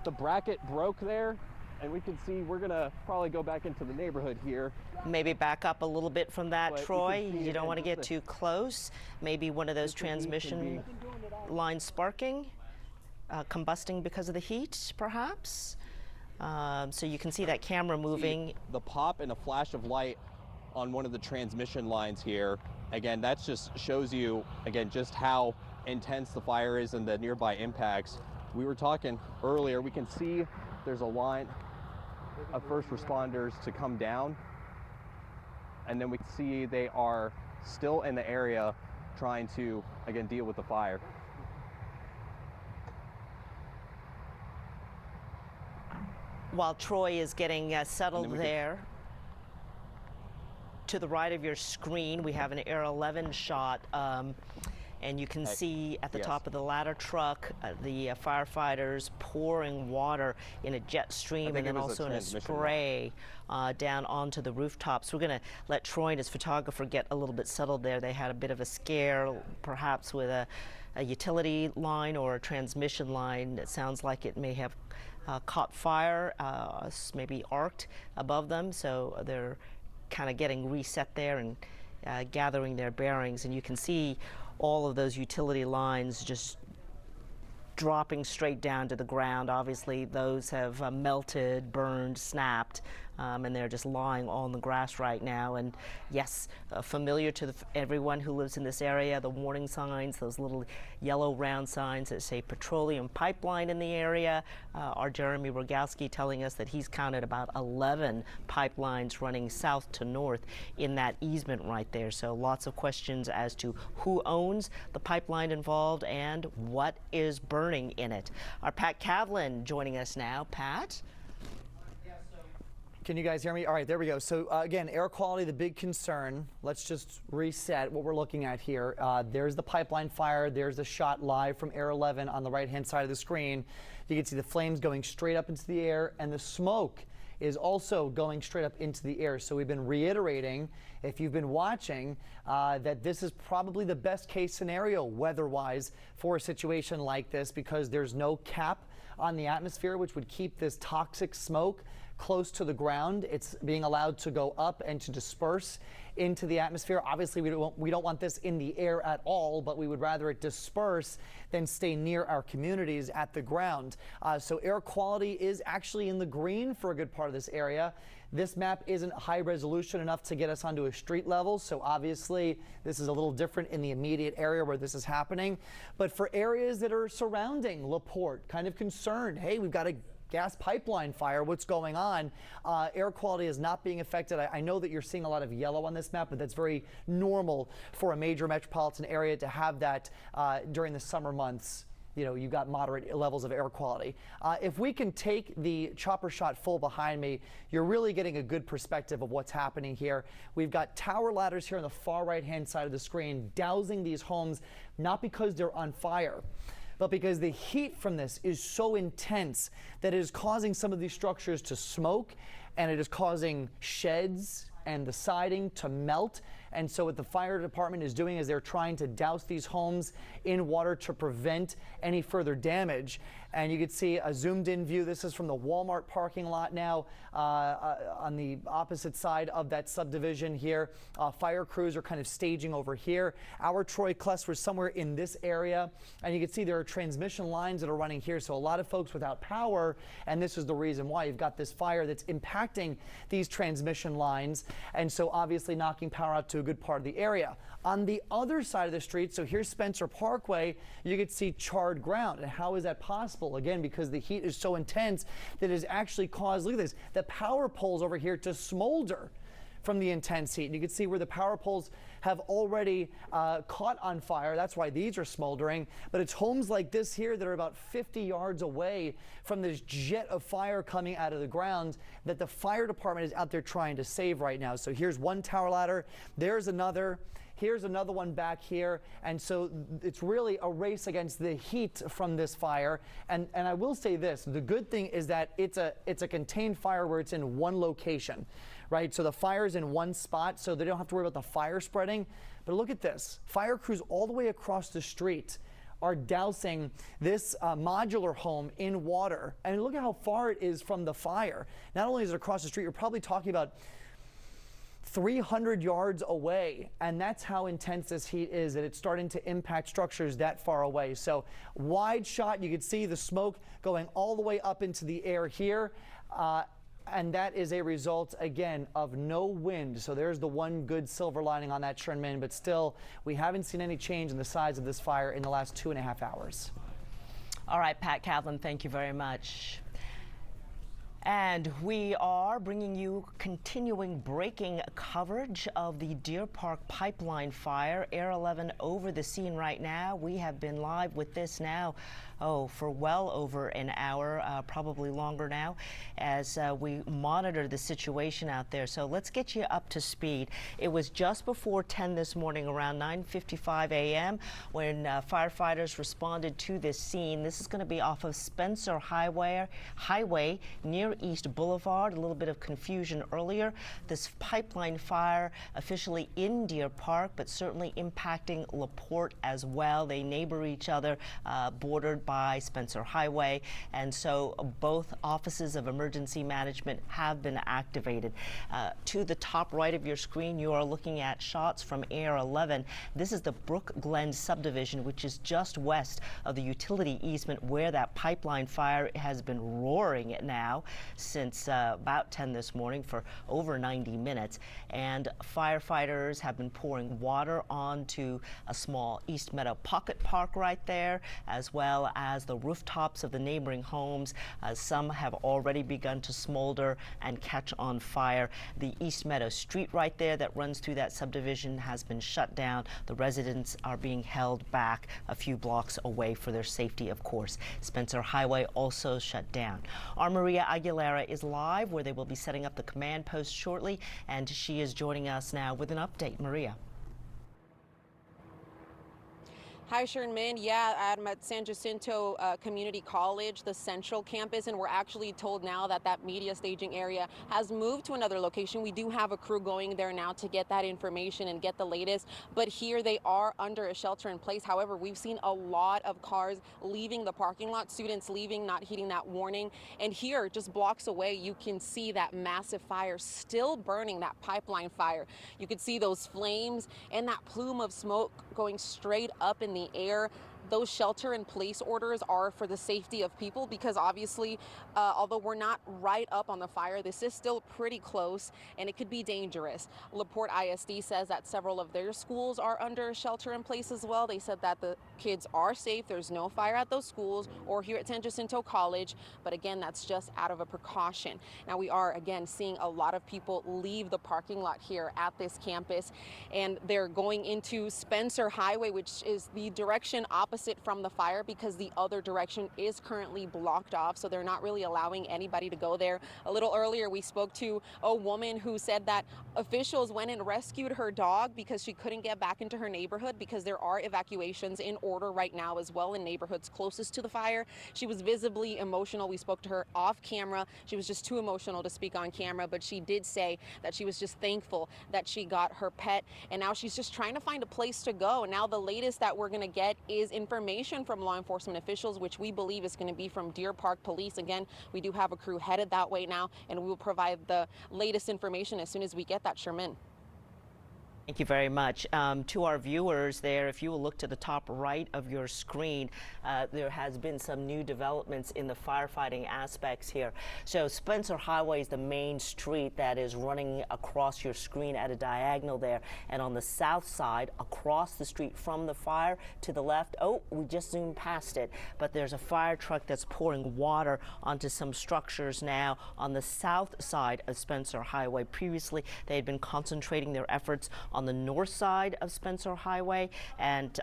the bracket broke there. And we can see we're gonna probably go back into the neighborhood here. Maybe back up a little bit from that, But Troy. You don't want to get too close. Maybe one of those transmission lines sparking, combusting because of the heat, perhaps. So you can see that camera moving. The pop and a flash of light on one of the transmission lines here. Again, that just shows you, again, just how intense the fire is and the nearby impacts. We were talking earlier, we can see there's a line of first responders to come down, and then we can see they are still in the area trying to, again, deal with the fire. While Troy is getting settled there, to the right of your screen, we have an Air 11 shot. And you can see at the top of the ladder truck, the firefighters pouring water in a jet stream and then also in a spray down onto the rooftops. We're going to let Troy and his photographer get a little bit settled there. They had a bit of a scare, perhaps with a utility line or a transmission line. It sounds like it may have caught fire, maybe arced above them. So they're kind of getting reset there and gathering their bearings. And you can see all of those utility lines just dropping straight down to the ground. Obviously, those have melted, burned, snapped, and they're just lying on the grass right now. And yes, familiar to everyone who lives in this area, the warning signs, those little yellow round signs that say petroleum pipeline in the area. Our Jeremy Rogowski telling us that he's counted about 11 pipelines running south to north in that easement right there. So lots of questions as to who owns the pipeline involved and what is burning in it. Our Pat Kavlin joining us now. Pat? Can you guys hear me? All right, there we go. So again, air quality, the big concern. Let's just reset what we're looking at here. There's the pipeline fire. There's a shot live from Air 11 on the right-hand side of the screen. You can see the flames going straight up into the air, and the smoke is also going straight up into the air. So we've been reiterating, if you've been watching, that this is probably the best case scenario weather-wise for a situation like this, because there's no cap on the atmosphere, which would keep this toxic smoke close to the ground. It's being allowed to go up and to disperse into the atmosphere. Obviously, we don't want this in the air at all, but we would rather it disperse than stay near our communities at the ground. So air quality is actually in the green for a good part of this area. This map isn't high resolution enough to get us onto a street level, so obviously this is a little different in the immediate area where this is happening. But for areas that are surrounding LaPorte, kind of concerned, hey, we've got a gas pipeline fire, what's going on? Air quality is not being affected. I know that you're seeing a lot of yellow on this map, but that's very normal for a major metropolitan area to have that during the summer months. You know, you've got moderate levels of air quality. If we can take the chopper shot full behind me, you're really getting a good perspective of what's happening here. We've got tower ladders here on the far right-hand side of the screen dousing these homes, not because they're on fire, but because the heat from this is so intense that it is causing some of these structures to smoke, and it is causing sheds and the siding to melt. And so what the fire department is doing is they're trying to douse these homes in water to prevent any further damage. And you can see a zoomed in view. This is from the Walmart parking lot now on the opposite side of that subdivision here. Fire crews are kind of staging over here. Our Troy cluster is somewhere in this area. And you can see there are transmission lines that are running here. So a lot of folks without power, and this is the reason why you've got this fire that's impacting these transmission lines. And so obviously knocking power out to a good part of the area. On the other side of the street, so here's Spencer Parkway, you can see charred ground. And how is that possible? Again, because the heat is so intense that it has actually caused, look at this, the power poles over here to smolder from the intense heat. And you can see where the power poles have already caught on fire. That's why these are smoldering. But it's homes like this here that are about 50 yards away from this jet of fire coming out of the ground that the fire department is out there trying to save right now. So here's one tower ladder. There's another. Here's another one back here. And so it's really a race against the heat from this fire. And I will say this, the good thing is that it's a contained fire where it's in one location, right? So the fire's in one spot, so they don't have to worry about the fire spreading. But look at this, fire crews all the way across the street are dousing this modular home in water. And look at how far it is from the fire. Not only is it across the street, you're probably talking about 300 yards away, and that's how intense this heat is, that it's starting to impact structures that far away. So wide shot, you can see the smoke going all the way up into the air here, and that is a result, again, of no wind. So there's the one good silver lining on that, Sherman, but still, we haven't seen any change in the size of this fire in the last 2.5 hours. All right, Pat Kaplan, thank you very much. And we are bringing you continuing breaking coverage of the Deer Park pipeline fire. Air 11 over the scene right now. We have been live with this now, for well over an hour, probably longer now, as we monitor the situation out there. So let's get you up to speed. It was just before 10 this morning, around 9:55 a.m., when firefighters responded to this scene. This is going to be off of Spencer Highway near East Boulevard. A little bit of confusion earlier. This pipeline fire officially in Deer Park, but certainly impacting LaPorte as well. They neighbor each other, bordered by Spencer Highway, and so both offices of emergency management have been activated. To the top right of your screen, you are looking at shots from Air 11. This is the Brook Glen subdivision, which is just west of the utility easement where that pipeline fire has been roaring now since about 10 this morning for over 90 minutes. And firefighters have been pouring water onto a small East Meadow Pocket Park right there, as well as the rooftops of the neighboring homes. Some have already begun to smolder and catch on fire. The East Meadow Street right there that runs through that subdivision has been shut down. The residents are being held back a few blocks away for their safety, of course. Spencer Highway also shut down. Our Maria Aguilar Aguilera is live, where they will be setting up the command post shortly, and she is joining us now with an update. Maria. Hi, Sherman. Yeah, I'm at San Jacinto Community College, the central campus, and we're actually told now that that media staging area has moved to another location. We do have a crew going there now to get that information and get the latest, but here they are under a shelter in place. However, we've seen a lot of cars leaving the parking lot, students leaving, not heeding that warning. And here, just blocks away, you can see that massive fire still burning, that pipeline fire. You can see those flames and that plume of smoke going straight up in the air. Those shelter in place orders are for the safety of people because obviously, although we're not right up on the fire, this is still pretty close and it could be dangerous. LaPorte ISD says that several of their schools are under shelter in place as well. They said that the kids are safe. There's no fire at those schools or here at San Jacinto College. But again, that's just out of a precaution. Now we are again seeing a lot of people leave the parking lot here at this campus, and they're going into Spencer Highway, which is the direction opposite from the fire because the other direction is currently blocked off, so they're not really allowing anybody to go there. A little earlier we spoke to a woman who said that officials went and rescued her dog because she couldn't get back into her neighborhood because there are evacuations in order right now as well in neighborhoods closest to the fire. She was visibly emotional. We spoke to her off camera. She was just too emotional to speak on camera, but she did say that she was just thankful that she got her pet, and now she's just trying to find a place to go. Now the latest that we're going to get is information from law enforcement officials, which we believe is going to be from Deer Park Police. Again, we do have a crew headed that way now, and we will provide the latest information as soon as we get that, Sherman. Thank you very much. To our viewers there, if you will look to the top right of your screen, there has been some new developments in the firefighting aspects here. So Spencer Highway is the main street that is running across your screen at a diagonal there. And on the south side, across the street from the fire to the left, oh, we just zoomed past it, but there's a fire truck that's pouring water onto some structures now on the south side of Spencer Highway. Previously, they had been concentrating their efforts on the north side of Spencer Highway and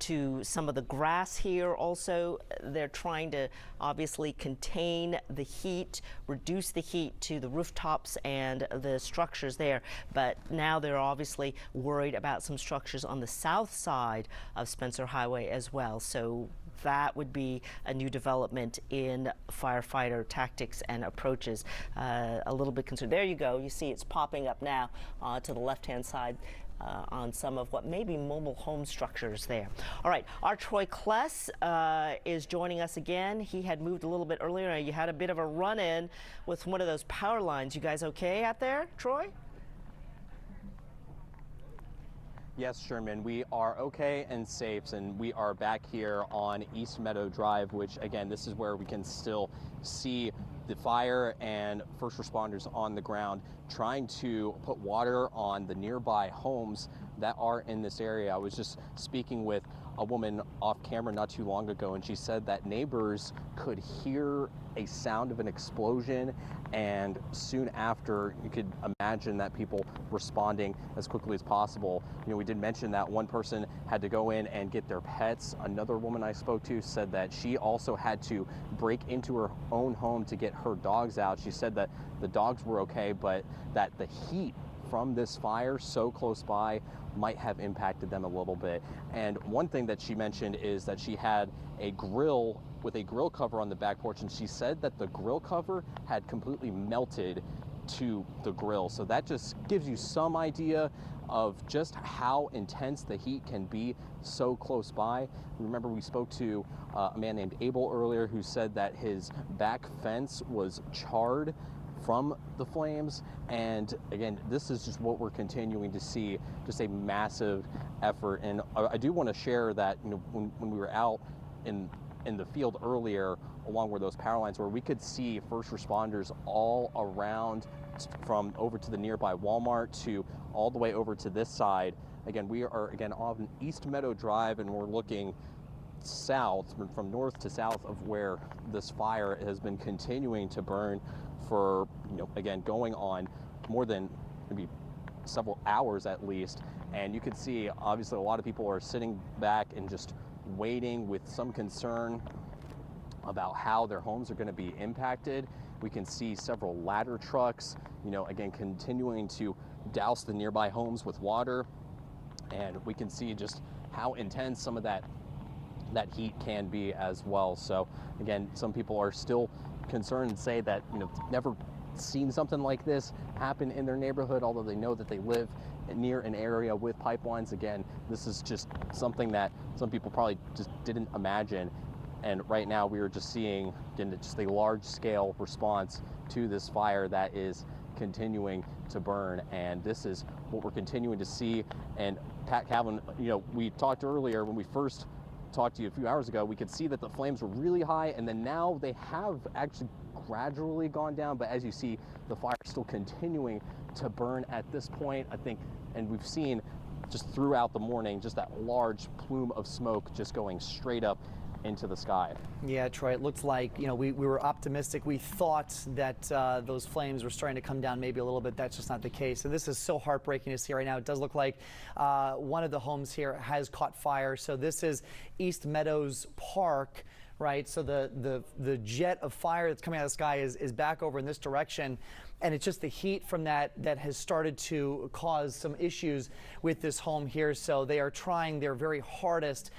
to some of the grass here. Also, they're trying to obviously contain the heat, reduce the heat to the rooftops and the structures there. But now they're obviously worried about some structures on the south side of Spencer Highway as well. So that would be a new development in firefighter tactics and approaches. A little bit concerned. There you go. You see it's popping up now to the left-hand side on some of what may be mobile home structures there. All right, our Troy Kless is joining us again. He had moved a little bit earlier. You had a bit of a run-in with one of those power lines. You guys okay out there, Troy? Yes, Sherman, we are okay and safe, and we are back here on East Meadow Drive, which again, this is where we can still see the fire and first responders on the ground trying to put water on the nearby homes that are in this area. I was just speaking with a woman off camera not too long ago, and she said that neighbors could hear a sound of an explosion, and soon after you could imagine that people responding as quickly as possible. You know, we did mention that one person had to go in and get their pets. Another woman I spoke to said that she also had to break into her own home to get her dogs out. She said that the dogs were okay, but that the heat from this fire so close by might have impacted them a little bit. And one thing that she mentioned is that she had a grill with a grill cover on the back porch, and she said that the grill cover had completely melted to the grill. So that just gives you some idea of just how intense the heat can be so close by. Remember, we spoke to a man named Abel earlier who said that his back fence was charred from the flames, and again, this is just what we're continuing to see, just a massive effort. And I do want to share that, you know, when we were out in the field earlier along where those power lines were, we could see first responders all around, from over to the nearby Walmart to all the way over to this side. Again, we are again on East Meadow Drive, and we're looking south, from north to south of where this fire has been continuing to burn for, you know, again, going on more than maybe several hours at least. And you can see, obviously, a lot of people are sitting back and just waiting with some concern about how their homes are going to be impacted. We can see several ladder trucks, again, continuing to douse the nearby homes with water. And we can see just how intense some of that heat can be as well. So again, some people are still concerned and say that, never seen something like this happen in their neighborhood, although they know that they live near an area with pipelines. Again, this is just something that some people probably just didn't imagine. And right now we are just seeing just a large scale response to this fire that is continuing to burn. And this is what we're continuing to see. And Pat Calvin, we talked earlier when we first talked to you a few hours ago, we could see that the flames were really high, and then now they have actually gradually gone down. But as you see, the fire is still continuing to burn at this point, I think. And we've seen just throughout the morning, just that large plume of smoke just going straight up into the sky. Yeah, Troy, it looks like, we were optimistic. We thought that those flames were starting to come down maybe a little bit. That's just not the case. So this is so heartbreaking to see right now. It does look like one of the homes here has caught fire. So this is East Meadows Park, right? So the jet of fire that's coming out of the sky is back over in this direction. And it's just the heat from that has started to cause some issues with this home here. So they are trying their very hardest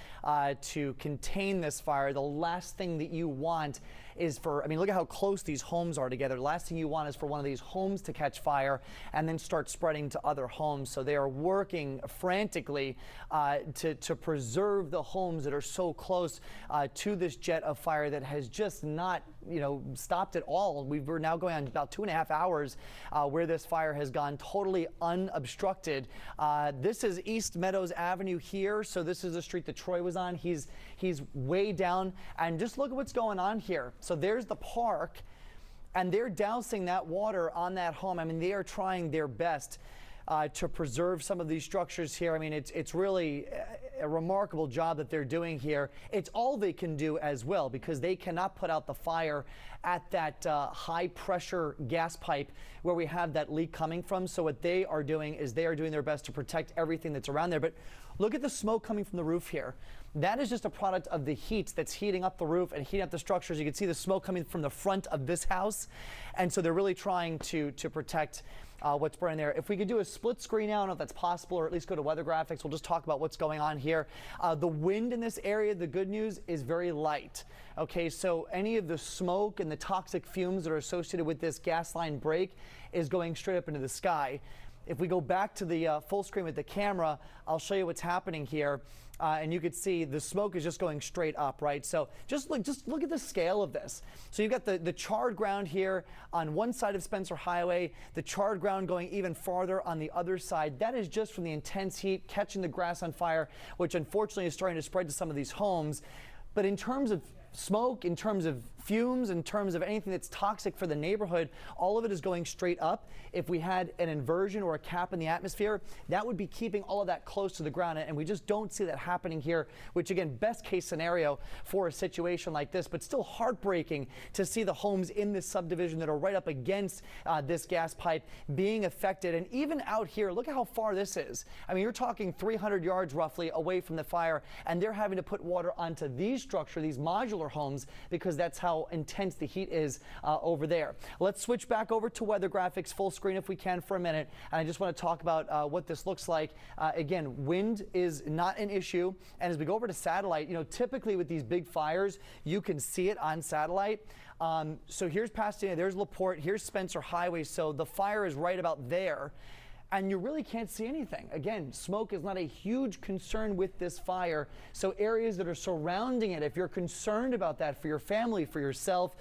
to contain this fire. The last thing that you want is look at how close these homes are together. The last thing you want is for one of these homes to catch fire and then start spreading to other homes. So they are working frantically to preserve the homes that are so close to this jet of fire that has just not, stopped at all. We're now going on about 2.5 hours where this fire has gone totally unobstructed. This is East Meadows Avenue here. So this is the street that Troy was on. He's way down, and just look at what's going on here. So there's the park, and they're dousing that water on that home. They are trying their best to preserve some of these structures here. It's really a remarkable job that they're doing here. It's all they can do as well, because they cannot put out the fire at that high pressure gas pipe where we have that leak coming from. So what they are doing is they are doing their best to protect everything that's around there. But look at the smoke coming from the roof here. That is just a product of the heat that's heating up the roof and heating up the structures. You can see the smoke coming from the front of this house. And so they're really trying to protect what's burning there. If we could do a split screen now, I don't know if that's possible, or at least go to weather graphics. We'll just talk about what's going on here. The wind in this area, the good news, is very light. Okay, so any of the smoke and the toxic fumes that are associated with this gas line break is going straight up into the sky. If we go back to the full screen with the camera, I'll show you what's happening here. And you can see the smoke is just going straight up, right? So just look at the scale of this. So you've got the charred ground here on one side of Spencer Highway, the charred ground going even farther on the other side. That is just from the intense heat catching the grass on fire, which unfortunately is starting to spread to some of these homes. But in terms of smoke, in terms of fumes, in terms of anything that's toxic for the neighborhood, all of it is going straight up. If we had an inversion or a cap in the atmosphere, that would be keeping all of that close to the ground, and we just don't see that happening here, which again, best case scenario for a situation like this, but still heartbreaking to see the homes in this subdivision that are right up against this gas pipe being affected. And even out here, look at how far this is. You're talking 300 yards roughly away from the fire, and they're having to put water onto these structures, these modular homes, because that's how intense the heat is over there. Let's switch back over to weather graphics full screen if we can for a minute. And I just want to talk about what this looks like. Again, wind is not an issue. And as we go over to satellite, typically with these big fires, you can see it on satellite. So here's Pasadena, there's LaPorte, here's Spencer Highway. So the fire is right about there. And you really can't see anything. Again, smoke is not a huge concern with this fire. So areas that are surrounding it, if you're concerned about that for your family, for yourself,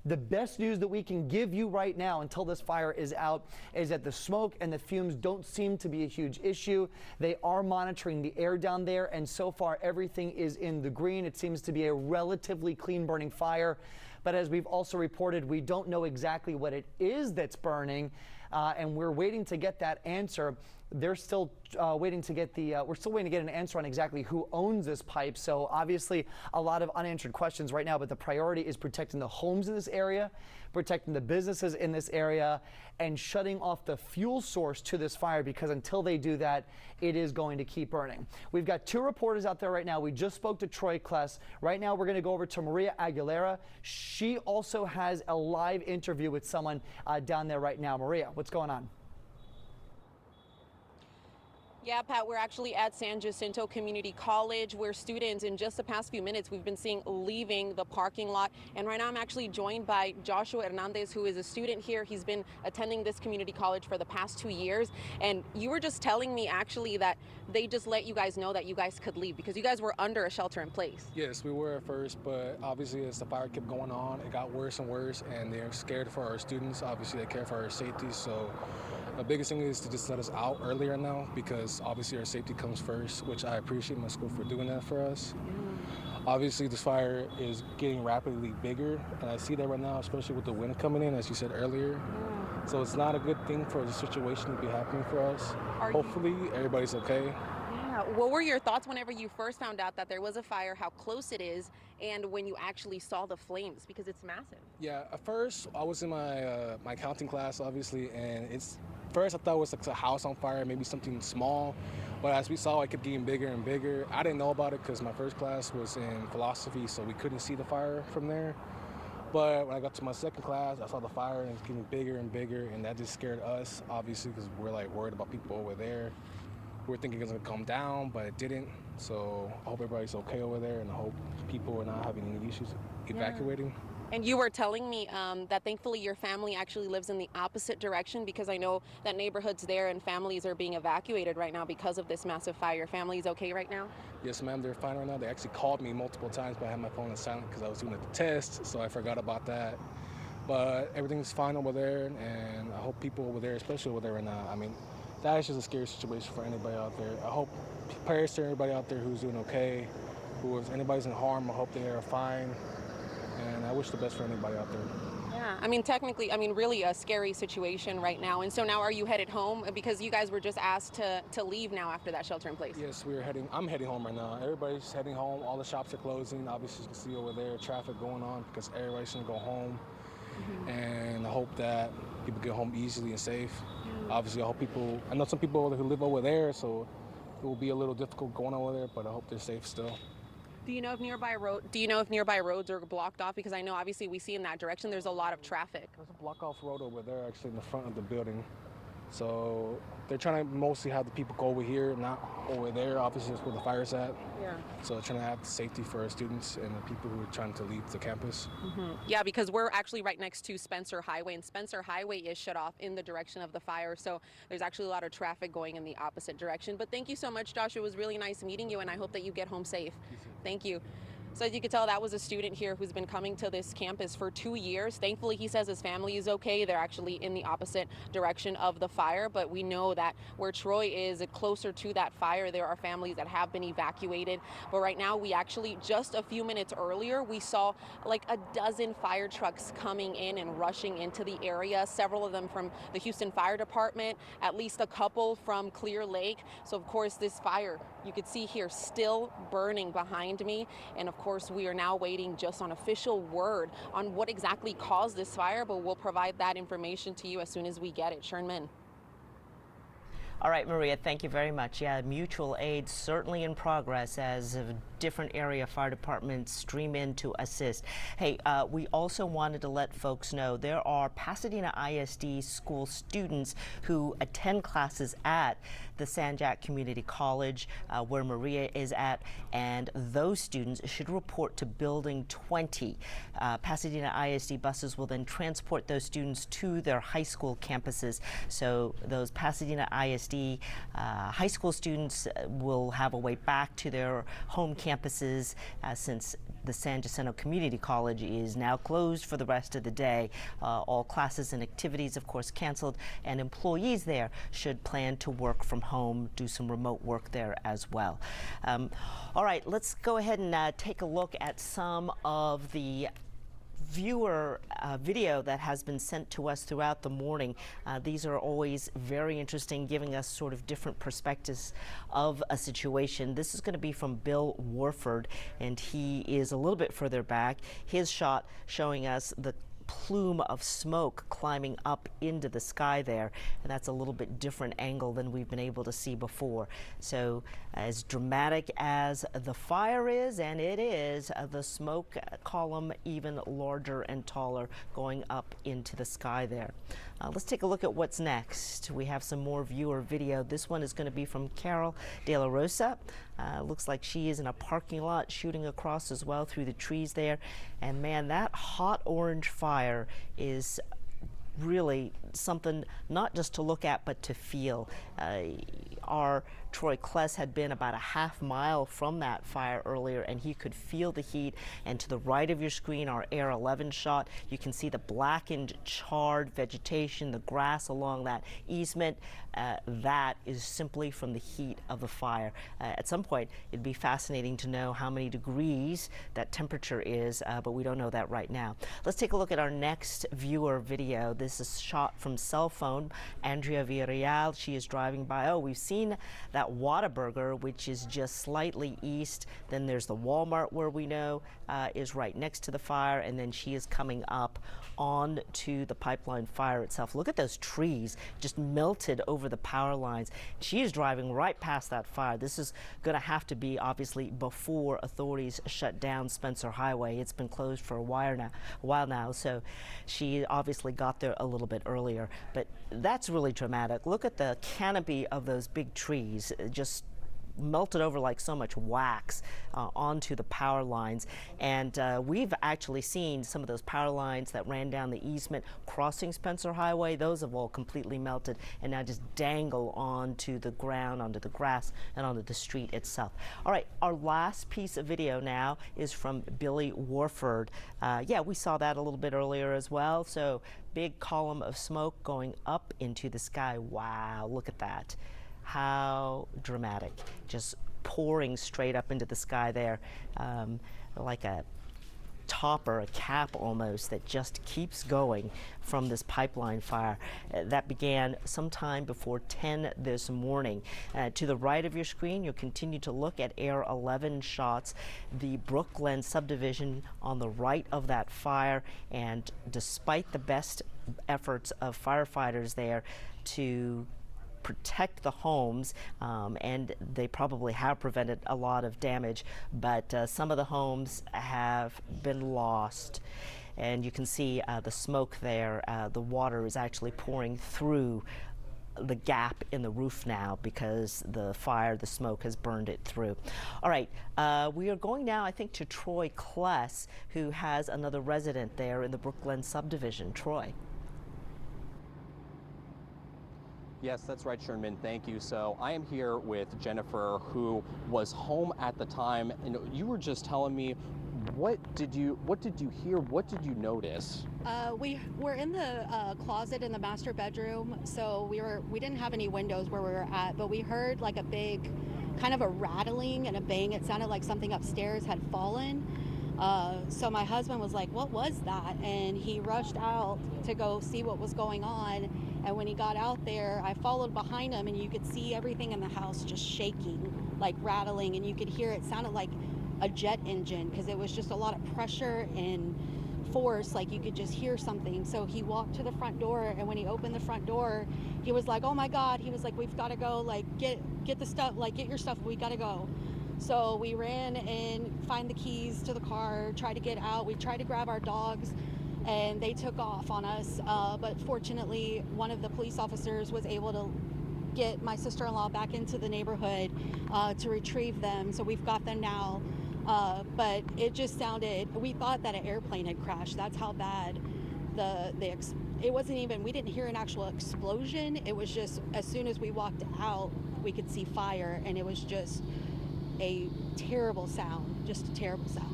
the best news that we can give you right now until this fire is out is that the smoke and the fumes don't seem to be a huge issue. They are monitoring the air down there, and so far everything is in the green. It seems to be a relatively clean burning fire. But as we've also reported, we don't know exactly what it is that's burning. and we're waiting to get that answer. They're still waiting to get we're still waiting to get an answer on exactly who owns this pipe. So obviously a lot of unanswered questions right now, but the priority is protecting the homes in this area, protecting the businesses in this area, and shutting off the fuel source to this fire, because until they do that, it is going to keep burning. We've got 2 reporters out there right now. We just spoke to Troy Kless. Right now we're going to go over to Maria Aguilera. She also has a live interview with someone down there right now. Maria, what's going on? Yeah, Pat, we're actually at San Jacinto Community College, where students in just the past few minutes we've been seeing leaving the parking lot. And right now I'm actually joined by Joshua Hernandez, who is a student here. He's been attending this community college for the past 2 years. And you were just telling me actually that they just let you guys know that you guys could leave because you guys were under a shelter in place. Yes, we were at first, but obviously as the fire kept going on, it got worse and worse, and they're scared for our students. Obviously they care for our safety, so the biggest thing is to just let us out earlier now, because obviously our safety comes first, which I appreciate my school for doing that for us. Obviously this fire is getting rapidly bigger, and I see that right now, especially with the wind coming in, as you said earlier. So it's not a good thing for the situation to be happening for us. Hopefully everybody's okay. Yeah. What were your thoughts whenever you first found out that there was a fire, how close it is, and when you actually saw the flames, because it's massive? Yeah, at first I was in my my accounting class, obviously, and first I thought it was like a house on fire, maybe something small, but as we saw, it kept getting bigger and bigger. I didn't know about it because my first class was in philosophy, so we couldn't see the fire from there. But when I got to my second class, I saw the fire and it's getting bigger and bigger, and that just scared us, obviously, because we're like worried about people over there. We were thinking it was gonna come down, but it didn't. So I hope everybody's okay over there, and I hope people are not having any issues evacuating. And you were telling me that thankfully your family actually lives in the opposite direction, because I know that neighborhoods there and families are being evacuated right now because of this massive fire. Your family's okay right now? Yes, ma'am, they're fine right now. They actually called me multiple times, but I had my phone on silent because I was doing the test, so I forgot about that. But everything's fine over there, and I hope people over there, especially over there right now, I mean, that is just a scary situation for anybody out there. I hope prayers to everybody out there who's doing okay, if anybody's in harm, I hope they are fine. And I wish the best for anybody out there. Yeah, I mean, technically, really a scary situation right now. And so now are you headed home? Because you guys were just asked to leave now after that shelter in place. Yes, I'm heading home right now. Everybody's heading home. All the shops are closing. Obviously, you can see over there traffic going on because everybody's gonna go home. And I hope that people get home easily and safe. Obviously, I know some people who live over there, so it will be a little difficult going over there, but I hope they're safe still. Do you know if nearby roads are blocked off? Because I know obviously we see in that direction there's a lot of traffic. There's a block off road over there actually in the front of the building. So they're trying to mostly have the people go over here, not over there. Obviously that's where the fire's at. Yeah. So they're trying to have safety for our students and the people who are trying to leave the campus. Yeah, because we're actually right next to Spencer Highway, and Spencer Highway is shut off in the direction of the fire. So there's actually a lot of traffic going in the opposite direction. But thank you so much, Josh. It was really nice meeting you, and I hope that you get home safe. Thank you. So as you can tell, that was a student here who's been coming to this campus for 2 years. Thankfully, he says his family is okay. They're actually in the opposite direction of the fire, but we know that where Troy is closer to that fire, there are families that have been evacuated. But right now, we actually, just a few minutes earlier, we saw like a dozen fire trucks coming in and rushing into the area, several of them from the Houston Fire Department, at least a couple from Clear Lake. So of course, this fire, you could see here, still burning behind me. And of course, we are now waiting just on official word on what exactly caused this fire, but we'll provide that information to you as soon as we get it. Sherman. All right, Maria, thank you very much. Yeah, mutual aid certainly in progress as different area fire departments stream in to assist. Hey, we also wanted to let folks know there are Pasadena ISD school students who attend classes at the San Jac Community College where Maria is at, and those students should report to Building 20. Pasadena ISD buses will then transport those students to their high school campuses. So those Pasadena ISD high school students will have a way back to their home campuses since the San Jacinto Community College is now closed for the rest of the day. All classes and activities, of course, canceled, and employees there should plan to work from home, do some remote work there as well. All right, let's go ahead and take a look at some of the viewer video that has been sent to us throughout the morning. These are always very interesting, giving us sort of different perspectives of a situation. This is going to be from Bill Warford, and he is a little bit further back. His shot showing us the plume of smoke climbing up into the sky there, and that's a little bit different angle than we've been able to see before. So as dramatic as the fire is, and it is, the smoke column even larger and taller going up into the sky there. Let's take a look at what's next. We have some more viewer video. This one is going to be from Carol De La Rosa. Looks like she is in a parking lot shooting across as well through the trees there. And man, that hot orange fire is really something not just to look at but to feel. Our Troy Kless had been about a half mile from that fire earlier, and he could feel the heat. And to the right of your screen, our Air 11 shot, you can see the blackened, charred vegetation, the grass along that easement. That is simply from the heat of the fire. At some point, it'd be fascinating to know how many degrees that temperature is, but we don't know that right now. Let's take a look at our next viewer video. This is shot from cell phone. Andrea Villarreal, she is driving by. Oh, we've seen that Whataburger, which is just slightly east. Then there's the Walmart, where we know is right next to the fire, and then she is coming up on to the pipeline fire itself. Look at those trees just melted over the power lines. She is driving right past that fire. This is going to have to be obviously before authorities shut down Spencer Highway. It's been closed for a while now, so she obviously got there a little bit earlier. But that's really dramatic. Look at the canopy of those big trees, just melted over like so much wax onto the power lines. And we've actually seen some of those power lines that ran down the easement crossing Spencer Highway. Those have all completely melted and now just dangle onto the ground, onto the grass, and onto the street itself. All right, our last piece of video now is from Billy Warford. Yeah, we saw that a little bit earlier as well. So big column of smoke going up into the sky. Wow, look at that. How dramatic, just pouring straight up into the sky there, like a top or a cap almost that just keeps going from this pipeline fire. That began sometime before 10 this morning. To the right of your screen, you'll continue to look at Air 11 shots, the Brookland subdivision on the right of that fire, and despite the best efforts of firefighters there to protect the homes, and they probably have prevented a lot of damage, but some of the homes have been lost. And you can see the smoke there. The water is actually pouring through the gap in the roof now because the fire, the smoke has burned it through. All right, we are going now, I think, to Troy Kless, who has another resident there in the Brookland subdivision. Troy. Yes, that's right, Sherman. Thank you. So I am here with Jennifer, who was home at the time, and you were just telling me, what did you hear? What did you notice? We were in the closet in the master bedroom, so we didn't have any windows where we were at, but we heard like a big kind of a rattling and a bang. It sounded like something upstairs had fallen. So my husband was like, "What was that?" And he rushed out to go see what was going on. And when he got out there, I followed behind him, and you could see everything in the house just shaking, like rattling, and you could hear it sounded like a jet engine because it was just a lot of pressure and force, like you could just hear something. So he walked to the front door, and when he opened the front door, he was like, "Oh my God," he was like, "We've got to go, like get the stuff, like get your stuff, we got to go." So we ran and find the keys to the car, try to get out. We tried to grab our dogs, and they took off on us. But fortunately, one of the police officers was able to get my sister-in-law back into the neighborhood to retrieve them. So we've got them now. But it just sounded, we thought that an airplane had crashed. That's how bad it wasn't even, we didn't hear an actual explosion. It was just, as soon as we walked out, we could see fire, and it was just a terrible sound, just a terrible sound.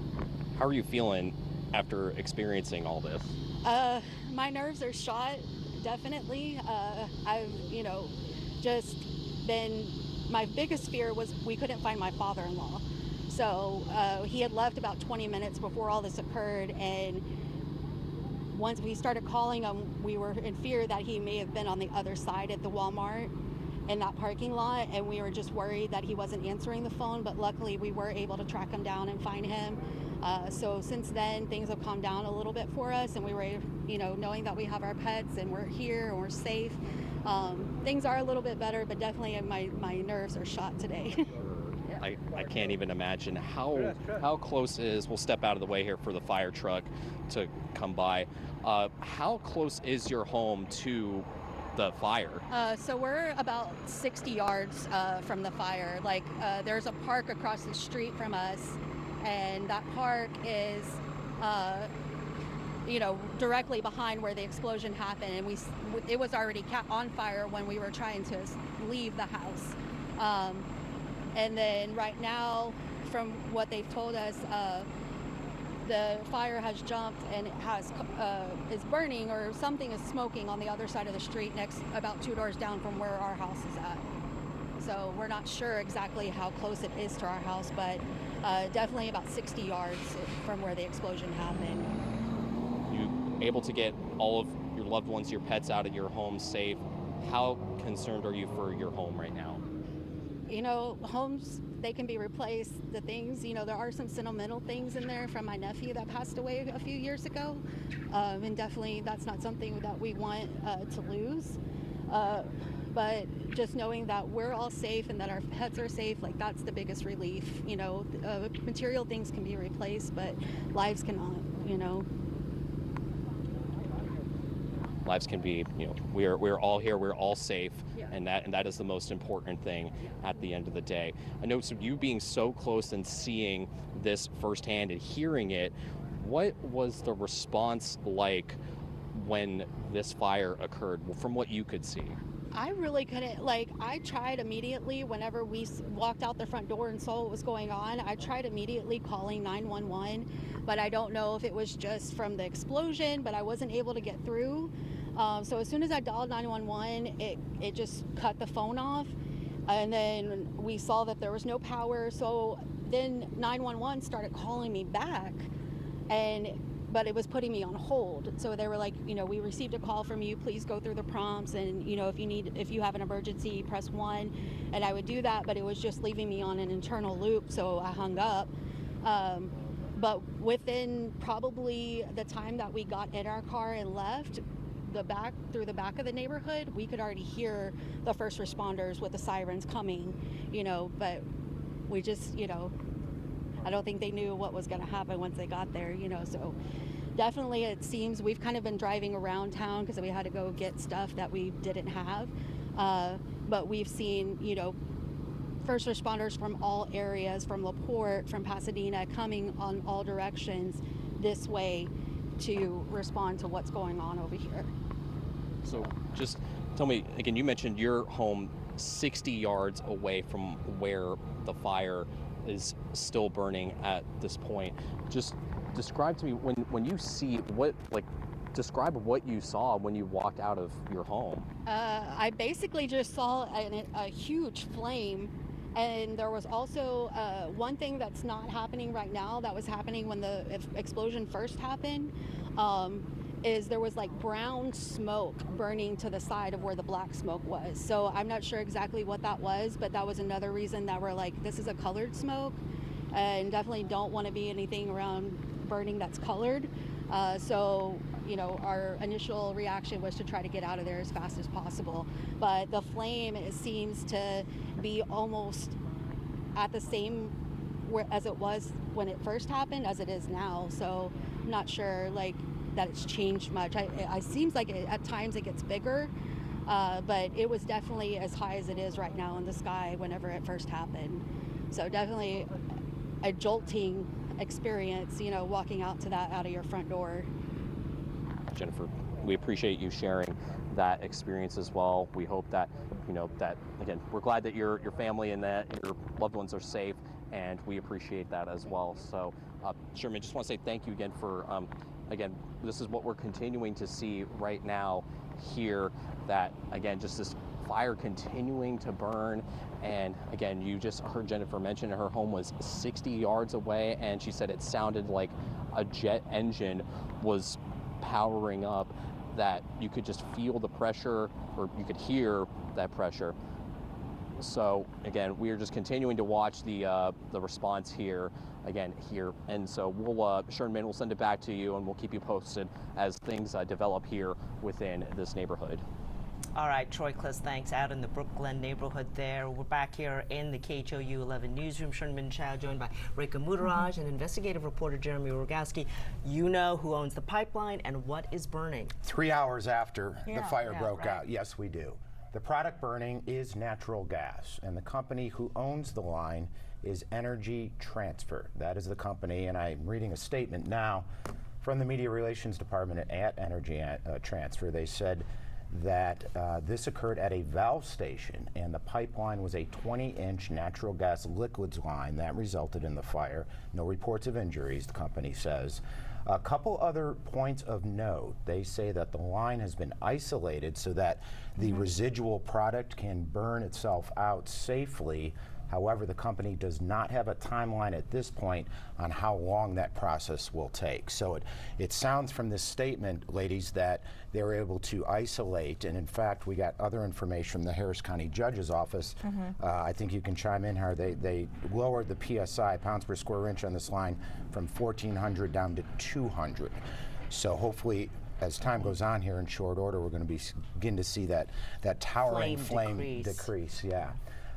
How are you feeling after experiencing all this? My nerves are shot, definitely. I've, just been, my biggest fear was we couldn't find my father-in-law. So he had left about 20 minutes before all this occurred, and once we started calling him, we were in fear that he may have been on the other side at the Walmart in that parking lot, and we were just worried that he wasn't answering the phone, but luckily we were able to track him down and find him. So since then, things have calmed down a little bit for us, and we were, knowing that we have our pets and we're here and we're safe, things are a little bit better, but definitely my nerves are shot today. I can't even imagine how close is, we'll step out of the way here for the fire truck to come by. How close is your home to the fire? So we're about 60 yards from the fire. There's a park across the street from us, and that park is, directly behind where the explosion happened. And it was already on fire when we were trying to leave the house. And then right now, from what they've told us, the fire has jumped and it is burning, or something is smoking on the other side of the street, about 2 doors down from where our house is at. So we're not sure exactly how close it is to our house, but definitely about 60 yards from where the explosion happened. You able to get all of your loved ones, your pets out of your home safe? How concerned are you for your home right now? Homes, they can be replaced. The things, there are some sentimental things in there from my nephew that passed away a few years ago. And definitely that's not something that we want to lose. But just knowing that we're all safe and that our pets are safe, that's the biggest relief. Material things can be replaced, but lives cannot, Lives can be, we're all here, we're all safe, Yeah. and that is the most important thing at the end of the day. I know, so you being so close and seeing this firsthand and hearing it, what was the response like when this fire occurred, from what you could see? I really couldn't, I tried immediately whenever we walked out the front door and saw what was going on. I tried immediately calling 911, but I don't know if it was just from the explosion, but I wasn't able to get through. So as soon as I dialed 911, it just cut the phone off. And then we saw that there was no power. So then 911 started calling me back, but it was putting me on hold. So they were like, we received a call from you, please go through the prompts, and if you have an emergency, press 1. And I would do that, but it was just leaving me on an internal loop, so I hung up. But within probably the time that we got in our car and left, through the back of the neighborhood, we could already hear the first responders with the sirens coming, but we just, I don't think they knew what was going to happen once they got there, so definitely it seems we've kind of been driving around town because we had to go get stuff that we didn't have, but we've seen, first responders from all areas, from LaPorte, from Pasadena, coming on all directions this way to respond to what's going on over here. So just tell me, again, you mentioned your home 60 yards away from where the fire is still burning at this point. Just describe to me when you see describe what you saw when you walked out of your home. I basically just saw a huge flame, and there was also one thing that's not happening right now that was happening when the explosion first happened, is there was brown smoke burning to the side of where the black smoke was. So I'm not sure exactly what that was, but that was another reason that we're this is a colored smoke, and definitely don't want to be anything around burning that's colored. So our initial reaction was to try to get out of there as fast as possible. But the flame, it seems to be almost at the same as it was when it first happened as it is now. So I'm not sure that it's changed much. It seems like at times it gets bigger, but it was definitely as high as it is right now in the sky whenever it first happened. So definitely a jolting experience, walking out of your front door. Jennifer, we appreciate you sharing that experience as well. We hope that, that, again, we're glad that your family and that your loved ones are safe, and we appreciate that as well. So, Sherman, just want to say thank you again for, again, this is what we're continuing to see right now here, that, again, just this fire continuing to burn. And again, you just heard Jennifer mention her home was 60 yards away, and she said it sounded like a jet engine was powering up that you could just feel the pressure, or you could hear that pressure. So again, we are just continuing to watch the response here, and so we'll Sherman, we'll send it back to you, and we'll keep you posted as things develop here within this neighborhood. All right, Troy Kliss, thanks. Out in the Brookglen neighborhood there. We're back here in the KHOU 11 newsroom. Sherman Chow joined by Reka Mudaraj and investigative reporter Jeremy Rogalski. You know who owns the pipeline and what is burning. 3 hours after the fire broke out, yes, we do. The product burning is natural gas, and the company who owns the line is Energy Transfer. That is the company, and I'm reading a statement now from the Media Relations Department at Energy Transfer. They said that this occurred at a valve station, and the pipeline was a 20-inch natural gas liquids line that resulted in the fire. No reports of injuries, the company says. A couple other points of note. They say that the line has been isolated so that the residual product can burn itself out safely. However, the company does not have a timeline at this point on how long that process will take. So it sounds from this statement, ladies, that they were able to isolate, and in fact, we got other information from the Harris County Judge's Office. I think you can chime in here. They lowered the PSI, pounds per square inch, on this line from 1,400 down to 200. So hopefully, as time goes on here in short order, we're going to begin to see that towering flame decrease. Yeah.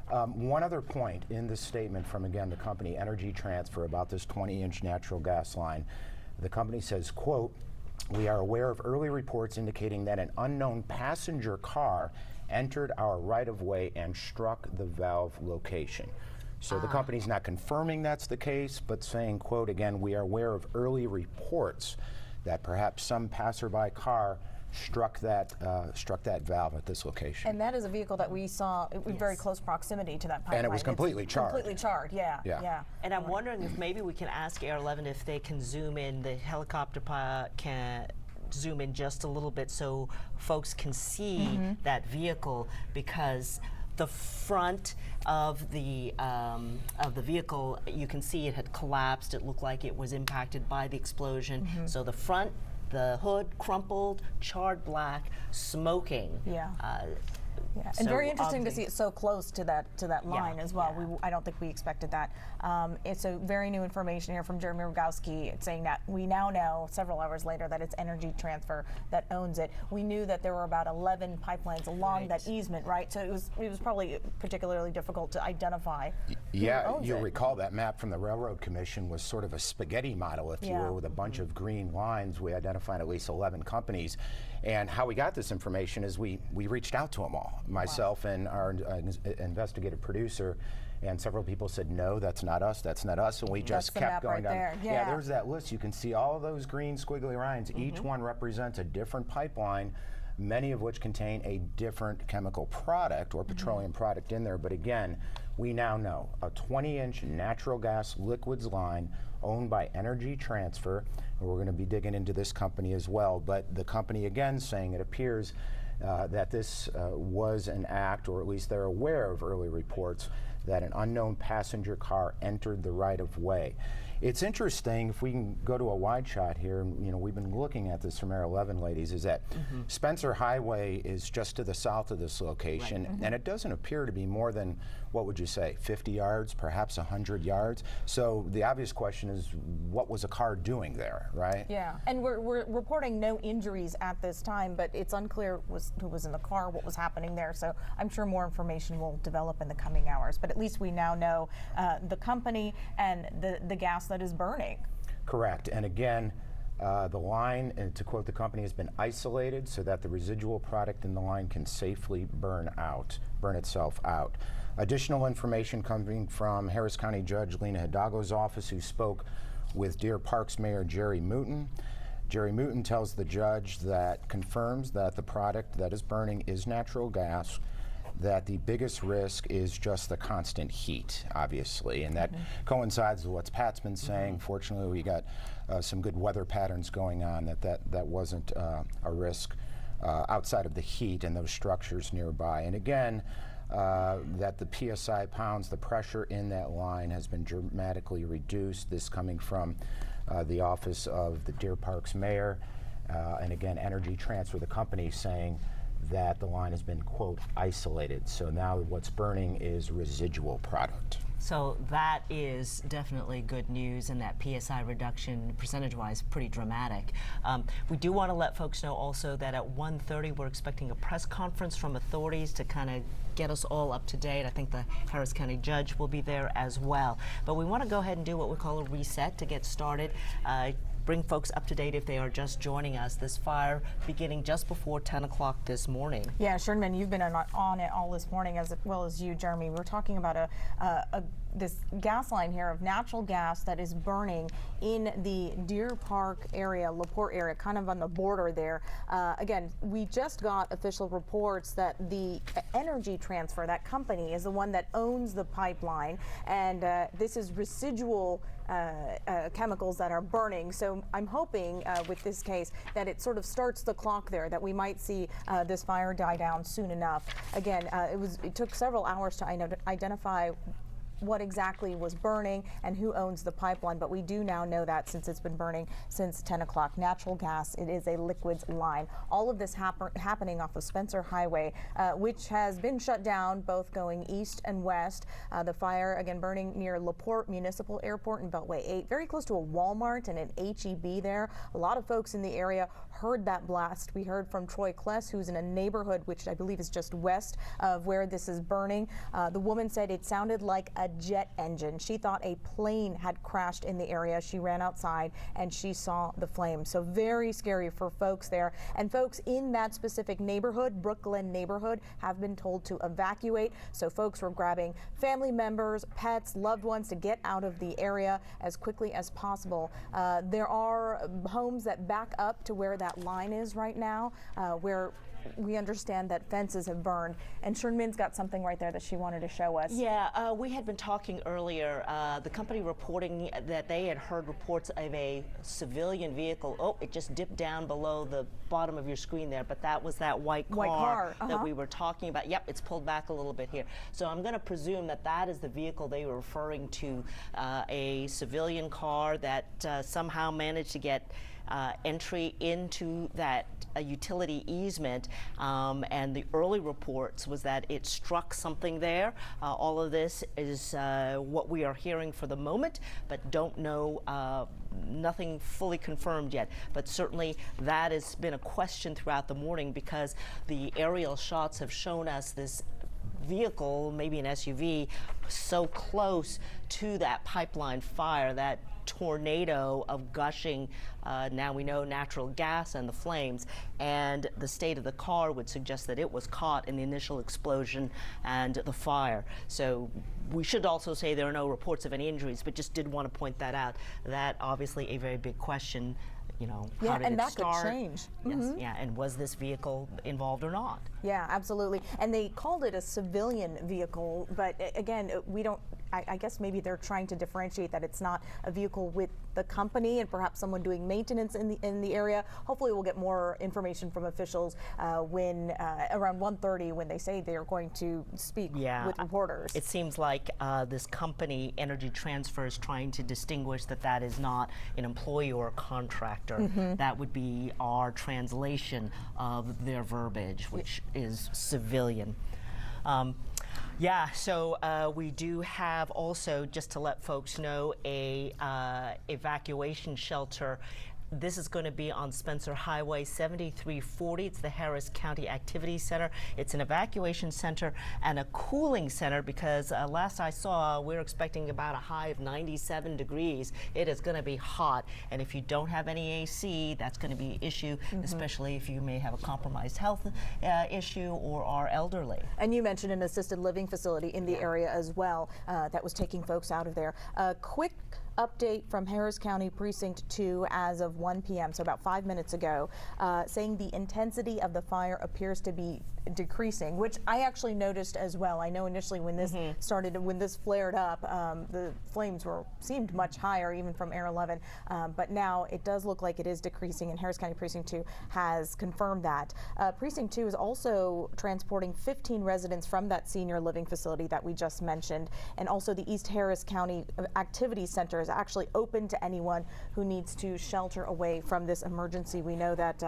One other point in this statement from, again, the company Energy Transfer about this 20-inch natural gas line. The company says, quote, "We are aware of early reports indicating that an unknown passenger car entered our right-of-way and struck the valve location." So the company's not confirming that's the case, but saying, quote, again, "We are aware of early reports that perhaps some passerby car struck that valve at this location." And that is a vehicle that we saw in very close proximity to that pipeline. And it was completely charred. Completely charred, yeah. And I'm wondering if maybe we can ask Air 11 if they can zoom in, the helicopter can zoom in just a little bit so folks can see that vehicle, because the front of the vehicle, you can see it had collapsed. It looked like it was impacted by the explosion. So the front, the hood crumpled, charred black, smoking. And very interesting to see it so close to that line as well. I don't think we expected that. It's a very new information here from Jeremy Rogalski. It's saying that we now know, several hours later, that it's Energy Transfer that owns it. We knew that there were about 11 pipelines along that easement, right? So it was probably particularly difficult to identify. You'll recall that map from the Railroad Commission was sort of a spaghetti model, if you will, with a bunch of green lines. We identified at least 11 companies. And how we got this information is we reached out to them all. Myself and our investigative producer, and several people said, "No, that's not us, that's not us," and we just kept going down. There's that list. You can see all those green squiggly lines. Each one represents a different pipeline, many of which contain a different chemical product or petroleum product in there. But again, we now know a 20-inch natural gas liquids line owned by Energy Transfer. And we're going to be digging into this company as well. But the company, again, saying it appears that this was an act, or at least they're aware of early reports that an unknown passenger car entered the right-of-way. It's interesting, if we can go to a wide shot here, and we've been looking at this from Air 11, ladies, is that Spencer Highway is just to the south of this location, and it doesn't appear to be more than, what would you say, 50 yards, perhaps 100 yards. So the obvious question is, what was a car doing there, right? Yeah, and we're reporting no injuries at this time, but it's unclear who was in the car, what was happening there. So I'm sure more information will develop in the coming hours. But at least we now know the company and the gas that is burning. Correct. And again, the line, and to quote the company, has been isolated so that the residual product in the line can safely burn itself out. Additional information coming from Harris County Judge Lena Hidalgo's office, who spoke with Deer Park's Mayor Jerry Mouton. Jerry Mouton tells the judge that confirms that the product that is burning is natural gas, that the biggest risk is just the constant heat, obviously, and that coincides with what Pat's been saying. Fortunately, we got some good weather patterns going on, that wasn't a risk outside of the heat and those structures nearby. And again, that the PSI pounds, the pressure in that line has been dramatically reduced. This coming from the office of the Deer Park's mayor. and again, Energy Transfer, the company, saying that the line has been, quote, isolated. So now what's burning is residual product. So that is definitely good news, and that PSI reduction, percentage-wise, pretty dramatic. We do want to let folks know also that at 1:30 we're expecting a press conference from authorities to kind of get us all up to date. I think the Harris County judge will be there as well. But we want to go ahead and do what we call a reset to get started. Bring folks up to date if they are just joining us. This fire beginning just before 10 o'clock this morning. Yeah, Sherman, you've been on it all this morning, as well as you, Jeremy. We're talking about this gas line here of natural gas that is burning in the Deer Park area, LaPorte area, kind of on the border there. Again, we just got official reports that the Energy Transfer, that company, is the one that owns the pipeline, and this is residual chemicals that are burning. So I'm hoping with this case that it sort of starts the clock there, that we might see this fire die down soon enough. Again, it took several hours to identify what exactly was burning and who owns the pipeline, but we do now know that since it's been burning since 10 o'clock. Natural gas, it is a liquids line. All of this happening off of Spencer Highway, which has been shut down, both going east and west. The fire, again, burning near LaPorte Municipal Airport and Beltway 8, very close to a Walmart and an HEB there. A lot of folks in the area heard that blast. We heard from Troy Kless, who's in a neighborhood which I believe is just west of where this is burning. The woman said it sounded like a jet engine. She thought a plane had crashed in the area. She ran outside and she saw the flames. So very scary for folks there. And folks in that specific neighborhood, Brooklyn neighborhood, have been told to evacuate. So folks were grabbing family members, pets, loved ones to get out of the area as quickly as possible. There are homes that back up to where that line is right now, where we understand that fences have burned. And Sherman's got something right there that she wanted to show us. Yeah, we had been talking earlier, the company reporting that they had heard reports of a civilian vehicle. Oh, it just dipped down below the bottom of your screen there, but that was that white car, that we were talking about. Yep, it's pulled back a little bit here. So I'm going to presume that that is the vehicle they were referring to, a civilian car that somehow managed to get entry into that utility easement, and the early reports was that it struck something there. All of this is what we are hearing for the moment, but don't know, nothing fully confirmed yet. But certainly that has been a question throughout the morning, because the aerial shots have shown us this vehicle, maybe an SUV, so close to that pipeline fire, that tornado of gushing, now we know, natural gas and the flames, and the state of the car would suggest that it was caught in the initial explosion and the fire. So we should also say there are no reports of any injuries, but just did want to point that out. That obviously a very big question. You know, how did and it that start? could change. Yes, yeah, and was this vehicle involved or not? Yeah, absolutely. And they called it a civilian vehicle, but again, we don't, I guess maybe they're trying to differentiate that it's not a vehicle with the company and perhaps someone doing maintenance in the area. Hopefully we'll get more information from officials when around 1:30, when they say they are going to speak with reporters. It seems like this company, Energy Transfer, is trying to distinguish that that is not an employee or a contractor. That would be our translation of their verbiage, which is civilian. Yeah, so we do have also, just to let folks know, a evacuation shelter. This is going to be on Spencer Highway 7340. It's the Harris County Activity Center. It's an evacuation center and a cooling center, because last I saw, we're expecting about a high of 97 degrees. It is going to be hot, and if you don't have any AC, that's going to be an issue, especially if you may have a compromised health issue or are elderly. And you mentioned an assisted living facility in the area as well that was taking folks out of there. Quick update from Harris County Precinct 2 as of 1 p.m., so about 5 minutes ago, saying the intensity of the fire appears to be decreasing, which I actually noticed as well. I know initially when this started, when this flared up, the flames seemed much higher even from Air 11, but now it does look like it is decreasing, and Harris County Precinct 2 has confirmed that. Precinct 2 is also transporting 15 residents from that senior living facility that we just mentioned, and also the East Harris County Activity Center is actually open to anyone who needs to shelter away from this emergency. We know that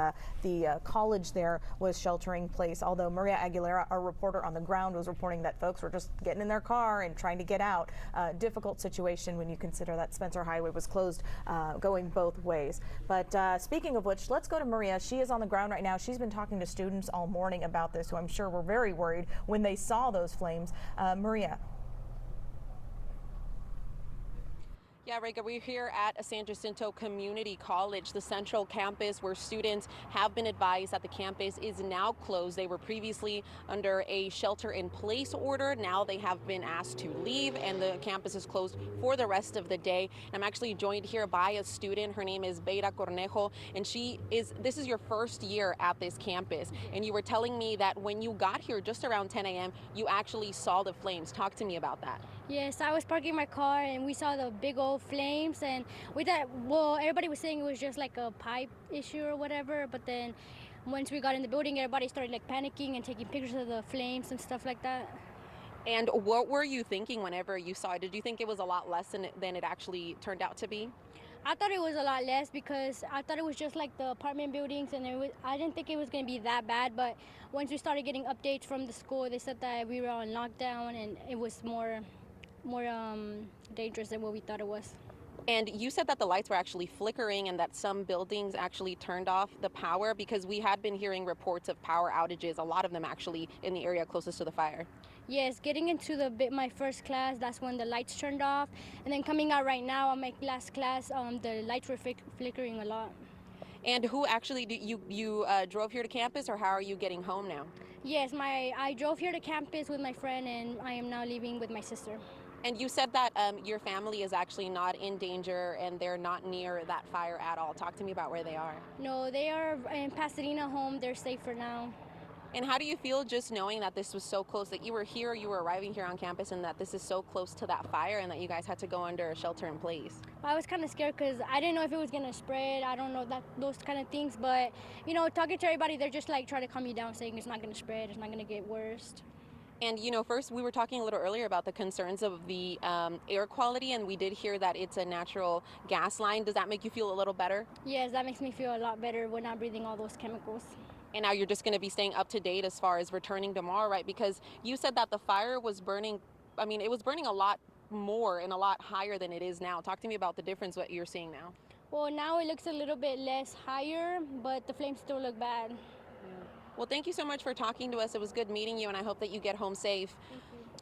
the college there was sheltering in place, although Maria Aguilera, our reporter on the ground, was reporting that folks were just getting in their car and trying to get out. Difficult situation when you consider that Spencer Highway was closed going both ways. But speaking of which, let's go to Maria. She is on the ground right now. She's been talking to students all morning about this, who I'm sure were very worried when they saw those flames. Maria. Yeah, Rega, we're here at San Jacinto Community College, the central campus, where students have been advised that the campus is now closed. They were previously under a shelter-in-place order. Now they have been asked to leave, and the campus is closed for the rest of the day. I'm actually joined here by a student. Her name is Beira Cornejo, and this is your first year at this campus. And you were telling me that when you got here just around 10 a.m., you actually saw the flames. Talk to me about that. Yes, I was parking my car and we saw the big old flames, and we thought, well, everybody was saying it was just like a pipe issue or whatever, but then once we got in the building, everybody started like panicking and taking pictures of the flames and stuff like that. And what were you thinking whenever you saw it? Did you think it was a lot less than it actually turned out to be? I thought it was a lot less because I thought it was just like the apartment buildings, and I didn't think it was going to be that bad, but once we started getting updates from the school, they said that we were on lockdown and it was more dangerous than what we thought it was. And you said that the lights were actually flickering and that some buildings actually turned off the power, because we had been hearing reports of power outages, a lot of them actually in the area closest to the fire. Yes, getting into my first class, that's when the lights turned off. And then coming out right now on my last class, the lights were flickering a lot. And who actually, you drove here to campus, or how are you getting home now? Yes, I drove here to campus with my friend, and I am now leaving with my sister. And you said that your family is actually not in danger and they're not near that fire at all. Talk to me about where they are. No, they are in Pasadena home. They're safe for now. And how do you feel just knowing that this was so close, that you were arriving here on campus, and that this is so close to that fire, and that you guys had to go under a shelter in place? I was kind of scared because I didn't know if it was going to spread. I don't know those kind of things. But, talking to everybody, they're just like trying to calm you down, saying it's not going to spread, it's not going to get worse. And, first we were talking a little earlier about the concerns of the air quality, and we did hear that it's a natural gas line. Does that make you feel a little better? Yes, that makes me feel a lot better. We're not breathing all those chemicals. And now you're just going to be staying up to date as far as returning tomorrow, right? Because you said that the fire was burning, it was burning a lot more and a lot higher than it is now. Talk to me about the difference, what you're seeing now. Well, now it looks a little bit less higher, but the flames still look bad. Well, thank you so much for talking to us. It was good meeting you, and I hope that you get home safe.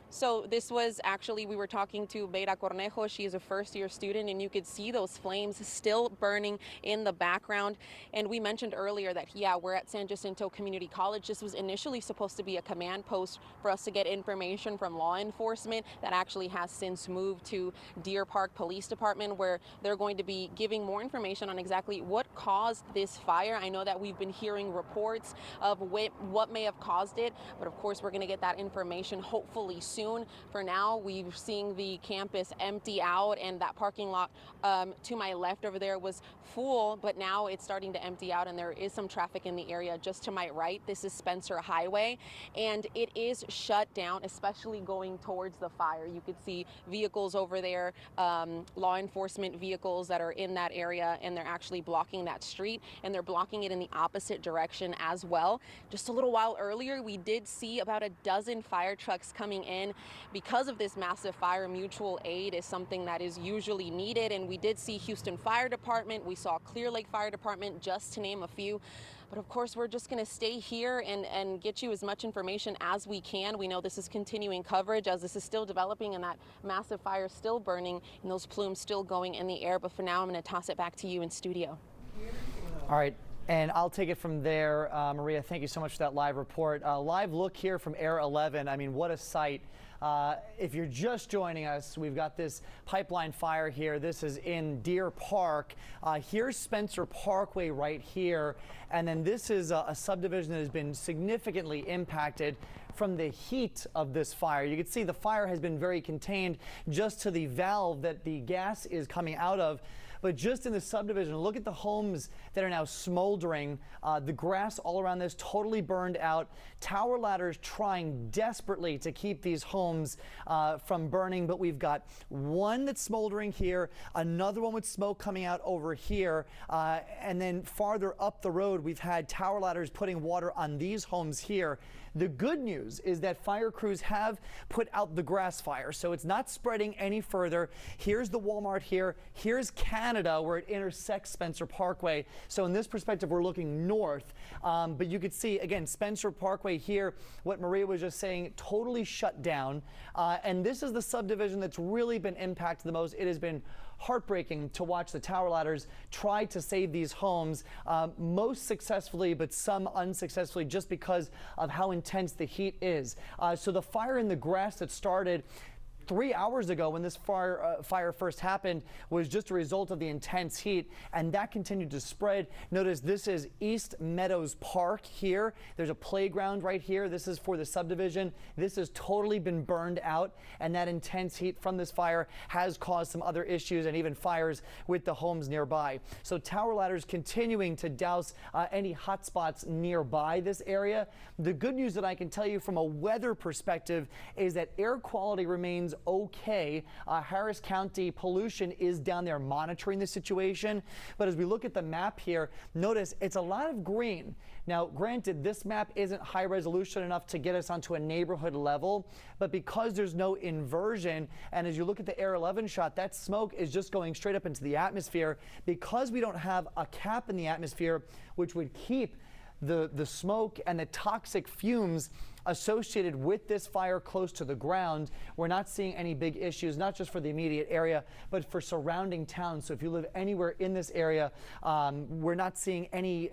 So this was actually, we were talking to Beira Cornejo. She is a first-year student, and you could see those flames still burning in the background. And we mentioned earlier that, yeah, we're at San Jacinto Community College. This was initially supposed to be a command post for us to get information from law enforcement. That actually has since moved to Deer Park Police Department, where they're going to be giving more information on exactly what caused this fire. I know that we've been hearing reports of what may have caused it, but of course we're going to get that information hopefully soon. For now, we're seeing the campus empty out, and that parking lot to my left over there was full, but now it's starting to empty out, and there is some traffic in the area just to my right. This is Spencer Highway, and it is shut down, especially going towards the fire. You could see vehicles over there, law enforcement vehicles that are in that area, and they're actually blocking that street, and they're blocking it in the opposite direction as well. Just a little while earlier, we did see about a dozen fire trucks coming in. Because of this massive fire, mutual aid is something that is usually needed, and we did see Houston Fire Department, we saw Clear Lake Fire Department, just to name a few. But of course, we're just going to stay here and get you as much information as we can. We know this is continuing coverage as this is still developing and that massive fire still burning and those plumes still going in the air. But for now, I'm going to toss it back to you in studio. All right. And I'll take it from there. Maria, thank you so much for that live report. Live look here from Air 11. I mean, what a sight. If you're just joining us, we've got this pipeline fire here. This is in Deer Park. Here's Spencer Parkway right here. And then this is a subdivision that has been significantly impacted from the heat of this fire. You can see the fire has been very contained just to the valve that the gas is coming out of. but just in the subdivision, look at the homes that are now smoldering. The grass all around this totally burned out. Tower ladders trying desperately to keep these homes from burning, but we've got one that's smoldering here, another one with smoke coming out over here, and then farther up the road, we've had tower ladders putting water on these homes here. The good news is that fire crews have put out the grass fire, so it's not spreading any further. Here's the Walmart here. Here's Canada, where it intersects Spencer Parkway. So in this perspective, we're looking north. But you could see, again, Spencer Parkway here, what Maria was just saying, totally shut down. And this is the subdivision that's really been impacted the most. It has been heartbreaking to watch the tower ladders try to save these homes, most successfully, but some unsuccessfully, just because of how intense the heat is. So the fire in the grass that started 3 hours ago when this fire first happened was just a result of the intense heat, and that continued to spread. Notice this is East Meadows Park here. There's a playground right here. This is for the subdivision. This has totally been burned out, and that intense heat from this fire has caused some other issues and even fires with the homes nearby. So tower ladders continuing to douse any hot spots nearby this area. The good news that I can tell you from a weather perspective is that air quality remains okay. Harris County pollution is down there monitoring the situation. But as we look at the map here, notice it's a lot of green. Now, granted, this map isn't high resolution enough to get us onto a neighborhood level, but because there's no inversion, and as you look at the Air 11 shot, that smoke is just going straight up into the atmosphere. Because we don't have a cap in the atmosphere, which would keep the smoke and the toxic fumes associated with this fire close to the ground, we're not seeing any big issues, not just for the immediate area, but for surrounding towns. So if you live anywhere in this area, we're not seeing any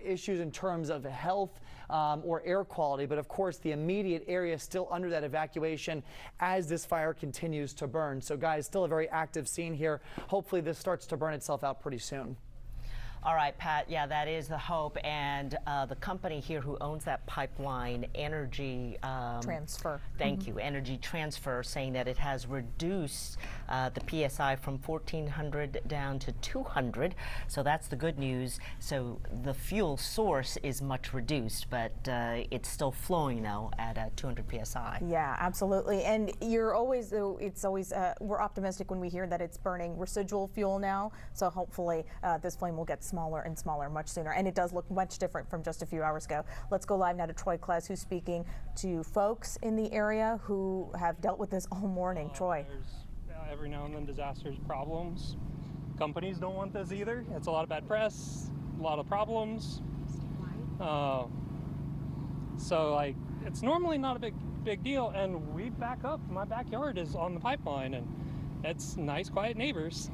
issues in terms of health or air quality. But of course, the immediate area is still under that evacuation as this fire continues to burn. So guys, still a very active scene here. Hopefully this starts to burn itself out pretty soon. All right, Pat, yeah, that is the hope. And the company here who owns that pipeline, Energy Transfer. Thank you, Energy Transfer, saying that it has reduced the PSI from 1,400 down to 200. So that's the good news. So the fuel source is much reduced, but it's still flowing though at 200 PSI. Yeah, absolutely. And we're we're optimistic when we hear that it's burning residual fuel now. So hopefully this flame will get smaller and smaller much sooner. And it does look much different from just a few hours ago. Let's go live now to Troy Kless, who's speaking to folks in the area who have dealt with this all morning. Troy. There's every now and then disasters, problems. Companies don't want this either. It's a lot of bad press, a lot of problems. So like, it's normally not a big deal, and we back up. My backyard is on the pipeline, and it's nice, quiet neighbors.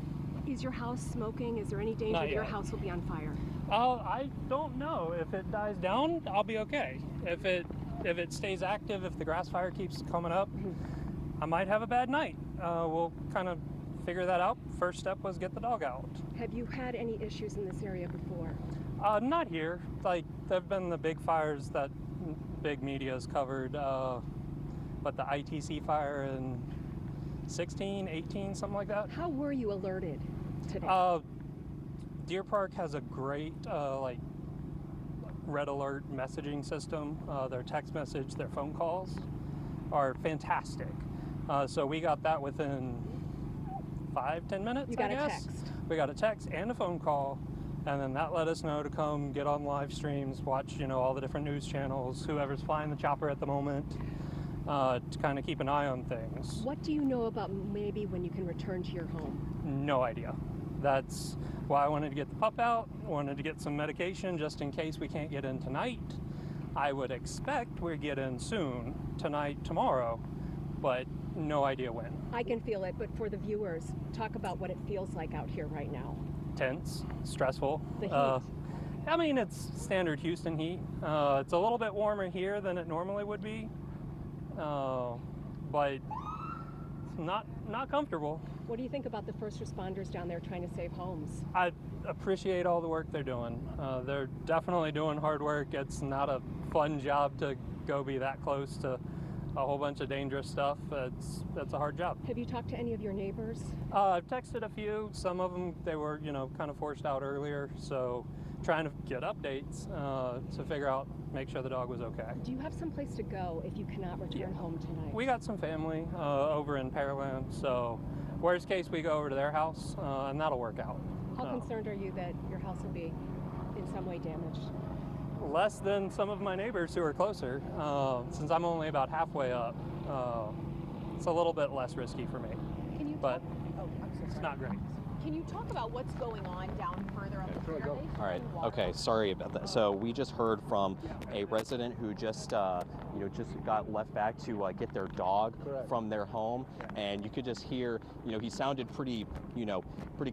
Is your house smoking? Is there any danger that your house will be on fire? I don't know. If it dies down, I'll be okay. If it stays active, if the grass fire keeps coming up, I might have a bad night. We'll kind of figure that out. First step was get the dog out. Have you had any issues in this area before? Not here. Like, there've been the big fires that big media has covered, but the ITC fire in 16, 18, something like that. How were you alerted today? Deer Park has a great red alert messaging system. Their text message, their phone calls are fantastic. So we got that within 5-10 minutes. You got a text. We got a text and a phone call, and then that let us know to come get on live streams, watch all the different news channels, whoever's flying the chopper at the moment. To kind of keep an eye on things. What do you know about maybe when you can return to your home? No idea. That's why I wanted to get the pup out, wanted to get some medication just in case we can't get in tonight. I would expect we get in soon, tonight, tomorrow, but no idea when. I can feel it, but for the viewers, talk about what it feels like out here right now. Tense, stressful. The heat. I mean, it's standard Houston heat. It's a little bit warmer here than it normally would be. But not comfortable. What do you think about the first responders down there trying to save homes? I appreciate all the work they're doing. They're definitely doing hard work. It's not a fun job to go be that close to a whole bunch of dangerous stuff. That's a hard job. Have you talked to any of your neighbors? I've texted a few. Some of them, they were, kind of forced out earlier, so trying to get updates to figure out, make sure the dog was okay. Do you have some place to go if you cannot return home tonight? We got some family over in Pearland, so worst case we go over to their house, and that'll work out. How concerned are you that your house will be in some way damaged? Less than some of my neighbors who are closer. Since I'm only about halfway up, it's a little bit less risky for me. But it's not great. Can you talk about what's going on down further up the fairway? All right. Okay. Sorry about that. So we just heard from a resident who just got left back to get their dog from their home, and you could just hear, he sounded pretty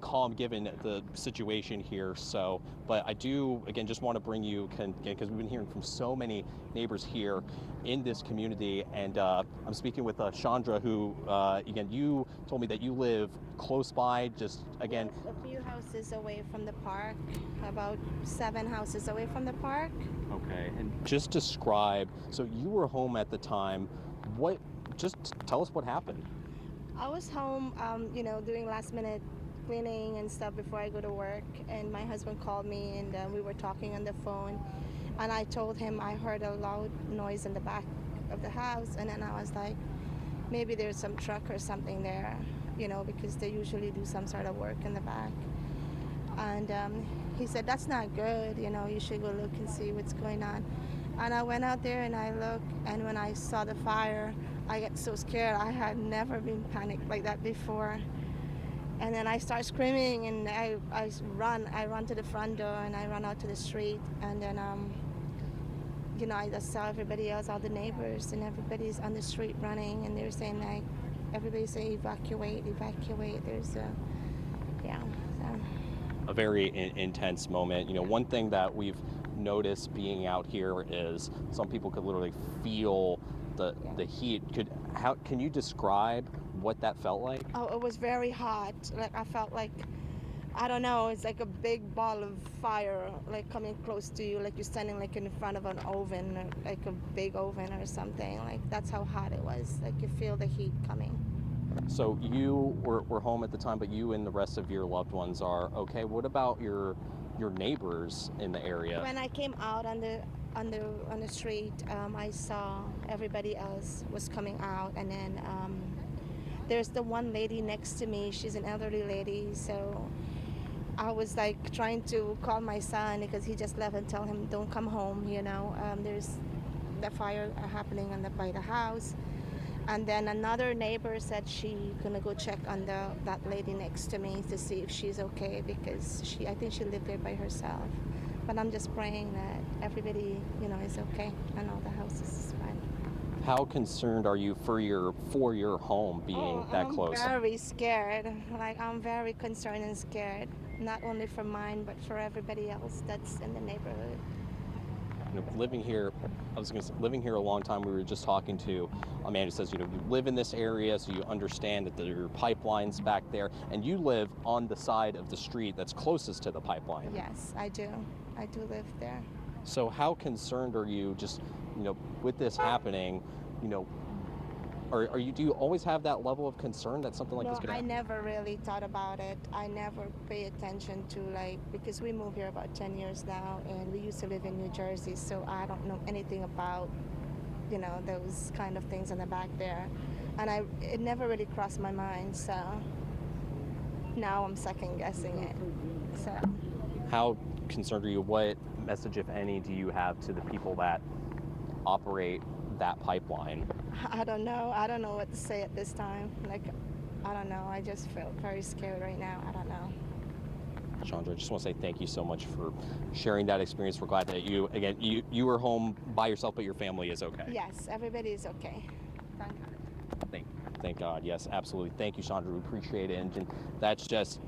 calm given the situation here. So, but I do again just want to bring you, because we've been hearing from so many neighbors here in this community, and I'm speaking with Chandra, who again, you told me that you live close by, just again. Yes, a few houses away from the park, about 7 houses away from the park. Okay, and just describe, so you were home at the time, just tell us what happened. I was home, doing last minute cleaning and stuff before I go to work, and my husband called me, and we were talking on the phone, and I told him I heard a loud noise in the back of the house, and then I was like, maybe there's some truck or something there, because they usually do some sort of work in the back. And he said, that's not good, you should go look and see what's going on. And I went out there and I looked, and when I saw the fire, I got so scared. I had never been panicked like that before. And then I start screaming, and I run to the front door, and I run out to the street, and then I just saw everybody else, all the neighbors, and everybody's on the street running, and they're saying like, everybody's saying evacuate. There's a very intense moment. One thing that we've noticed being out here is some people could literally feel the heat. Can you describe what that felt like? Oh, it was very hot. Like I felt like, I don't know, it's like a big ball of fire, like coming close to you, like you're standing like in front of an oven, or like a big oven or something. Like that's how hot it was. Like you feel the heat coming. So you were home at the time, but you and the rest of your loved ones are okay. What about your neighbors in the area? When I came out on the street, I saw everybody else was coming out, and then there's the one lady next to me. She's an elderly lady, so I was like trying to call my son because he just left and tell him don't come home. There's the fire happening by the house. And then another neighbor said she gonna go check on that lady next to me to see if she's okay, because I think she lived there by herself. But I'm just praying that everybody, is okay and all the houses is fine. How concerned are you for your home being that close? I'm very scared. Like I'm very concerned and scared, not only for mine but for everybody else that's in the neighborhood. Living here a long time, we were just talking to a man who says, you live in this area, so you understand that there are pipelines back there, and you live on the side of the street that's closest to the pipeline. Yes, I do. I do live there. So how concerned are you just, with this happening, do you always have that level of concern that something like this could happen? I never really thought about it. I never pay attention to because we moved here about 10 years now, and we used to live in New Jersey, so I don't know anything about, those kind of things in the back there. And it never really crossed my mind, so now I'm second guessing it. So. How concerned are you? What message, if any, do you have to the people that operate that pipeline? I don't know. I don't know what to say at this time. I don't know. I just feel very scared right now. I don't know. Chandra, I just want to say thank you so much for sharing that experience. We're glad that you were home by yourself, but your family is okay. Yes, everybody is okay. Thank God. Thank God. Yes, absolutely. Thank you, Chandra. We appreciate it. And that's just,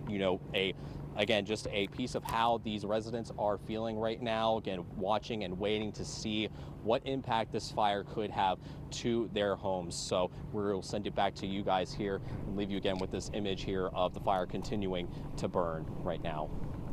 just a piece of how these residents are feeling right now. Again, watching and waiting to see what impact this fire could have to their homes. So we'll send it back to you guys here and leave you again with this image here of the fire continuing to burn right now.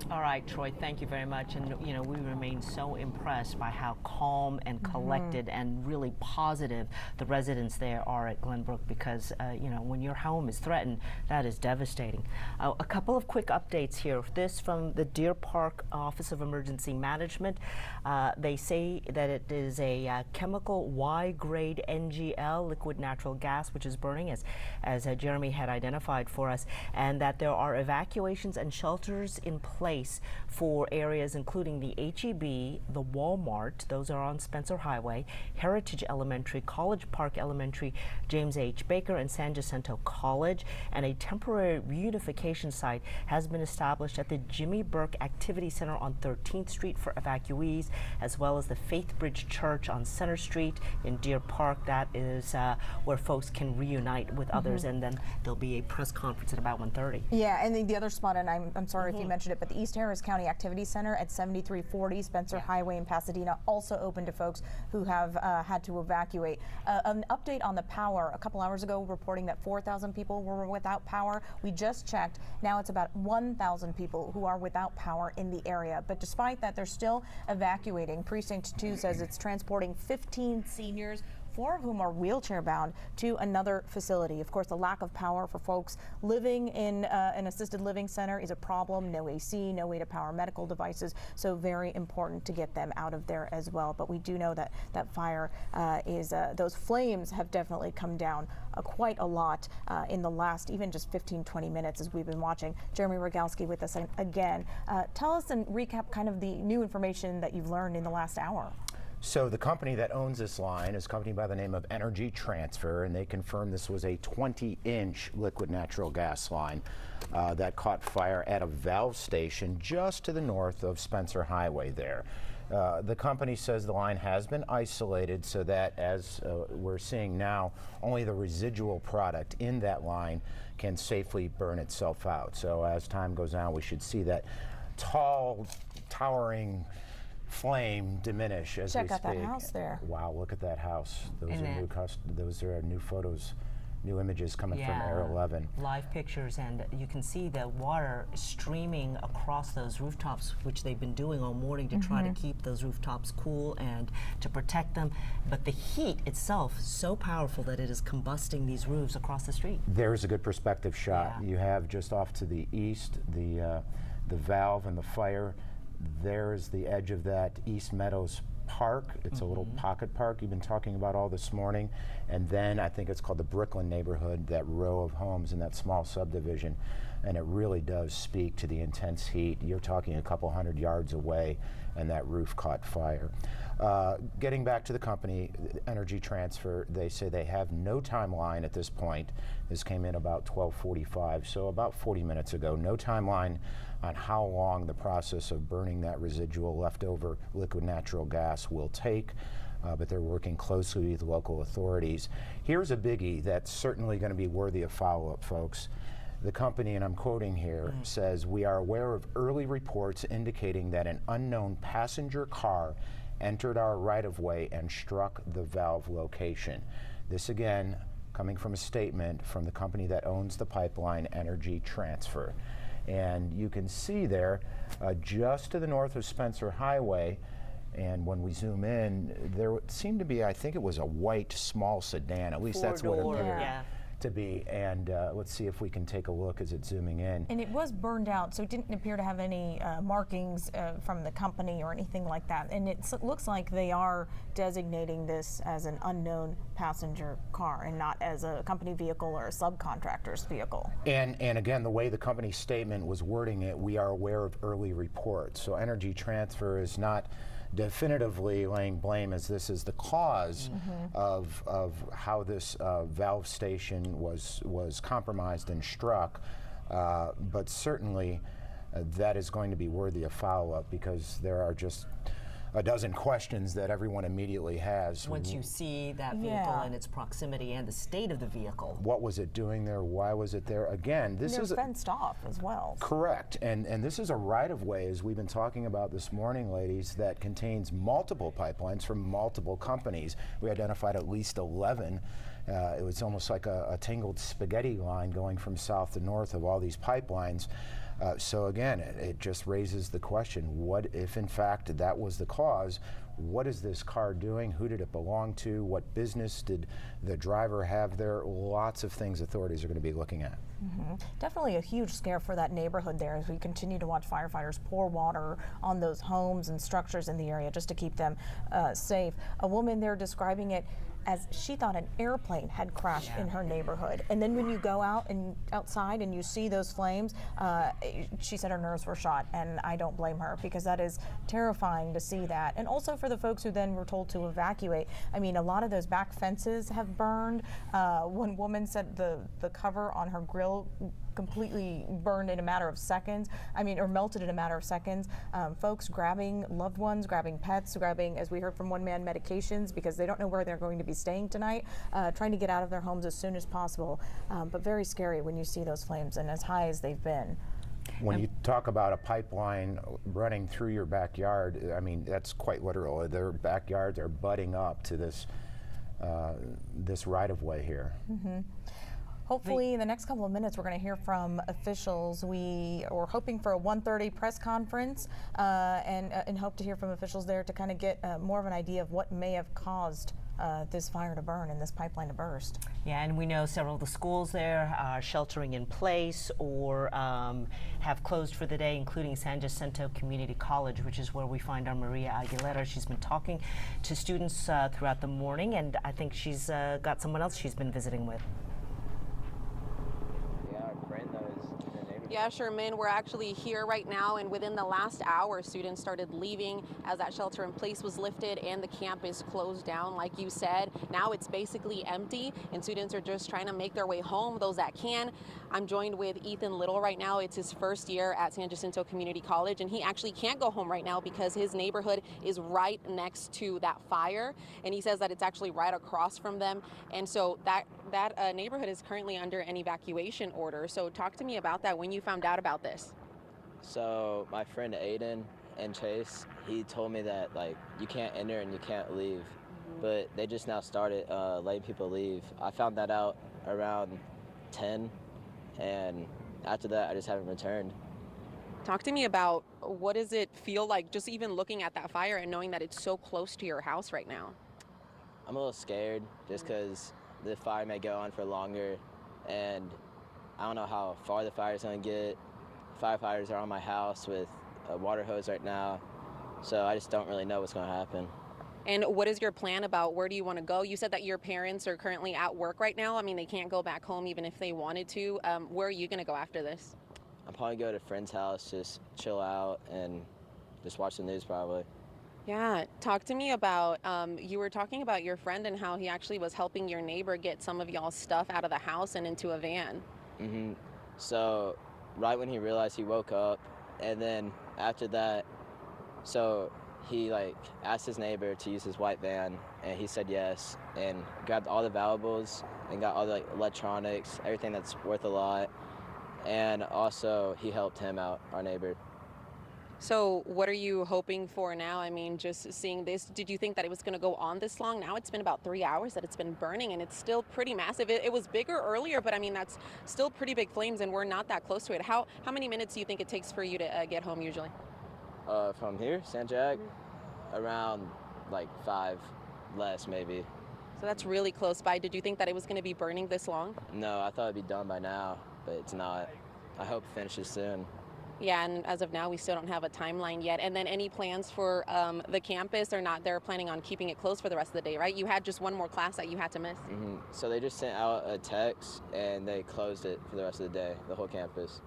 All right, Troy, thank you very much. And, you know, we remain so impressed by how calm and collected and really positive the residents there are at Glenbrook because, you know, when your home is threatened, that is devastating. A couple of quick updates here. This from the Deer Park Office of Emergency Management. They say that it is a chemical Y-grade NGL, liquid natural gas, which is burning, as Jeremy had identified for us, and that there are evacuations and shelters in place for areas including the HEB, the Walmart, those are on Spencer Highway, Heritage Elementary, College Park Elementary, James H. Baker, and San Jacinto College. And a temporary reunification site has been established at the Jimmy Burke Activity Center on 13th Street for evacuees, as well as the Faith Bridge Church on Center Street in Deer Park. That is where folks can reunite with others, and then there'll be a press conference at about 1:30. Yeah, and the other spot, and I'm sorry if you mentioned it, but the East Harris County Activity Center at 7340 Spencer Highway in Pasadena, also open to folks who have had to evacuate. An update on the power. A couple hours ago, reporting that 4,000 people were without power. We just checked. Now it's about 1,000 people who are without power in the area. But despite that, they're still evacuating. Precinct 2 says it's transporting 15 seniors, 4 of whom are wheelchair bound, to another facility. Of course, the lack of power for folks living in an assisted living center is a problem. No AC, no way to power medical devices, so very important to get them out of there as well. But we do know that that fire those flames have definitely come down quite a lot in the last even just 15-20 minutes as we've been watching. Jeremy Rogalski with us again. Tell us and recap kind of the new information that you've learned in the last hour. So the company that owns this line is a company by the name of Energy Transfer, and they confirmed this was a 20-inch liquid natural gas line that caught fire at a valve station just to the north of Spencer Highway there. The company says the line has been isolated so that, as we're seeing now, only the residual product in that line can safely burn itself out. So as time goes on, we should see that tall, towering flame diminish as we speak. Check out that house there. Wow, look at that house. Those are new photos, new images coming from Air 11. Live pictures, and you can see the water streaming across those rooftops, which they've been doing all morning to try to keep those rooftops cool and to protect them. But the heat itself is so powerful that it is combusting these roofs across the street. There's a good perspective shot. You have just off to the east the valve and the fire. There's the edge of that East Meadows Park. It's a little pocket park you've been talking about all this morning. And then I think it's called the Brooklyn neighborhood, that row of homes in that small subdivision. And it really does speak to the intense heat. You're talking a couple hundred yards away, and that roof caught fire. Getting back to the company, Energy Transfer, they say they have no timeline at this point. This came in about 12:45, so about 40 minutes ago. No timeline on how long the process of burning that residual leftover liquid natural gas will take, but they're working closely with local authorities. Here's a biggie that's certainly going to be worthy of follow-up, folks. The company, and I'm quoting here, says, "We are aware of early reports indicating that an unknown passenger car entered our right-of-way and struck the valve location." This again coming from a statement from the company that owns the pipeline, Energy Transfer. And you can see there, just to the north of Spencer Highway, and when we zoom in, there seemed to be, I think it was a white small sedan, at least that's what it appeared to be. And let's see if we can take a look as it's zooming in. And it was burned out, so it didn't appear to have any markings from the company or anything like that. And it looks like they are designating this as an unknown passenger car and not as a company vehicle or a subcontractor's vehicle. And again, the way the company statement was wording it, we are aware of early reports. So Energy Transfer is not definitively laying blame as this is the cause of how this valve station was compromised and struck, but certainly that is going to be worthy of follow-up because there are just a dozen questions that everyone immediately has. Once you see that vehicle and its proximity and the state of the vehicle. What was it doing there? Why was it there? Again, this is fenced off as well. Correct. And this is a right-of-way, as we've been talking about this morning, ladies, that contains multiple pipelines from multiple companies. We identified at least 11 It was almost like a tangled spaghetti line going from south to north of all these pipelines. So again, it just raises the question, what if in fact that was the cause? What is this car doing? Who did it belong to? What business did the driver have there? Lots of things authorities are going to be looking at. Definitely a huge scare for that neighborhood there as we continue to watch firefighters pour water on those homes and structures in the area just to keep them safe. A woman there describing it as she thought an airplane had crashed in her neighborhood. And then when you go outside and you see those flames, she said her nerves were shot, and I don't blame her, because that is terrifying to see that. And also for the folks who then were told to evacuate. I mean, a lot of those back fences have burned. One woman said the cover on her grill completely burned in a matter of seconds. I mean, or melted in a matter of seconds. Folks grabbing loved ones, grabbing pets, grabbing, as we heard from one man, medications, because they don't know where they're going to be staying tonight, trying to get out of their homes as soon as possible. But very scary when you see those flames, and as high as they've been. When you talk about a pipeline running through your backyard, I mean, that's quite literal. Their backyards are butting up to this right-of-way here. Hopefully, in the next couple of minutes, we're going to hear from officials. We are hoping for a 1:30 press conference and hope to hear from officials there to kind of get more of an idea of what may have caused this fire to burn and this pipeline to burst. Yeah, and we know several of the schools there are sheltering in place or have closed for the day, including San Jacinto Community College, which is where we find our Maria Aguilera. She's been talking to students throughout the morning, and I think she's got someone else she's been visiting with. Yeah, Sherman, we're actually here right now, and within the last hour, students started leaving as that shelter in place was lifted and the campus closed down, like you said. Now it's basically empty, and students are just trying to make their way home, those that can. I'm joined with Ethan Little right now. It's his first year at San Jacinto Community College, and he actually can't go home right now because his neighborhood is right next to that fire, and he says that it's actually right across from them, and so that neighborhood is currently under an evacuation order. So talk to me about that, when you found out about this. So my friend Aiden and Chase, he told me that like you can't enter and you can't leave, but they just now started letting people leave. I found that out around 10, and after that I just haven't returned. Talk to me about what does it feel like just even looking at that fire and knowing that it's so close to your house right now? I'm a little scared just because the fire may go on for longer, and I don't know how far the fire is going to get. Firefighters are on my house with a water hose right now, so I just don't really know what's going to happen. And what is your plan about where do you want to go? You said that your parents are currently at work right now. I mean, they can't go back home even if they wanted to. Where are you going to go after this? I'll probably go to a friend's house, just chill out and just watch the news probably. Yeah, talk to me about, you were talking about your friend and how he actually was helping your neighbor get some of y'all's stuff out of the house and into a van. So right when he realized, he woke up, and then after that, so he like asked his neighbor to use his white van, and he said yes, and grabbed all the valuables and got all the like, electronics, everything that's worth a lot, and also he helped him out, our neighbor. So what are you hoping for now? I mean, just seeing this, did you think that it was going to go on this long? Now it's been about 3 hours that it's been burning, and it's still pretty massive. It was bigger earlier, but I mean, that's still pretty big flames, and we're not that close to it. How many minutes do you think it takes for you to get home usually? From here, San Jac, around like 5 less maybe. So that's really close by. Did you think that it was going to be burning this long? No, I thought it'd be done by now, but it's not. I hope it finishes soon. Yeah, and as of now, we still don't have a timeline yet. And then any plans for the campus or not? They're planning on keeping it closed for the rest of the day, right? You had just one more class that you had to miss. So they just sent out a text, and they closed it for the rest of the day, the whole campus.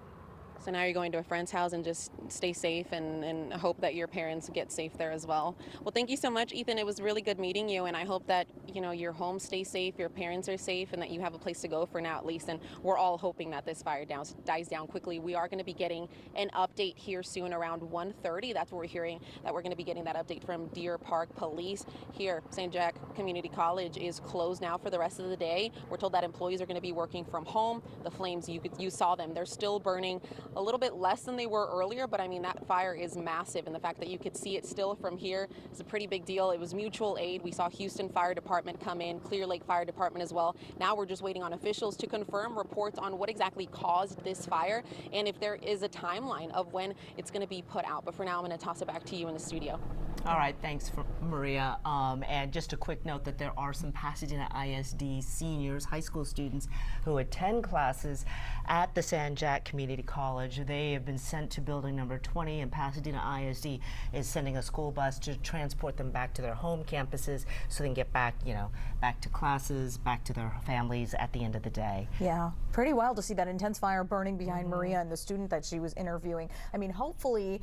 So now you're going to a friend's house and just stay safe and hope that your parents get safe there as well. Well, thank you so much, Ethan. It was really good meeting you, and I hope that, you know, your home stays safe, your parents are safe, and that you have a place to go for now at least. And we're all hoping that this fire dies down quickly. We are going to be getting an update here soon around 1:30. That's what we're hearing, that we're going to be getting that update from Deer Park Police. Here, St. Jac Community College is closed now for the rest of the day. We're told that employees are going to be working from home. The flames, you saw them. They're still burning. a little bit less than they were earlier, but I mean, that fire is massive, and the fact that you could see it still from here is a pretty big deal. It was mutual aid. We saw Houston Fire Department come in, Clear Lake Fire Department as well. Now we're just waiting on officials to confirm reports on what exactly caused this fire and if there is a timeline of when it's going to be put out. But for now, I'm going to toss it back to you in the studio. All right, thanks, Maria. And just a quick note that there are some Pasadena ISD seniors, high school students, who attend classes at the San Jac Community College. They have been sent to building number 20, and Pasadena ISD is sending a school bus to transport them back to their home campuses so they can get back, back to classes, back to their families at the end of the day. Yeah, pretty wild to see that intense fire burning behind Maria and the student that she was interviewing. I mean, hopefully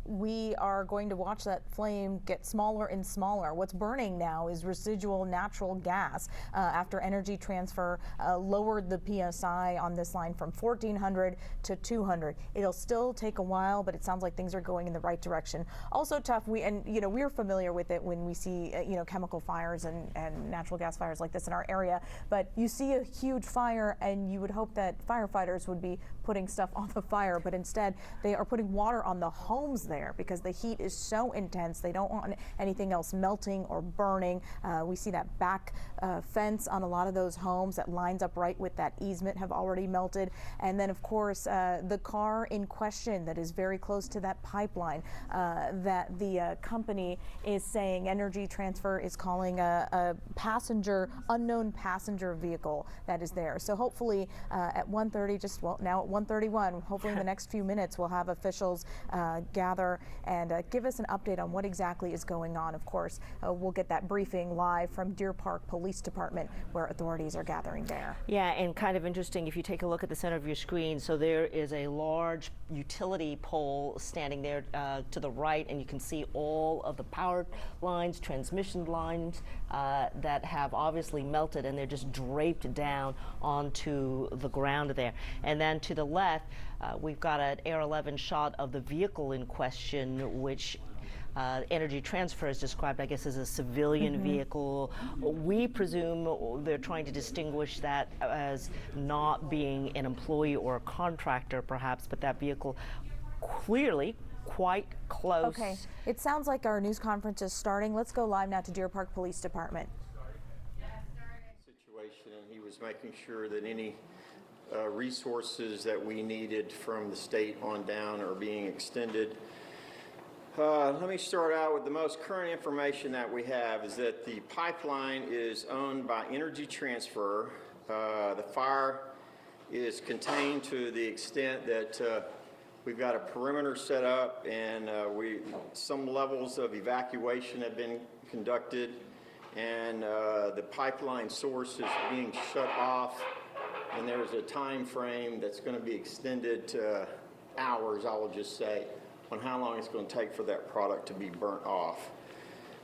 we are going to watch that flame get smaller and smaller. What's burning now is residual natural gas after Energy Transfer lowered the PSI on this line from 1400 to 200. It'll still take a while, but it sounds like things are going in the right direction. Also tough, we're familiar with it when we see chemical fires and natural gas fires like this in our area, but you see a huge fire and you would hope that firefighters would be putting stuff on the fire, but instead they are putting water on the homes there because the heat is so intense. They don't want anything else melting or burning. We see that back fence on a lot of those homes that lines up right with that easement have already melted. And then of course the car in question that is very close to that pipeline that the company is saying Energy Transfer is calling a unknown passenger vehicle that is there. So hopefully at 1:30, now at 1:31, hopefully in the next few minutes we'll have officials gather and give us an update on what exactly is going on. Of course, we'll get that briefing live from Deer Park Police Department where authorities are gathering there. Yeah, and kind of interesting, if you take a look at the center of your screen, so there is a large utility pole standing there to the right, and you can see all of the power lines, transmission lines that have obviously melted, and they're just draped down onto the ground there. And then to the left, we've got an Air 11 shot of the vehicle in question, which Energy Transfer is described, I guess, as a civilian vehicle. We presume they're trying to distinguish that as not being an employee or a contractor, perhaps, but that vehicle clearly quite close. Okay, it sounds like our news conference is starting. Let's go live now to Deer Park Police Department. Situation, and he was making sure that any resources that we needed from the state on down are being extended. Let me start out with the most current information that we have is that the pipeline is owned by Energy Transfer. The fire is contained to the extent that we've got a perimeter set up, and some levels of evacuation have been conducted, and the pipeline source is being shut off, and there's a time frame that's going to be extended to hours, I will just say, on how long it's going to take for that product to be burnt off.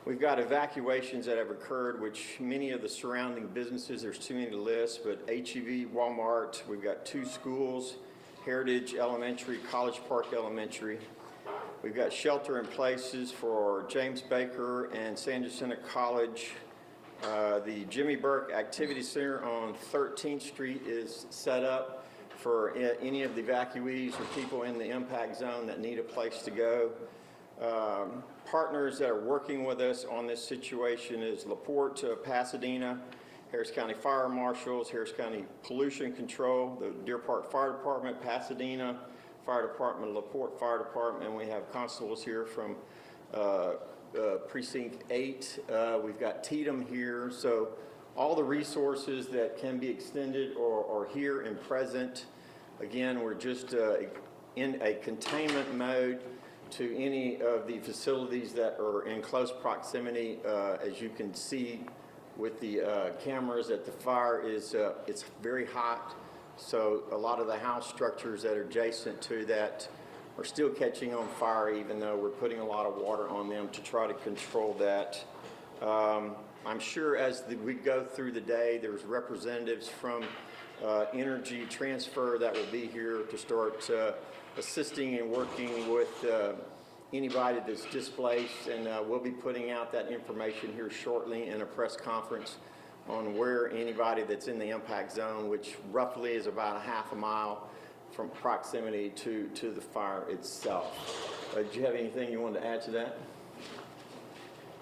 We've got evacuations that have occurred, which many of the surrounding businesses, there's too many to list, but HEV, Walmart, we've got 2 schools, Heritage Elementary, College Park Elementary. We've got shelter in places for James Baker and San Jacinto College. The Jimmy Burke Activity Center on 13th Street is set up for any of the evacuees or people in the impact zone that need a place to go. Partners that are working with us on this situation is LaPorte, Pasadena, Harris County Fire Marshals, Harris County Pollution Control, the Deer Park Fire Department, Pasadena Fire Department, LaPorte Fire Department, and we have constables here from Precinct 8. We've got Tatum here, so all the resources that can be extended are here and present. Again, we're just in a containment mode to any of the facilities that are in close proximity. As you can see with the cameras, that the fire is it's very hot, so a lot of the house structures that are adjacent to that are still catching on fire, even though we're putting a lot of water on them to try to control that. I'm sure as we go through the day, there's representatives from Energy Transfer that will be here to start assisting and working with anybody that's displaced, and we'll be putting out that information here shortly in a press conference on where anybody that's in the impact zone, which roughly is about a half a mile, from proximity to the fire itself. Do you have anything you wanted to add to that?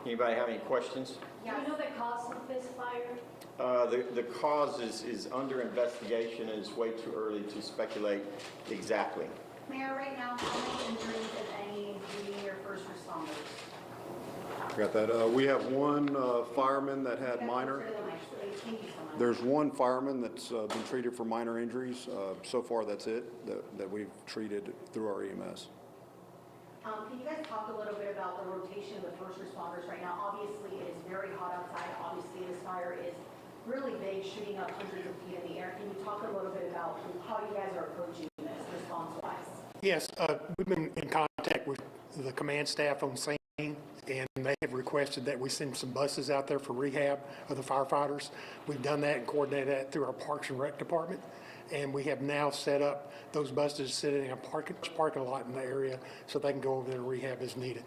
Anybody have any questions? Do you know the cause of this fire? The cause is under investigation, and it's way too early to speculate exactly. Mayor, right now, how many injuries, if any, do you need your first responders? Got that. We have one fireman that had minor. There's one fireman that's been treated for minor injuries. So far, that's it that we've treated through our EMS. Can you guys talk a little bit about the rotation of the first responders right now? Obviously, it is very hot outside. Obviously, this fire is really big, shooting up hundreds of feet in the air. Can you talk a little bit about how you guys are approaching this response-wise? Yes, we've been in contact with the command staff on scene, and they have requested that we send some buses out there for rehab of the firefighters. We've done that and coordinated that through our Parks and Rec department, and we have now set up those buses sitting in a parking lot in the area so they can go over there and rehab as needed.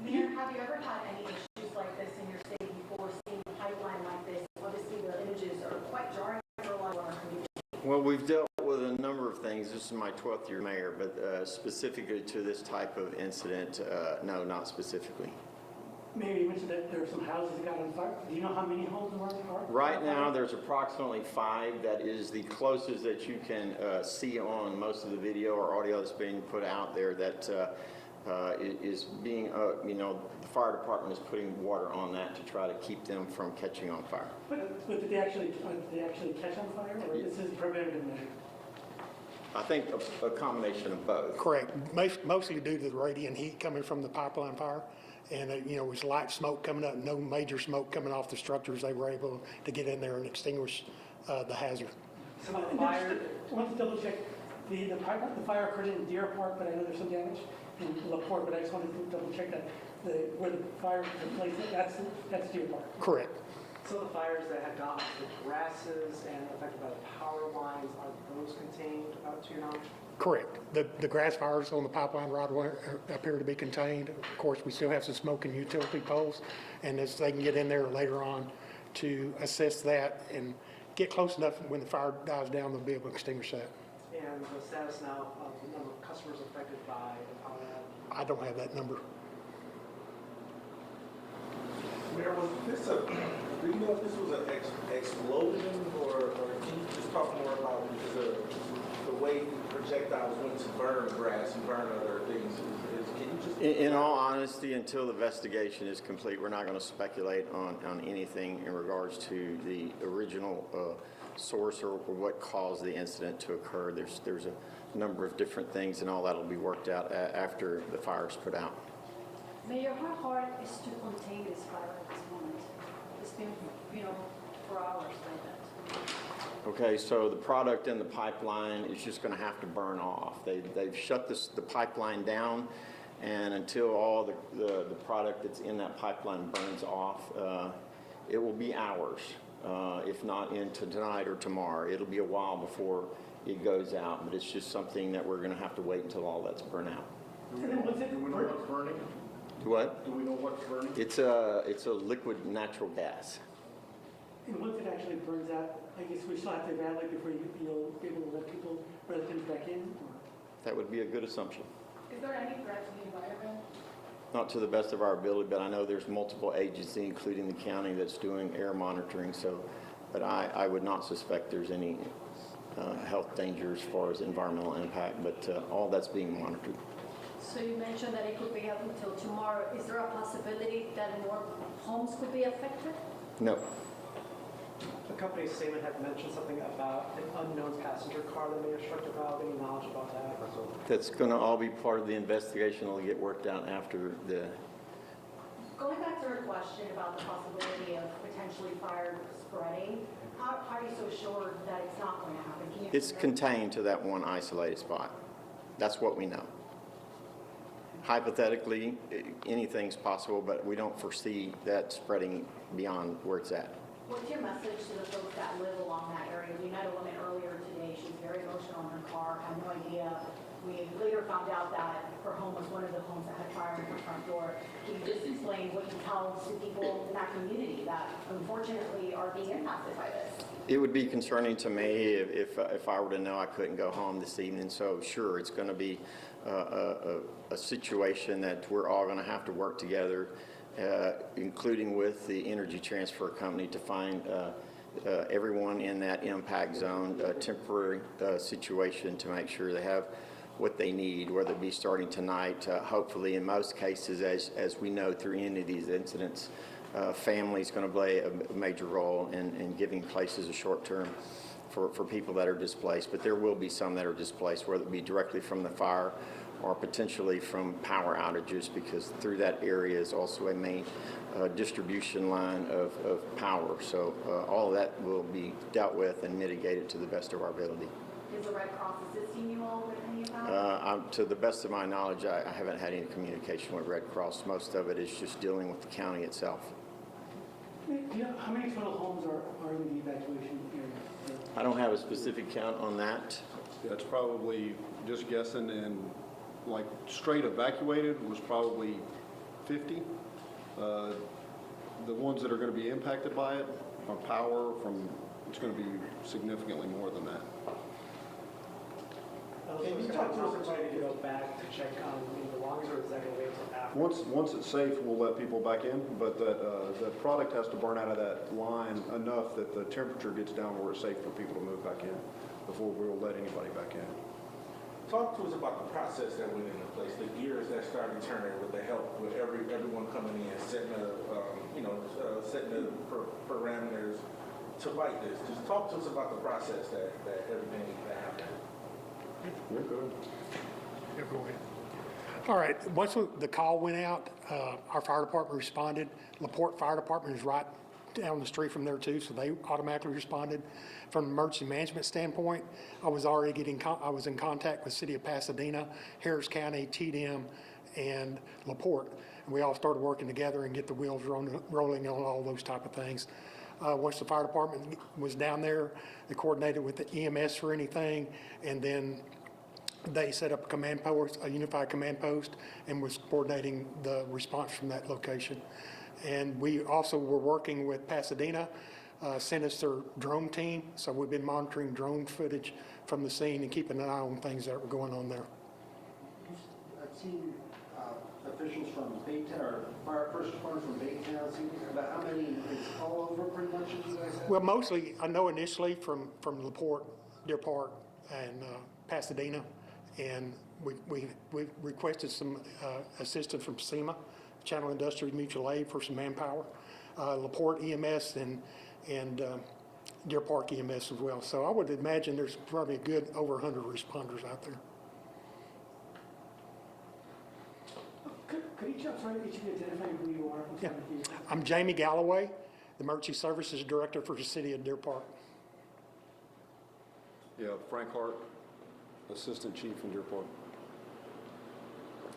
Mayor, have you ever had any issues like this in your state before, seeing a pipeline like this? Obviously, the images are quite jarring for a lot of our communities. Well, we've dealt with a number of things. This is my 12th year mayor, but specifically to this type of incident, no, not specifically. Mayor, you mentioned that there are some houses that got on fire. Do you know how many homes were on fire? Right now, there's approximately 5. That is the closest that you can see on most of the video or audio that's being put out there that is being, the fire department is putting water on that to try to keep them from catching on fire. But did they actually catch on fire, or this is preventative measure? I think a combination of both. Correct. Mostly due to the radiant heat coming from the pipeline fire. And, it was light smoke coming up, no major smoke coming off the structures. They were able to get in there and extinguish the hazard. So the fire, I want to double check. The fire occurred in Deer Park, but I know there's some damage in LaPorte, but I just wanted to double check that where the fire took place, that's Deer Park. Correct. Some of the fires that have gotten the grasses and affected by the power lines, are those contained to your knowledge? Correct. The grass fires on the pipeline right away appear to be contained. Of course, we still have some smoke in utility poles, and as they can get in there later on to assess that and get close enough when the fire dies down, they'll be able to extinguish that. And the status now of the number of customers affected by the power outage? I don't have that number. Mayor, do you know if this was an explosion, or can you just talk more about the way projectiles went to burn grass and burn other things? Can you just... In all honesty, until the investigation is complete, we're not going to speculate on anything in regards to the original source or what caused the incident to occur. There's a number of different things, and all that will be worked out after the fire is put out. Mayor, how hard is to contain this fire at this moment? It's been, for hours like that. Okay, so the product in the pipeline is just going to have to burn off. They've shut the pipeline down, and until all the product that's in that pipeline burns off, it will be hours, if not into tonight or tomorrow. It'll be a while before it goes out, but it's just something that we're going to have to wait until all that's burnt out. Do we know what's burning? What? Do we know what's burning? It's a liquid natural gas. And once it actually burns out, I guess we still have to evaluate before you'll be able to let residents back in? That would be a good assumption. Is there any threat to the environment? Not to the best of our ability, but I know there's multiple agencies, including the county, that's doing air monitoring. So, but I would not suspect there's any health danger as far as environmental impact, but all that's being monitored. So you mentioned that it could be up until tomorrow. Is there a possibility that more homes could be affected? No. The company's statement had mentioned something about an unknown passenger car that may have struck the valve. Any knowledge about that? That's going to all be part of the investigation. It'll get worked out after the... Going back to her question about the possibility of potentially fire spreading, how are you so sure that it's not going to happen? It's contained to that one isolated spot. That's what we know. Hypothetically, anything's possible, but we don't foresee that spreading beyond where it's at. What's your message to the folks that live along that area? We met a woman earlier today. She was very emotional in her car, had no idea. We later found out that her home was one of the homes that had fire in her front door. Can you just explain what you tell to people in that community that unfortunately are being impacted by this? It would be concerning to me if I were to know I couldn't go home this evening. So sure, it's going to be a situation that we're all going to have to work together, including with the Energy Transfer Company, to find everyone in that impact zone a temporary situation to make sure they have what they need, whether it be starting tonight. Hopefully, in most cases, as we know through any of these incidents, family is going to play a major role in giving places a short term for people that are displaced. But there will be some that are displaced, whether it be directly from the fire or potentially from power outages, because through that area is also a main distribution line of power. So all of that will be dealt with and mitigated to the best of our ability. Is the Red Cross assisting you all with any of that? To the best of my knowledge, I haven't had any communication with Red Cross. Most of it is just dealing with the county itself. How many total homes are in the evacuation area? I don't have a specific count on that. That's probably just guessing, and like straight evacuated was probably 50. The ones that are going to be impacted by it from power, it's going to be significantly more than that. Can you talk to us about to go back to check on the belongings, or is that going to wait until after? Once it's safe, we'll let people back in, but the product has to burn out of that line enough that the temperature gets down where it's safe for people to move back in before we'll let anybody back in. Talk to us about the process that went into place, the gears that started turning with the help with everyone coming in, setting the parameters to fight this. Just talk to us about the process that everything that happened. You're good. Yeah, go ahead. All right, once the call went out, our fire department responded. LaPorte Fire Department is right down the street from there too, so they automatically responded. From an emergency management standpoint, I was in contact with City of Pasadena, Harris County, TDM, and LaPorte. And we all started working together and get the wheels rolling on all those type of things. Once the fire department was down there, they coordinated with the EMS for anything, and then they set up a command post, a unified command post, and was coordinating the response from that location. And we also were working with Pasadena, sent us their drone team, so we've been monitoring drone footage from the scene and keeping an eye on things that were going on there. I've seen officials from Baytown, or first responders from Baytown, about how many, it's all over pretty much that you guys have? Well, mostly, I know initially from LaPorte, Deer Park, and Pasadena, and we requested some assistance from SEMA, Channel Industries Mutual Aid, for some manpower, LaPorte EMS, and Deer Park EMS as well. So I would imagine there's probably a good over 100 responders out there. Could each of you identify who you are? Yeah. I'm Jamie Galloway, the Emergency Services Director for the City of Deer Park. Yeah, Frank Hart, Assistant Chief in Deer Park.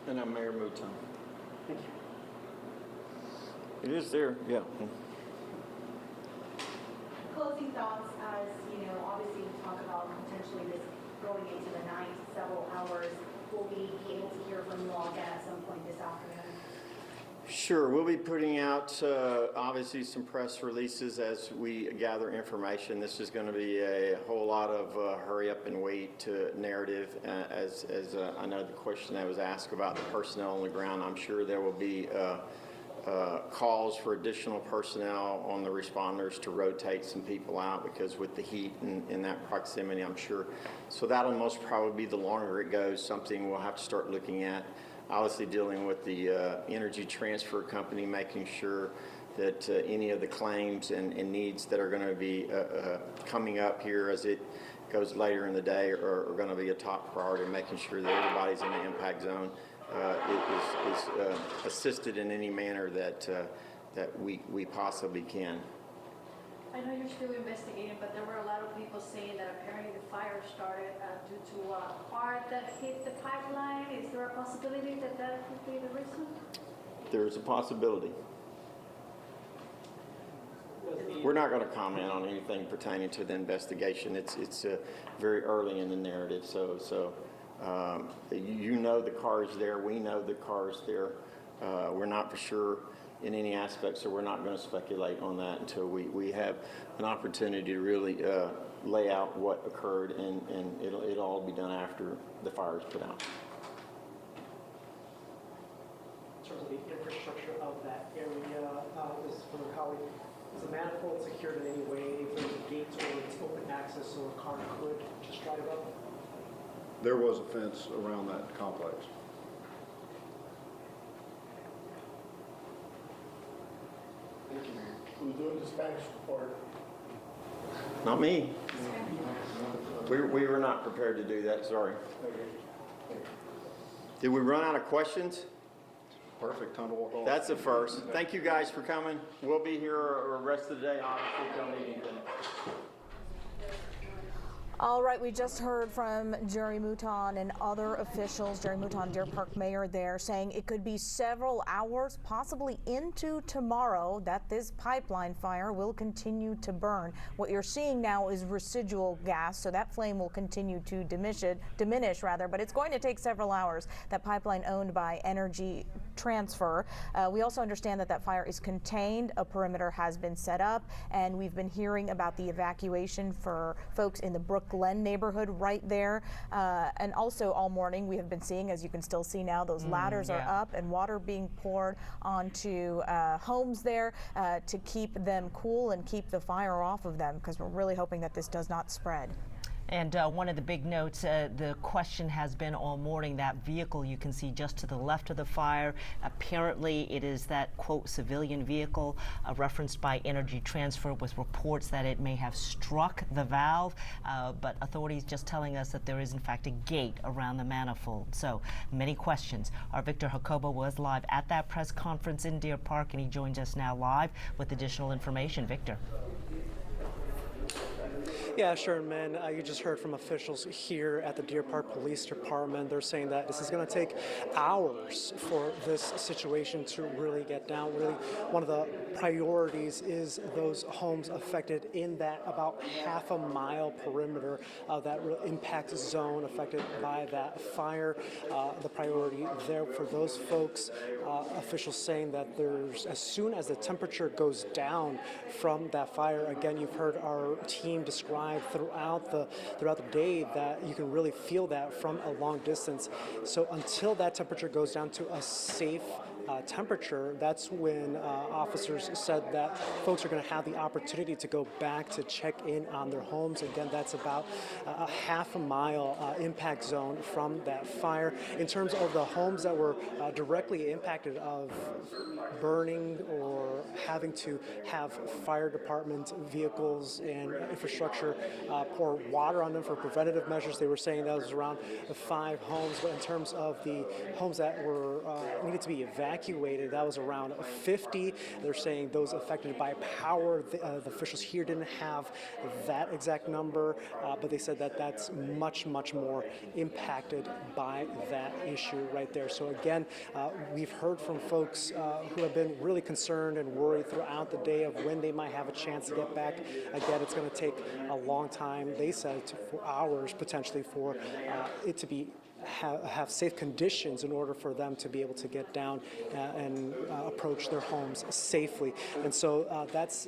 And I'm Mayor Mouton. Thank you. It is there, yeah. Closing thoughts, as you know, obviously we talk about potentially this going into the night, several hours. Will we be able to hear from you all again at some point this afternoon? Sure, we'll be putting out obviously some press releases as we gather information. This is going to be a whole lot of hurry up and wait narrative. As I know the question that was asked about the personnel on the ground, I'm sure there will be calls for additional personnel on the responders to rotate some people out, because with the heat and in that proximity, I'm sure. So that'll most probably be, the longer it goes, something we'll have to start looking at. Obviously dealing with the Energy Transfer Company, making sure that any of the claims and needs that are going to be coming up here as it goes later in the day are going to be a top priority, making sure that everybody's in the impact zone is assisted in any manner that we possibly can. I know you're still investigating, but there were a lot of people saying that apparently the fire started due to a car that hit the pipeline. Is there a possibility that that could be the reason? There's a possibility. We're not going to comment on anything pertaining to the investigation. It's very early in the narrative, so you know the car's there. We know the car's there. We're not for sure in any aspect, so we're not going to speculate on that until we have an opportunity to really lay out what occurred, and it'll all be done after the fire is put out. In terms of the infrastructure of that area, this is from a colleague. Is the manifold secured in any way? If there's gates or it's open access so a car could just drive up? There was a fence around that complex. Who's doing the Spanish report? Not me. We were not prepared to do that, sorry. Did we run out of questions? Perfect time to walk off. That's a first. Thank you guys for coming. We'll be here the rest of the day, obviously, if y'all need anything. All right, we just heard from Jerry Mouton and other officials. Jerry Mouton, Deer Park mayor there, saying it could be several hours, possibly into tomorrow, that this pipeline fire will continue to burn. What you're seeing now is residual gas, so that flame will continue to diminish, but it's going to take several hours. That pipeline owned by Energy Transfer. We also understand that that fire is contained. A perimeter has been set up, and we've been hearing about the evacuation for folks in the Brook Glen neighborhood right there. And also all morning we have been seeing, as you can still see now, those ladders are up and water being poured onto homes there to keep them cool and keep the fire off of them, because we're really hoping that this does not spread. And one of the big notes, the question has been all morning, that vehicle you can see just to the left of the fire. Apparently it is that, quote, civilian vehicle referenced by Energy Transfer, with reports that it may have struck the valve, but authorities just telling us that there is in fact a gate around the manifold. So many questions. Our Victor Jacobo was live at that press conference in Deer Park, and he joins us now live with additional information. Victor. Yeah, sure, man. You just heard from officials here at the Deer Park Police Department. They're saying that this is going to take hours for this situation to really get down. Really, one of the priorities is those homes affected in that about half-a-mile perimeter of that impact zone affected by that fire. The priority there for those folks, officials saying that there's, as soon as the temperature goes down from that fire, again, you've heard our team describe throughout the day that you can really feel that from a long distance. So until that temperature goes down to a safe temperature, that's when officers said that folks are going to have the opportunity to go back to check in on their homes. Again, that's about a half-a-mile impact zone from that fire. In terms of the homes that were directly impacted of burning or having to have fire department vehicles and infrastructure pour water on them for preventative measures, they were saying that was around 5 homes. But in terms of the homes that were needed to be evacuated, that was around 50. They're saying those affected by power. The officials here didn't have that exact number, but they said that that's much more impacted by that issue right there. So again, we've heard from folks who have been really concerned and worried throughout the day of when they might have a chance to get back. Again, it's going to take a long time. They said for hours potentially for it to be have safe conditions in order for them to be able to get down and approach their homes safely. And so that's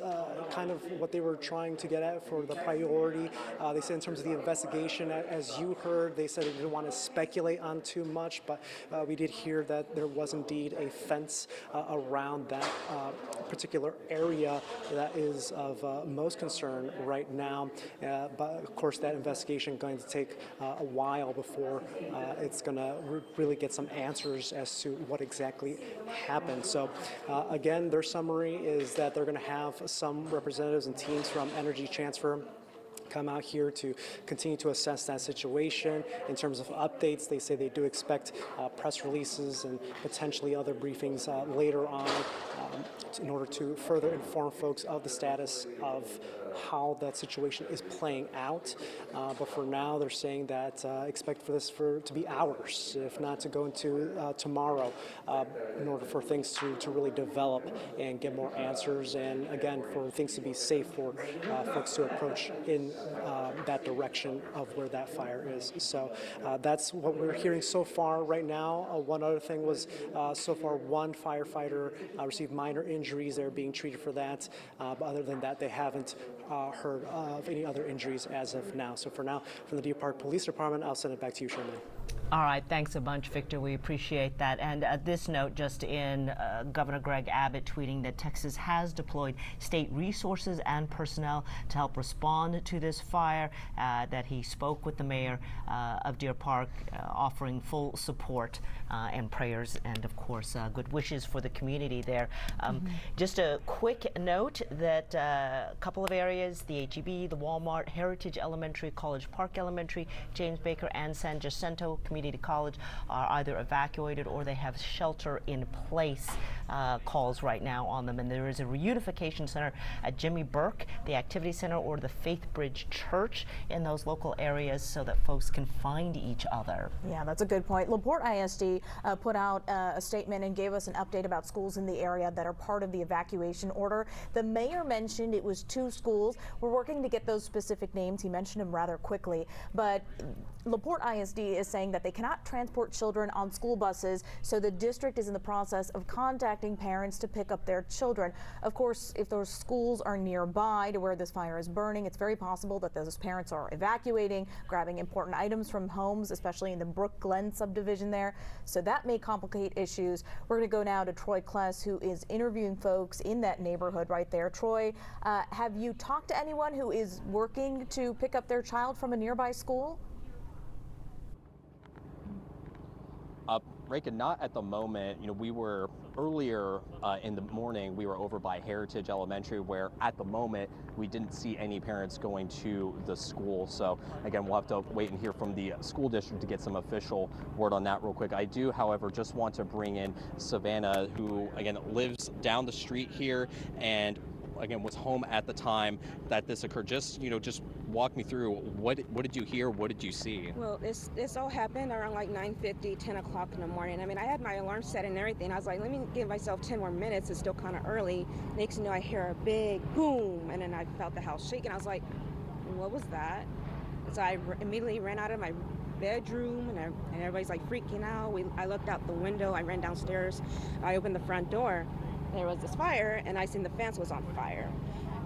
kind of what they were trying to get at for the priority. They said in terms of the investigation, as you heard, they said they didn't want to speculate on too much, but we did hear that there was indeed a fence around that particular area that is of most concern right now. But of course, that investigation is going to take a while before it's going to really get some answers as to what exactly happened. So again, their summary is that they're going to have some representatives and teams from Energy Transfer come out here to continue to assess that situation. In terms of updates, they say they do expect press releases and potentially other briefings later on in order to further inform folks of the status of how that situation is playing out. But for now, they're saying that expect for this to be hours, if not to go into tomorrow, in order for things to really develop and get more answers, and again, for things to be safe for folks to approach in that direction of where that fire is. So that's what we're hearing so far right now. One other thing was so far one firefighter received minor injuries. They're being treated for that. But other than that, they haven't heard of any other injuries as of now. So for now, from the Deer Park Police Department, I'll send it back to you, Sherman. All right, thanks a bunch, Victor. We appreciate that. And this note just in, Governor Greg Abbott tweeting that Texas has deployed state resources and personnel to help respond to this fire, that he spoke with the mayor of Deer Park, offering full support and prayers and, of course, good wishes for the community there. Just a quick note that a couple of areas, the HEB, the Walmart, Heritage Elementary, College Park Elementary, James Baker, and San Jacinto Community College are either evacuated or they have shelter in place calls right now on them. And there is a reunification center at Jimmy Burke, the Activity Center, or the Faith Bridge Church in those local areas so that folks can find each other. Yeah, that's a good point. LaPorte ISD put out a statement and gave us an update about schools in the area that are part of the evacuation order. The mayor mentioned it was 2 schools. We're working to get those specific names. He mentioned them rather quickly, but LaPorte ISD is saying that they cannot transport children on school buses, so the district is in the process of contacting parents to pick up their children. Of course, if those schools are nearby to where this fire is burning, it's very possible that those parents are evacuating, grabbing important items from homes, especially in the Brook Glen subdivision there. So that may complicate issues. We're going to go now to Troy Kless, who is interviewing folks in that neighborhood right there. Troy, have you talked to anyone who is working to pick up their child from a nearby school? Reka, not at the moment. You know, we were earlier in the morning, we were over by Heritage Elementary, where at the moment we didn't see any parents going to the school. So again, we'll have to wait and hear from the school district to get some official word on that real quick. I do, however, just want to bring in Savannah, who again lives down the street here and again was home at the time that this occurred. Just walk me through what did you hear, what did you see? Well, this all happened around like 9:50, 10 o'clock in the morning. I mean, I had my alarm set and everything. I was like, let me give myself 10 more minutes. It's still kind of early. Next thing you know, I hear a big boom, and then I felt the house shaking. I was like, what was that? So I immediately ran out of my bedroom, and everybody's like freaking out. I looked out the window. I ran downstairs. I opened the front door. There was this fire, and I seen the fence was on fire.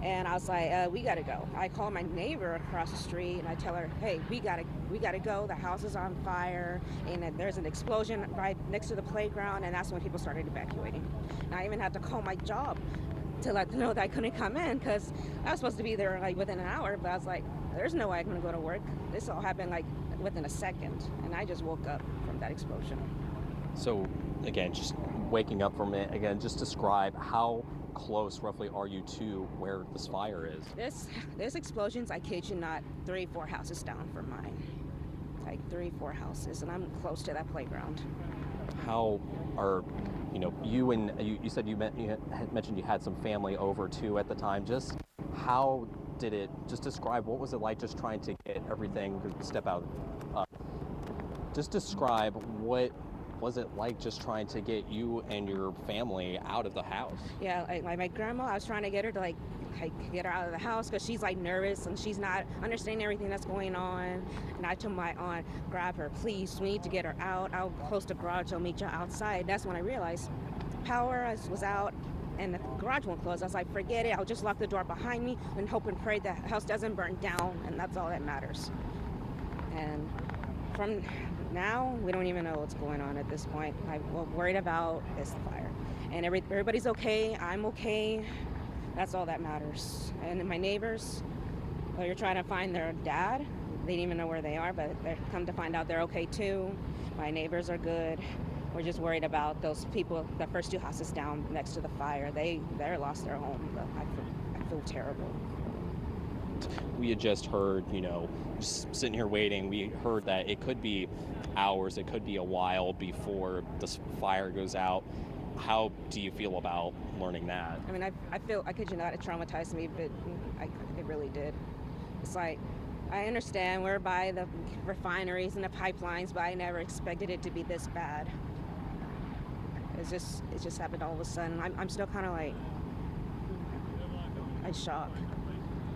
And I was like, we gotta go. I called my neighbor across the street, and I tell her, hey, we gotta go. The house is on fire, and there's an explosion right next to the playground, and that's when people started evacuating. And I even had to call my job to let them know that I couldn't come in, because I was supposed to be there like within an hour, but I was like, there's no way I'm gonna go to work. This all happened like within a second, and I just woke up from that explosion. So again, just waking up from it, again, just describe how close roughly are you to where this fire is? This explosions, I kid you not, 3-4 houses down from mine. Like 3-4 houses, and I'm close to that playground. How are, you said you had mentioned you had some family over too at the time. Just how did it, just describe what was it like just trying to get everything, step out. Just describe what was it like just trying to get you and your family out of the house? Yeah, like my grandma, I was trying to get her to get her out of the house because she's like nervous and she's not understanding everything that's going on. And I told my aunt, grab her, please, we need to get her out. I'll close the garage, I'll meet you outside. That's when I realized power was out and the garage won't close. I was like, forget it, I'll just lock the door behind me and hope and pray the house doesn't burn down, and that's all that matters. And from now, we don't even know what's going on at this point. What I'm worried about is the fire. And everybody's okay, I'm okay. That's all that matters. And my neighbors, you're trying to find their dad. They didn't even know where they are, but they come to find out they're okay too. My neighbors are good. We're just worried about those people, the first 2 houses down next to the fire. They're lost their home. I feel terrible. and we had just heard, just sitting here waiting, we heard that it could be hours, it could be a while before this fire goes out. How do you feel about learning that? I mean, I kid you not, it traumatized me, but it really did. It's like, I understand we're by the refineries and the pipelines, but I never expected it to be this bad. It just happened all of a sudden. I'm still kind of like, I'm shocked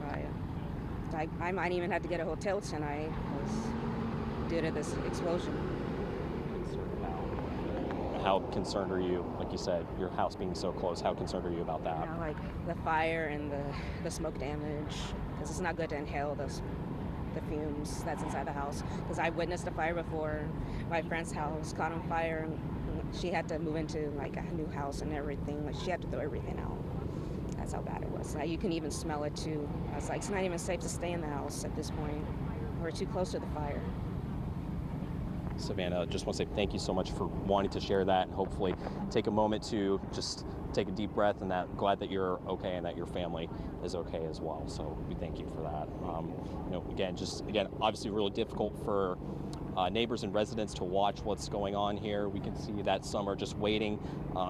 by it. I might even have to get a hotel tonight due to this explosion. How concerned are you, like you said, your house being so close, how concerned are you about that? Like the fire and the smoke damage, because it's not good to inhale the fumes that's inside the house. Because I witnessed a fire before. My friend's house caught on fire, and she had to move into like a new house and everything. Like she had to throw everything out. That's how bad it was. You can even smell it too. I was like, it's not even safe to stay in the house at this point. We're too close to the fire. Savannah, just want to say thank you so much for wanting to share that, and hopefully take a moment to just take a deep breath, and glad that you're okay and that your family is okay as well. So we thank you for that. Again, obviously really difficult for neighbors and residents to watch what's going on here. We can see that some are just waiting,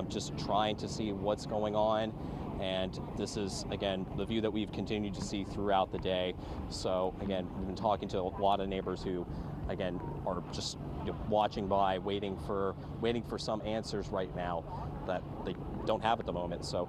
just trying to see what's going on. And this is, again, the view that we've continued to see throughout the day. So again, we've been talking to a lot of neighbors who, again, are just watching by, waiting for some answers right now that they don't have at the moment. So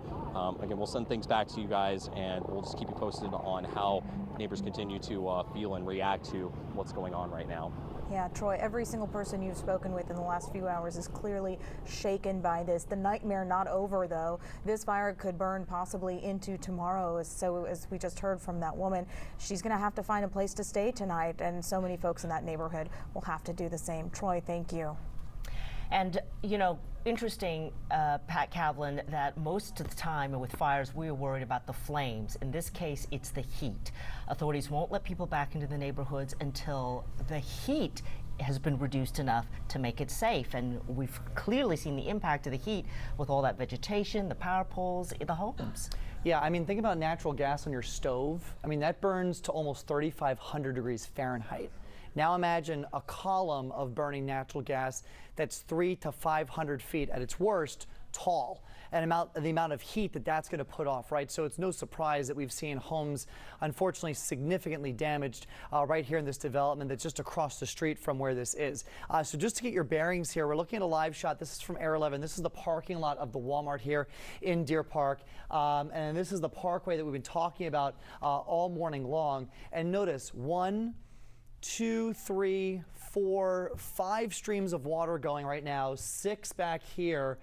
again, we'll send things back to you guys, and we'll just keep you posted on how neighbors continue to feel and react to what's going on right now. Yeah, Troy, every single person you've spoken with in the last few hours is clearly shaken by this. The nightmare not over, though. This fire could burn possibly into tomorrow. So as we just heard from that woman, she's going to have to find a place to stay tonight, and so many folks in that neighborhood will have to do the same. Troy, thank you. And, interesting, Pat Kavlin, that most of the time with fires, we're worried about the flames. In this case, it's the heat. Authorities won't let people back into the neighborhoods until the heat has been reduced enough to make it safe. And we've clearly seen the impact of the heat with all that vegetation, the power poles, the homes. Yeah, I mean, think about natural gas on your stove. I mean, that burns to almost 3,500 degrees Fahrenheit. Now imagine a column of burning natural gas that's 300 to 500 feet at its worst tall, and the amount of heat that's going to put off, right? So it's no surprise that we've seen homes, unfortunately, significantly damaged right here in this development that's just across the street from where this is. So just to get your bearings here, we're looking at a live shot. This is from Air 11. This is the parking lot of the Walmart here in Deer Park. And this is the parkway that we've been talking about all morning long. And notice 1, 2, 3, 4, 5 streams of water going right now, 6 back here,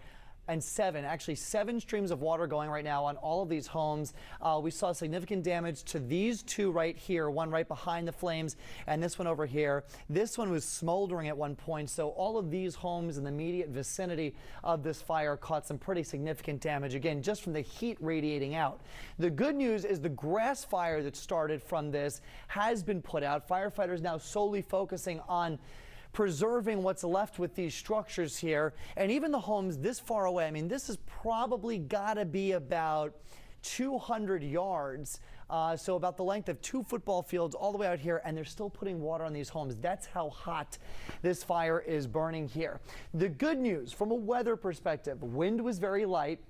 and 7 streams of water going right now on all of these homes. We saw significant damage to these 2 right here, one right behind the flames, and this one over here. This one was smoldering at one point, so all of these homes in the immediate vicinity of this fire caught some pretty significant damage, again, just from the heat radiating out. The good news is the grass fire that started from this has been put out. Firefighters now solely focusing on preserving what's left with these structures here, and even the homes this far away. I mean, this has probably got to be about 200 yards, so about the length of 2 football fields all the way out here, and they're still putting water on these homes. That's how hot this fire is burning here. The good news from a weather perspective, wind was very light.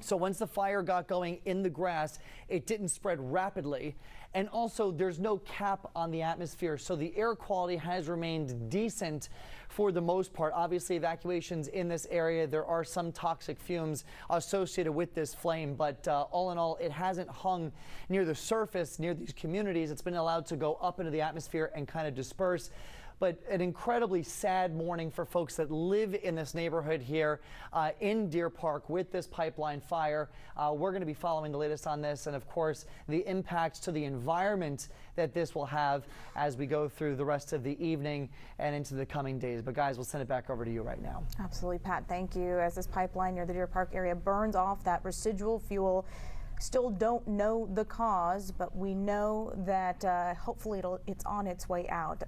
So once the fire got going in the grass, it didn't spread rapidly. And also, there's no cap on the atmosphere, so the air quality has remained decent for the most part. Obviously, evacuations in this area, there are some toxic fumes associated with this flame, but all in all, it hasn't hung near the surface, near these communities. It's been allowed to go up into the atmosphere and kind of disperse. But an incredibly sad morning for folks that live in this neighborhood here in Deer Park with this pipeline fire. We're going to be following the latest on this, and of course the impacts to the environment that this will have as we go through the rest of the evening and into the coming days. But guys, we'll send it back over to you right now. Absolutely, Pat. Thank you. As this pipeline near the Deer Park area burns off that residual fuel, Still don't know the cause, but we know that hopefully it's on its way out.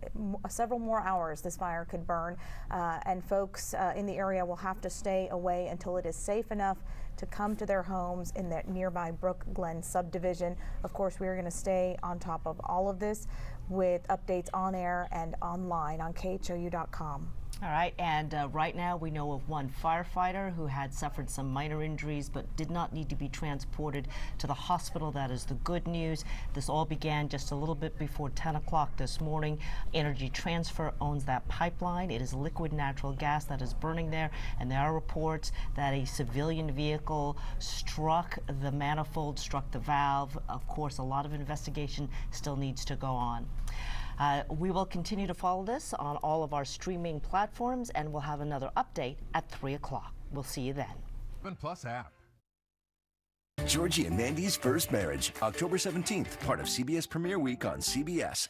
Several more hours this fire could burn, and folks in the area will have to stay away until it is safe enough to come to their homes in that nearby Brook Glen subdivision. Of course, we are going to stay on top of all of this with updates on air and online on khou.com. All right, and right now we know of one firefighter who had suffered some minor injuries but did not need to be transported to the hospital. That is the good news. This all began just a little bit before 10 o'clock this morning. Energy Transfer owns that pipeline. It is liquid natural gas that is burning there, and there are reports that a civilian vehicle struck the manifold, struck the valve. Of course, a lot of investigation still needs to go on. We will continue to follow this on all of our streaming platforms, and we'll have another update at 3 o'clock. We'll see you then. 7+ app. Georgie and Mandy's First Marriage, October 17th, part of CBS Premiere Week on CBS.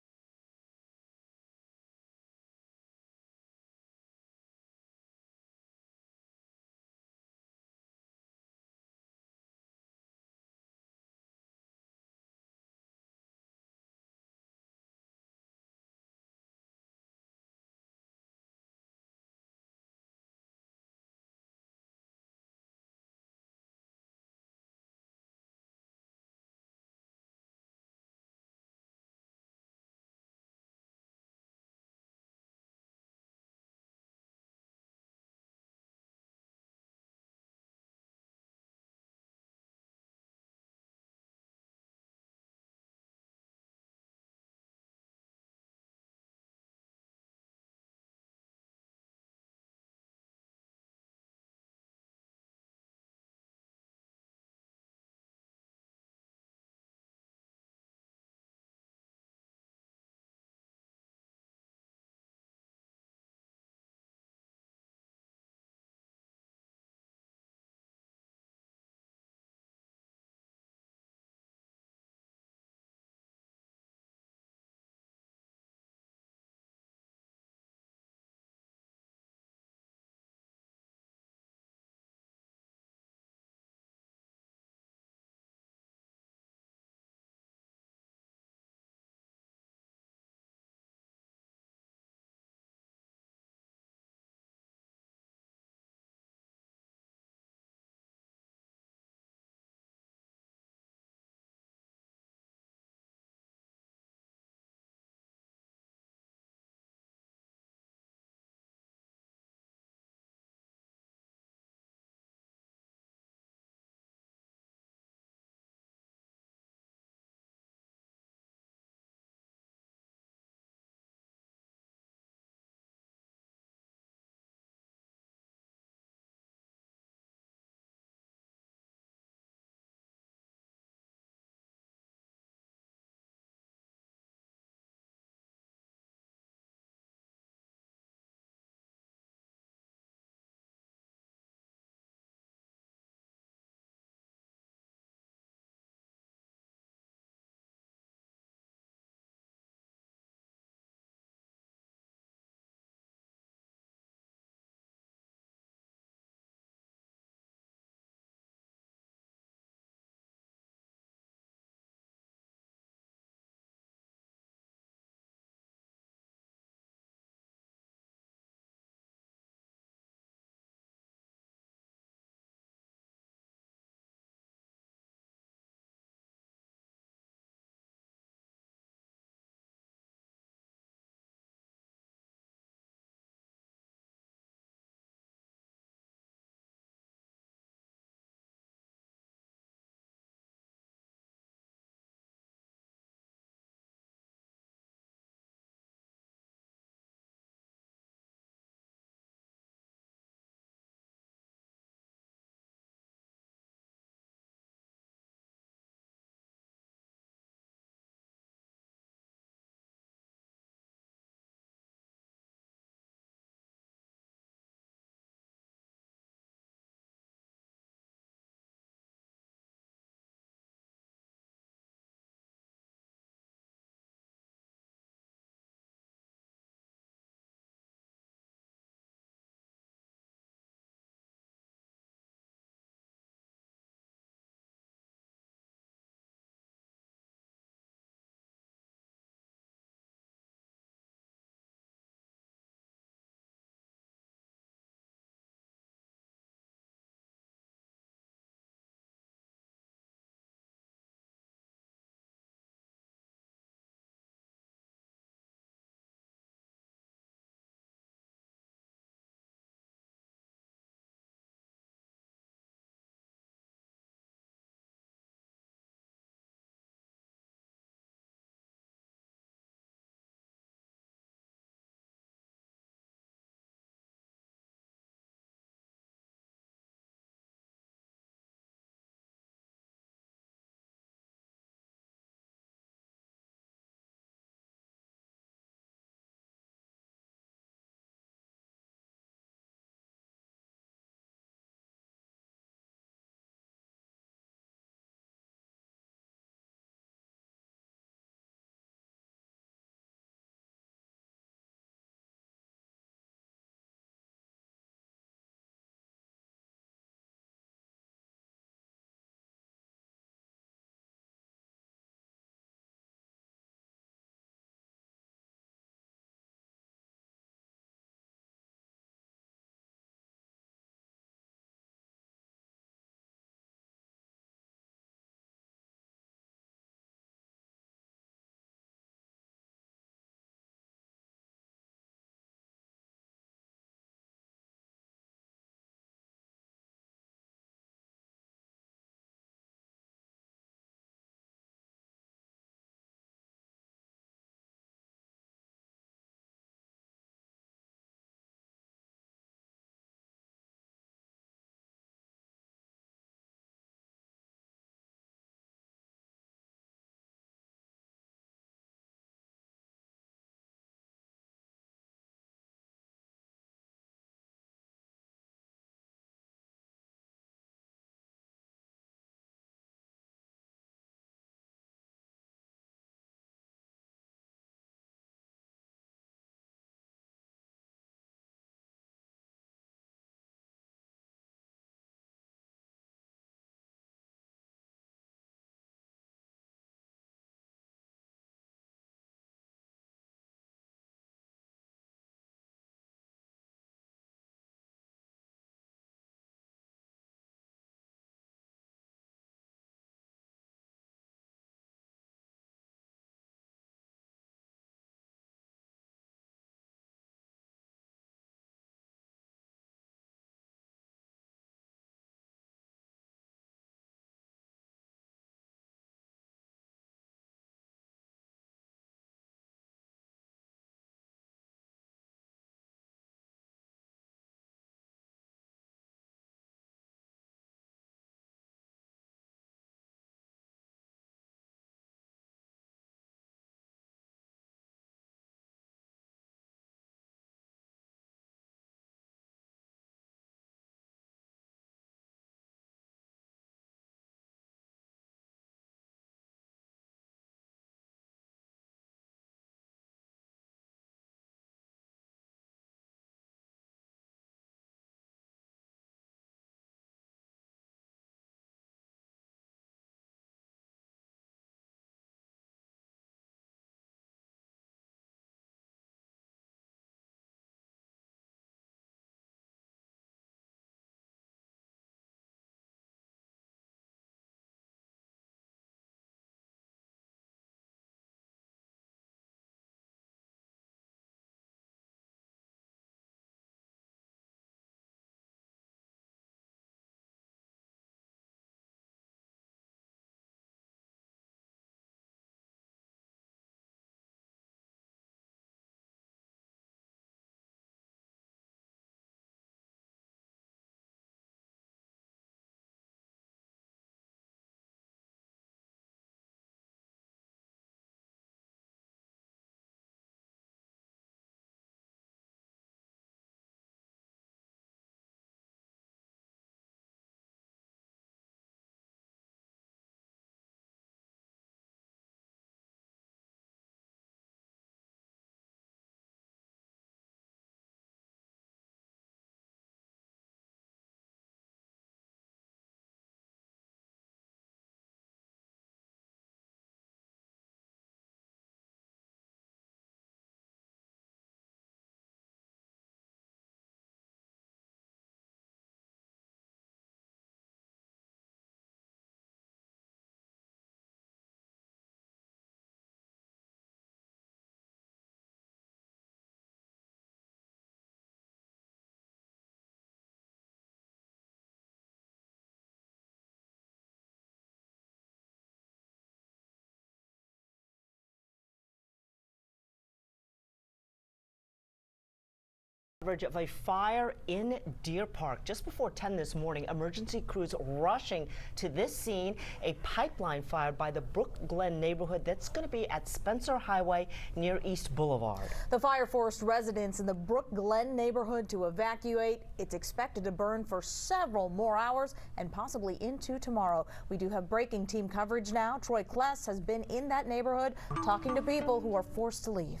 coverage of a fire in Deer Park. Just before 10 this morning, emergency crews rushing to this scene, a pipeline fire by the Brook Glen neighborhood that's going to be at Spencer Highway near East Boulevard. The fire forced residents in the Brook Glen neighborhood to evacuate. It's expected to burn for several more hours and possibly into tomorrow. We do have breaking team coverage now. Troy Kless has been in that neighborhood talking to people who are forced to leave.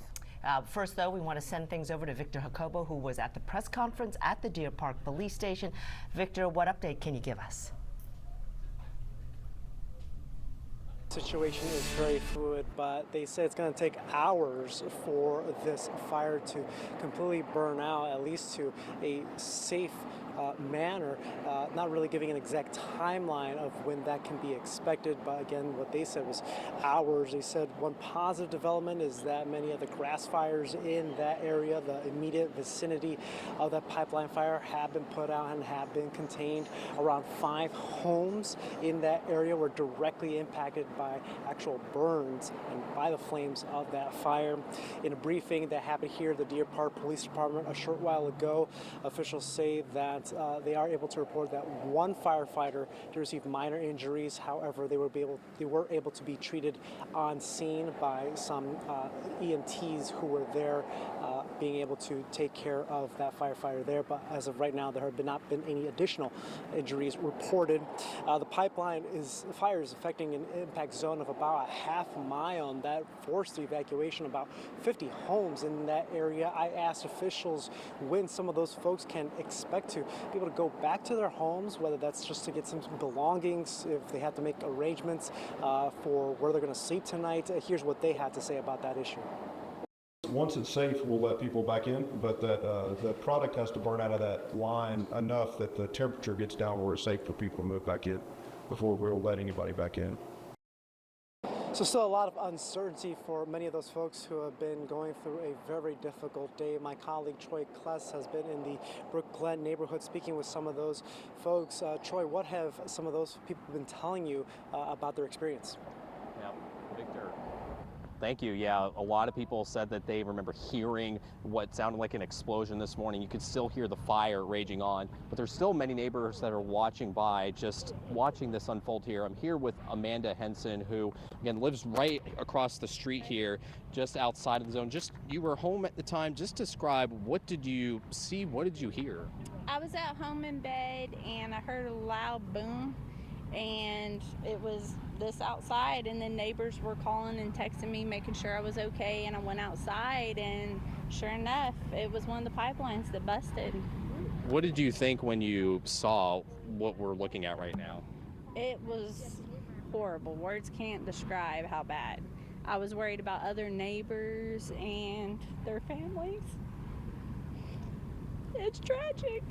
First, though, we want to send things over to Victor Jacobo, who was at the press conference at the Deer Park Police Station. Victor, what update can you give us? Situation is very fluid, but they say it's going to take hours for this fire to completely burn out, at least to a safe manner, not really giving an exact timeline of when that can be expected, but again, what they said was hours. They said one positive development is that many of the grass fires in that area, the immediate vicinity of that pipeline fire, have been put out and have been contained. Around 5 homes in that area were directly impacted by actual burns and by the flames of that fire. In a briefing that happened here at the Deer Park Police Department a short while ago, officials say that they are able to report that one firefighter did receive minor injuries. However, they were able to be treated on scene by some EMTs who were there, being able to take care of that firefighter there. But as of right now, there have not been any additional injuries reported. The fire is affecting an impact zone of about a half mile, and that forced the evacuation of about 50 homes in that area. I asked officials when some of those folks can expect to be able to go back to their homes, whether that's just to get some belongings, if they have to make arrangements for where they're going to sleep tonight. Here's what they had to say about that issue. Once it's safe, we'll let people back in, but that the product has to burn out of that line enough that the temperature gets down where it's safe for people to move back in before we'll let anybody back in. So still a lot of uncertainty for many of those folks who have been going through a very difficult day. My colleague Troy Kless has been in the Brook Glen neighborhood speaking with some of those folks. Troy, what have some of those people been telling you about their experience? Yeah, Victor. Thank you. Yeah, a lot of people said that they remember hearing what sounded like an explosion this morning. You could still hear the fire raging on, but there's still many neighbors that are watching by, just watching this unfold here. I'm here with Amanda Henson, who, again, lives right across the street here, just outside of the zone. You were home at the time. Just describe, what did you see? What did you hear? I was at home in bed, and I heard a loud boom, and it was this outside, and then neighbors were calling and texting me, making sure I was okay, and I went outside, and sure enough, it was one of the pipelines that busted. What did you think when you saw what we're looking at right now? It was horrible. Words can't describe how bad. I was worried about other neighbors and their families. It's tragic.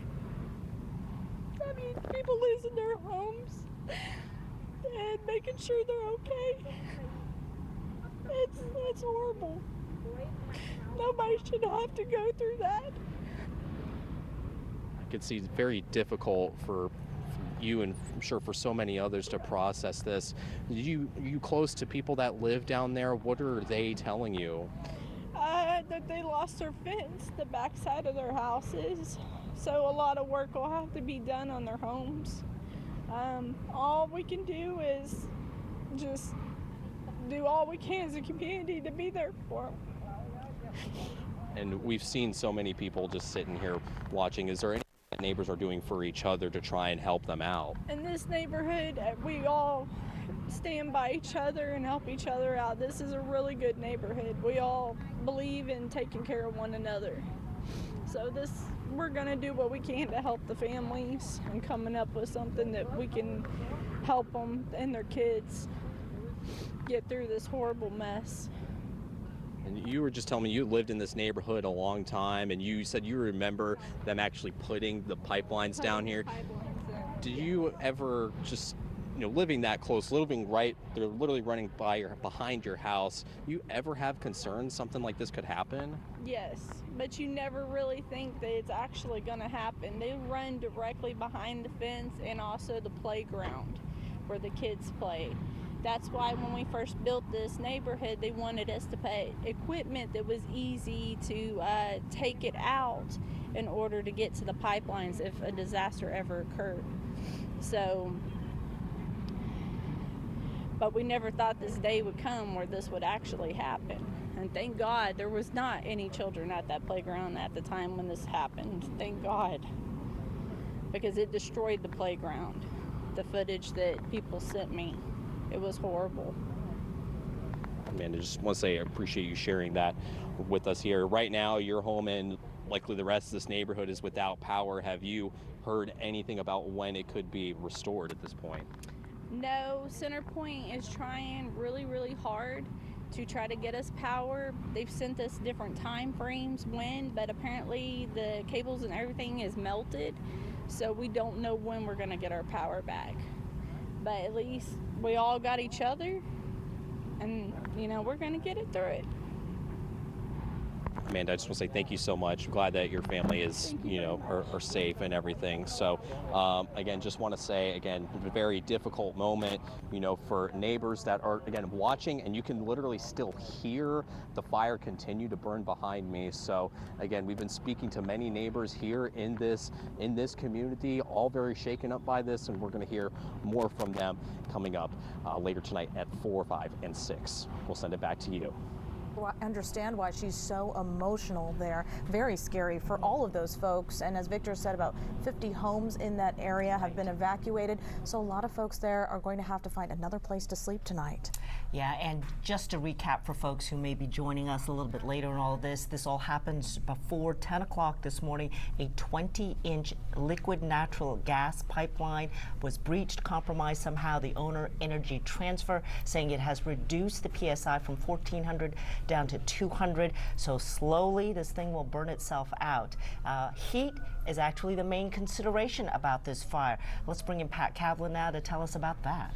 I mean, people losing their homes and making sure they're okay. It's horrible. Nobody should have to go through that. I could see it's very difficult for you, and I'm sure for so many others, to process this. Are you close to people that live down there? What are they telling you? That they lost their fence, the backside of their houses. So a lot of work will have to be done on their homes. All we can do is just do all we can as a community to be there for them. And we've seen so many people just sitting here watching. Is there anything that neighbors are doing for each other to try and help them out? In this neighborhood, we all stand by each other and help each other out. This is a really good neighborhood. We all believe in taking care of one another. So we're gonna do what we can to help the families and coming up with something that we can help them and their kids get through this horrible mess. And you were just telling me you lived in this neighborhood a long time, and you said you remember them actually putting the pipelines down here. Did you ever just, living that close, they're literally running behind your house, you ever have concerns something like this could happen? Yes, but you never really think that it's actually going to happen. They run directly behind the fence and also the playground where the kids play. That's why when we first built this neighborhood, they wanted us to put equipment that was easy to take it out in order to get to the pipelines if a disaster ever occurred. So, but we never thought this day would come where this would actually happen. And thank God there was not any children at that playground at the time when this happened. Thank God. Because it destroyed the playground. The footage that people sent me, it was horrible. Amanda, just want to say I appreciate you sharing that with us here. Right now, your home and likely the rest of this neighborhood is without power. Have you heard anything about when it could be restored at this point? No, Centerpoint is trying really, really hard to try to get us power. They've sent us different time frames when, but apparently the cables and everything is melted. So we don't know when we're going to get our power back. But at least we all got each other, and, you know, we're going to get it through it. Amanda, I just want to say thank you so much. I'm glad that your family is, are safe and everything. So, again, just want to say, again, a very difficult moment, for neighbors that are, again, watching, and you can literally still hear the fire continue to burn behind me. So, again, we've been speaking to many neighbors here in this community, all very shaken up by this, and we're going to hear more from them coming up later tonight at 4, 5, and 6. We'll send it back to you. I understand why she's so emotional there. Very scary for all of those folks. And as Victor said, about 50 homes in that area have been evacuated. So a lot of folks there are going to have to find another place to sleep tonight. Yeah, and just to recap for folks who may be joining us a little bit later in all of this all happened before 10 o'clock this morning. A 20-inch liquid natural gas pipeline was breached, compromised somehow. The owner, Energy Transfer, saying it has reduced the PSI from 1,400 down to 200. So slowly this thing will burn itself out. Heat is actually the main consideration about this fire. Let's bring in Pat Kavlin now to tell us about that.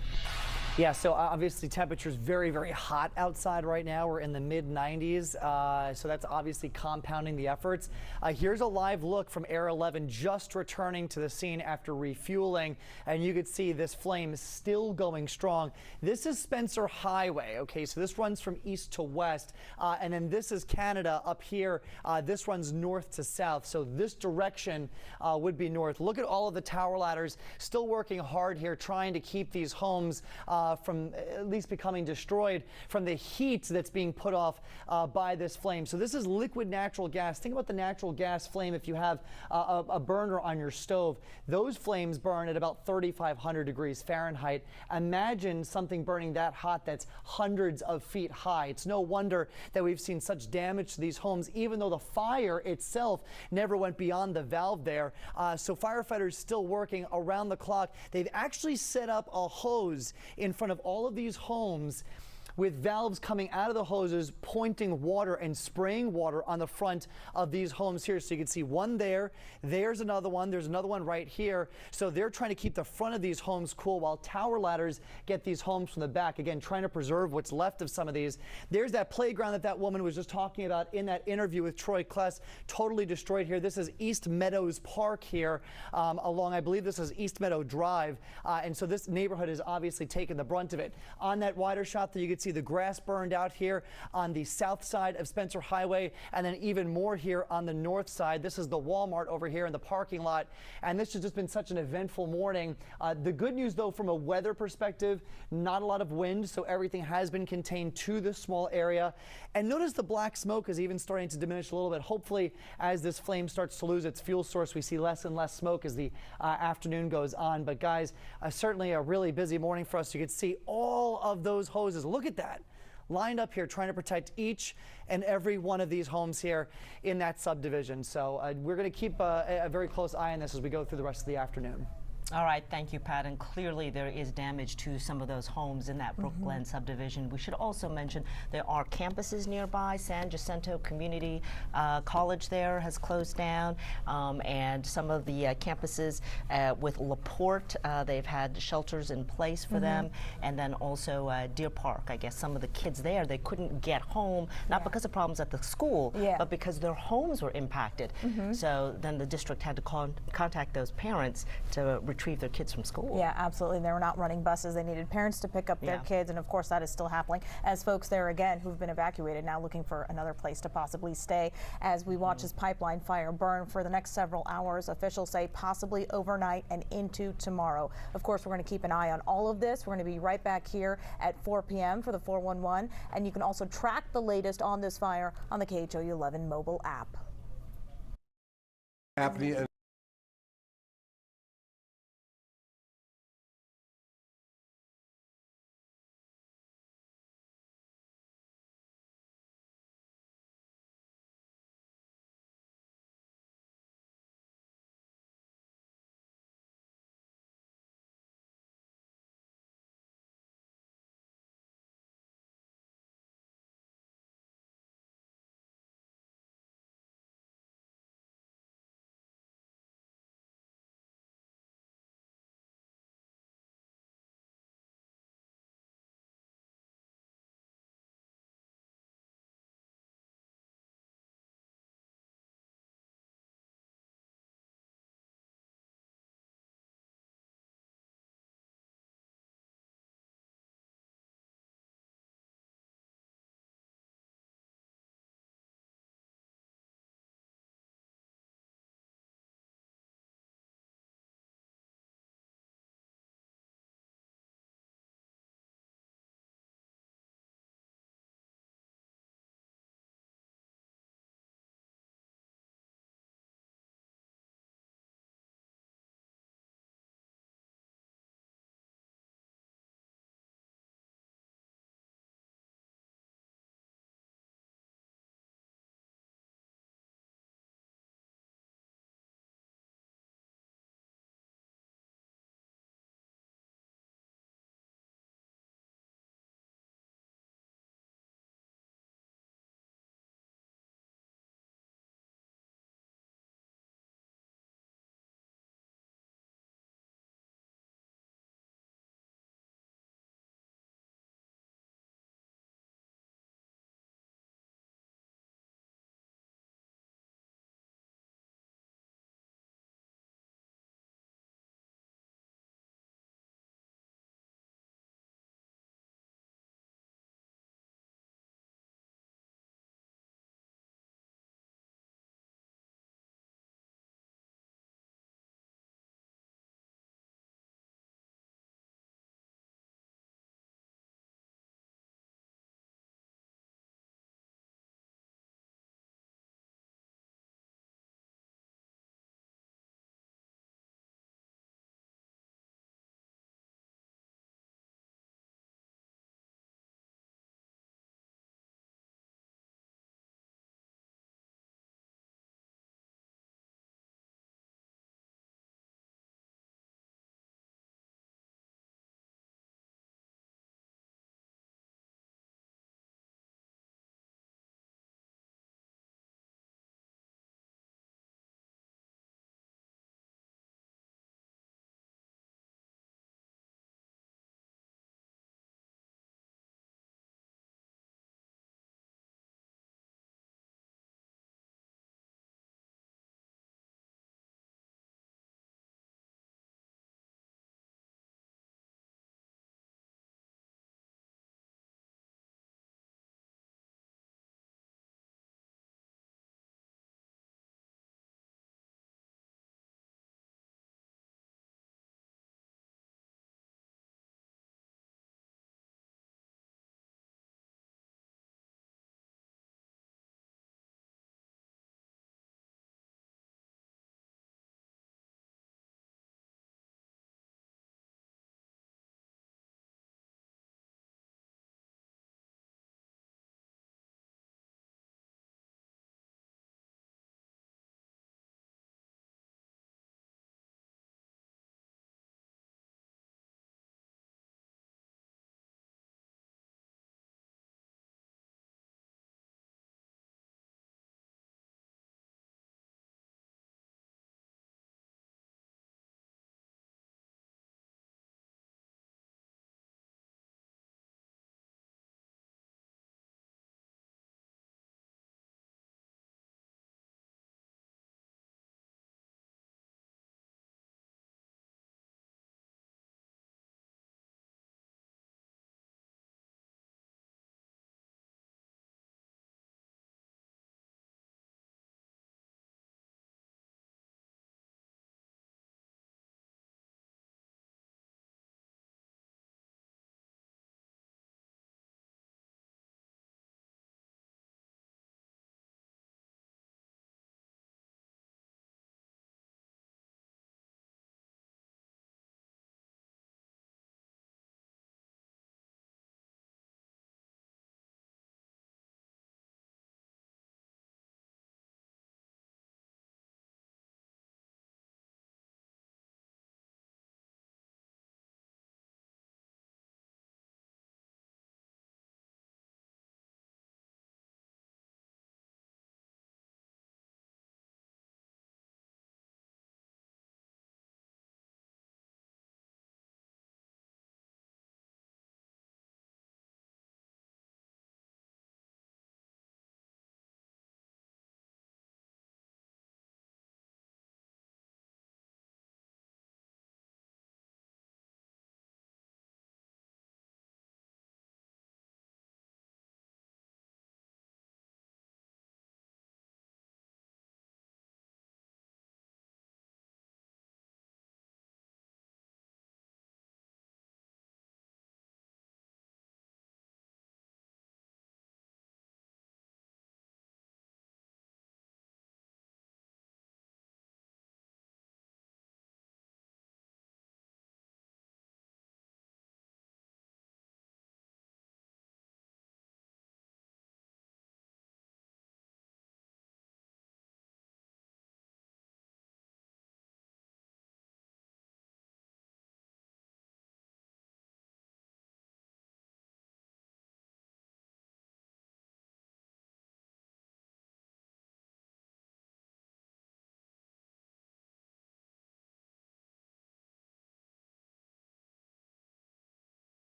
Yeah, so obviously temperature's very, very hot outside right now. We're in the mid-90s, so that's obviously compounding the efforts. Here's a live look from Air 11 just returning to the scene after refueling, and you could see this flame still going strong. This is Spencer Highway, okay, so this runs from east to west, and then this is Canada up here. This runs north to south, so this direction would be north. Look at all of the tower ladders still working hard here, trying to keep these homes from at least becoming destroyed from the heat that's being put off by this flame. So this is liquid natural gas. Think about the natural gas flame if you have a burner on your stove. Those flames burn at about 3,500 degrees Fahrenheit. Imagine something burning that hot that's hundreds of feet high. It's no wonder that we've seen such damage to these homes, even though the fire itself never went beyond the valve there. So firefighters still working around the clock. They've actually set up a hose in front of all of these homes with valves coming out of the hoses, pointing water and spraying water on the front of these homes here. So you can see one there, there's another one, there's another one right here. So they're trying to keep the front of these homes cool while tower ladders get these homes from the back. Again, trying to preserve what's left of some of these. There's that playground that woman was just talking about in that interview with Troy Kless, totally destroyed here. This is East Meadows Park here along, I believe this is East Meadow Drive. And so this neighborhood has obviously taken the brunt of it. On that wider shot there, you can see the grass burned out here on the south side of Spencer Highway, and then even more here on the north side. This is the Walmart over here in the parking lot, and this has just been such an eventful morning. The good news, though, from a weather perspective, not a lot of wind, so everything has been contained to this small area. And notice the black smoke is even starting to diminish a little bit. Hopefully, as this flame starts to lose its fuel source, we see less and less smoke as the afternoon goes on. But guys, certainly a really busy morning for us. You can see all of those hoses. Look at that. Lined up here trying to protect each and every one of these homes here in that subdivision. So we're going to keep a very close eye on this as we go through the rest of the afternoon. All right, thank you, Pat. And clearly there is damage to some of those homes in that Brook Glen subdivision. We should also mention there are campuses nearby. San Jacinto Community College there has closed down, and some of the campuses with LaPorte, they've had shelters in place for them. And then also Deer Park, I guess some of the kids there, they couldn't get home, not because of problems at the school, but because their homes were impacted. So then the district had to contact those parents to retrieve retrieve their kids from school. Yeah, absolutely. They were not running buses. They needed parents to pick up their kids, and of course that is still happening as folks there again who've been evacuated now looking for another place to possibly stay. As we watch this pipeline fire burn for the next several hours, officials say possibly overnight and into tomorrow. Of course, we're going to keep an eye on all of this. We're going to be right back here at 4 p.m. for the 411, and you can also track the latest on this fire on the KHOU 11 mobile app. Happening.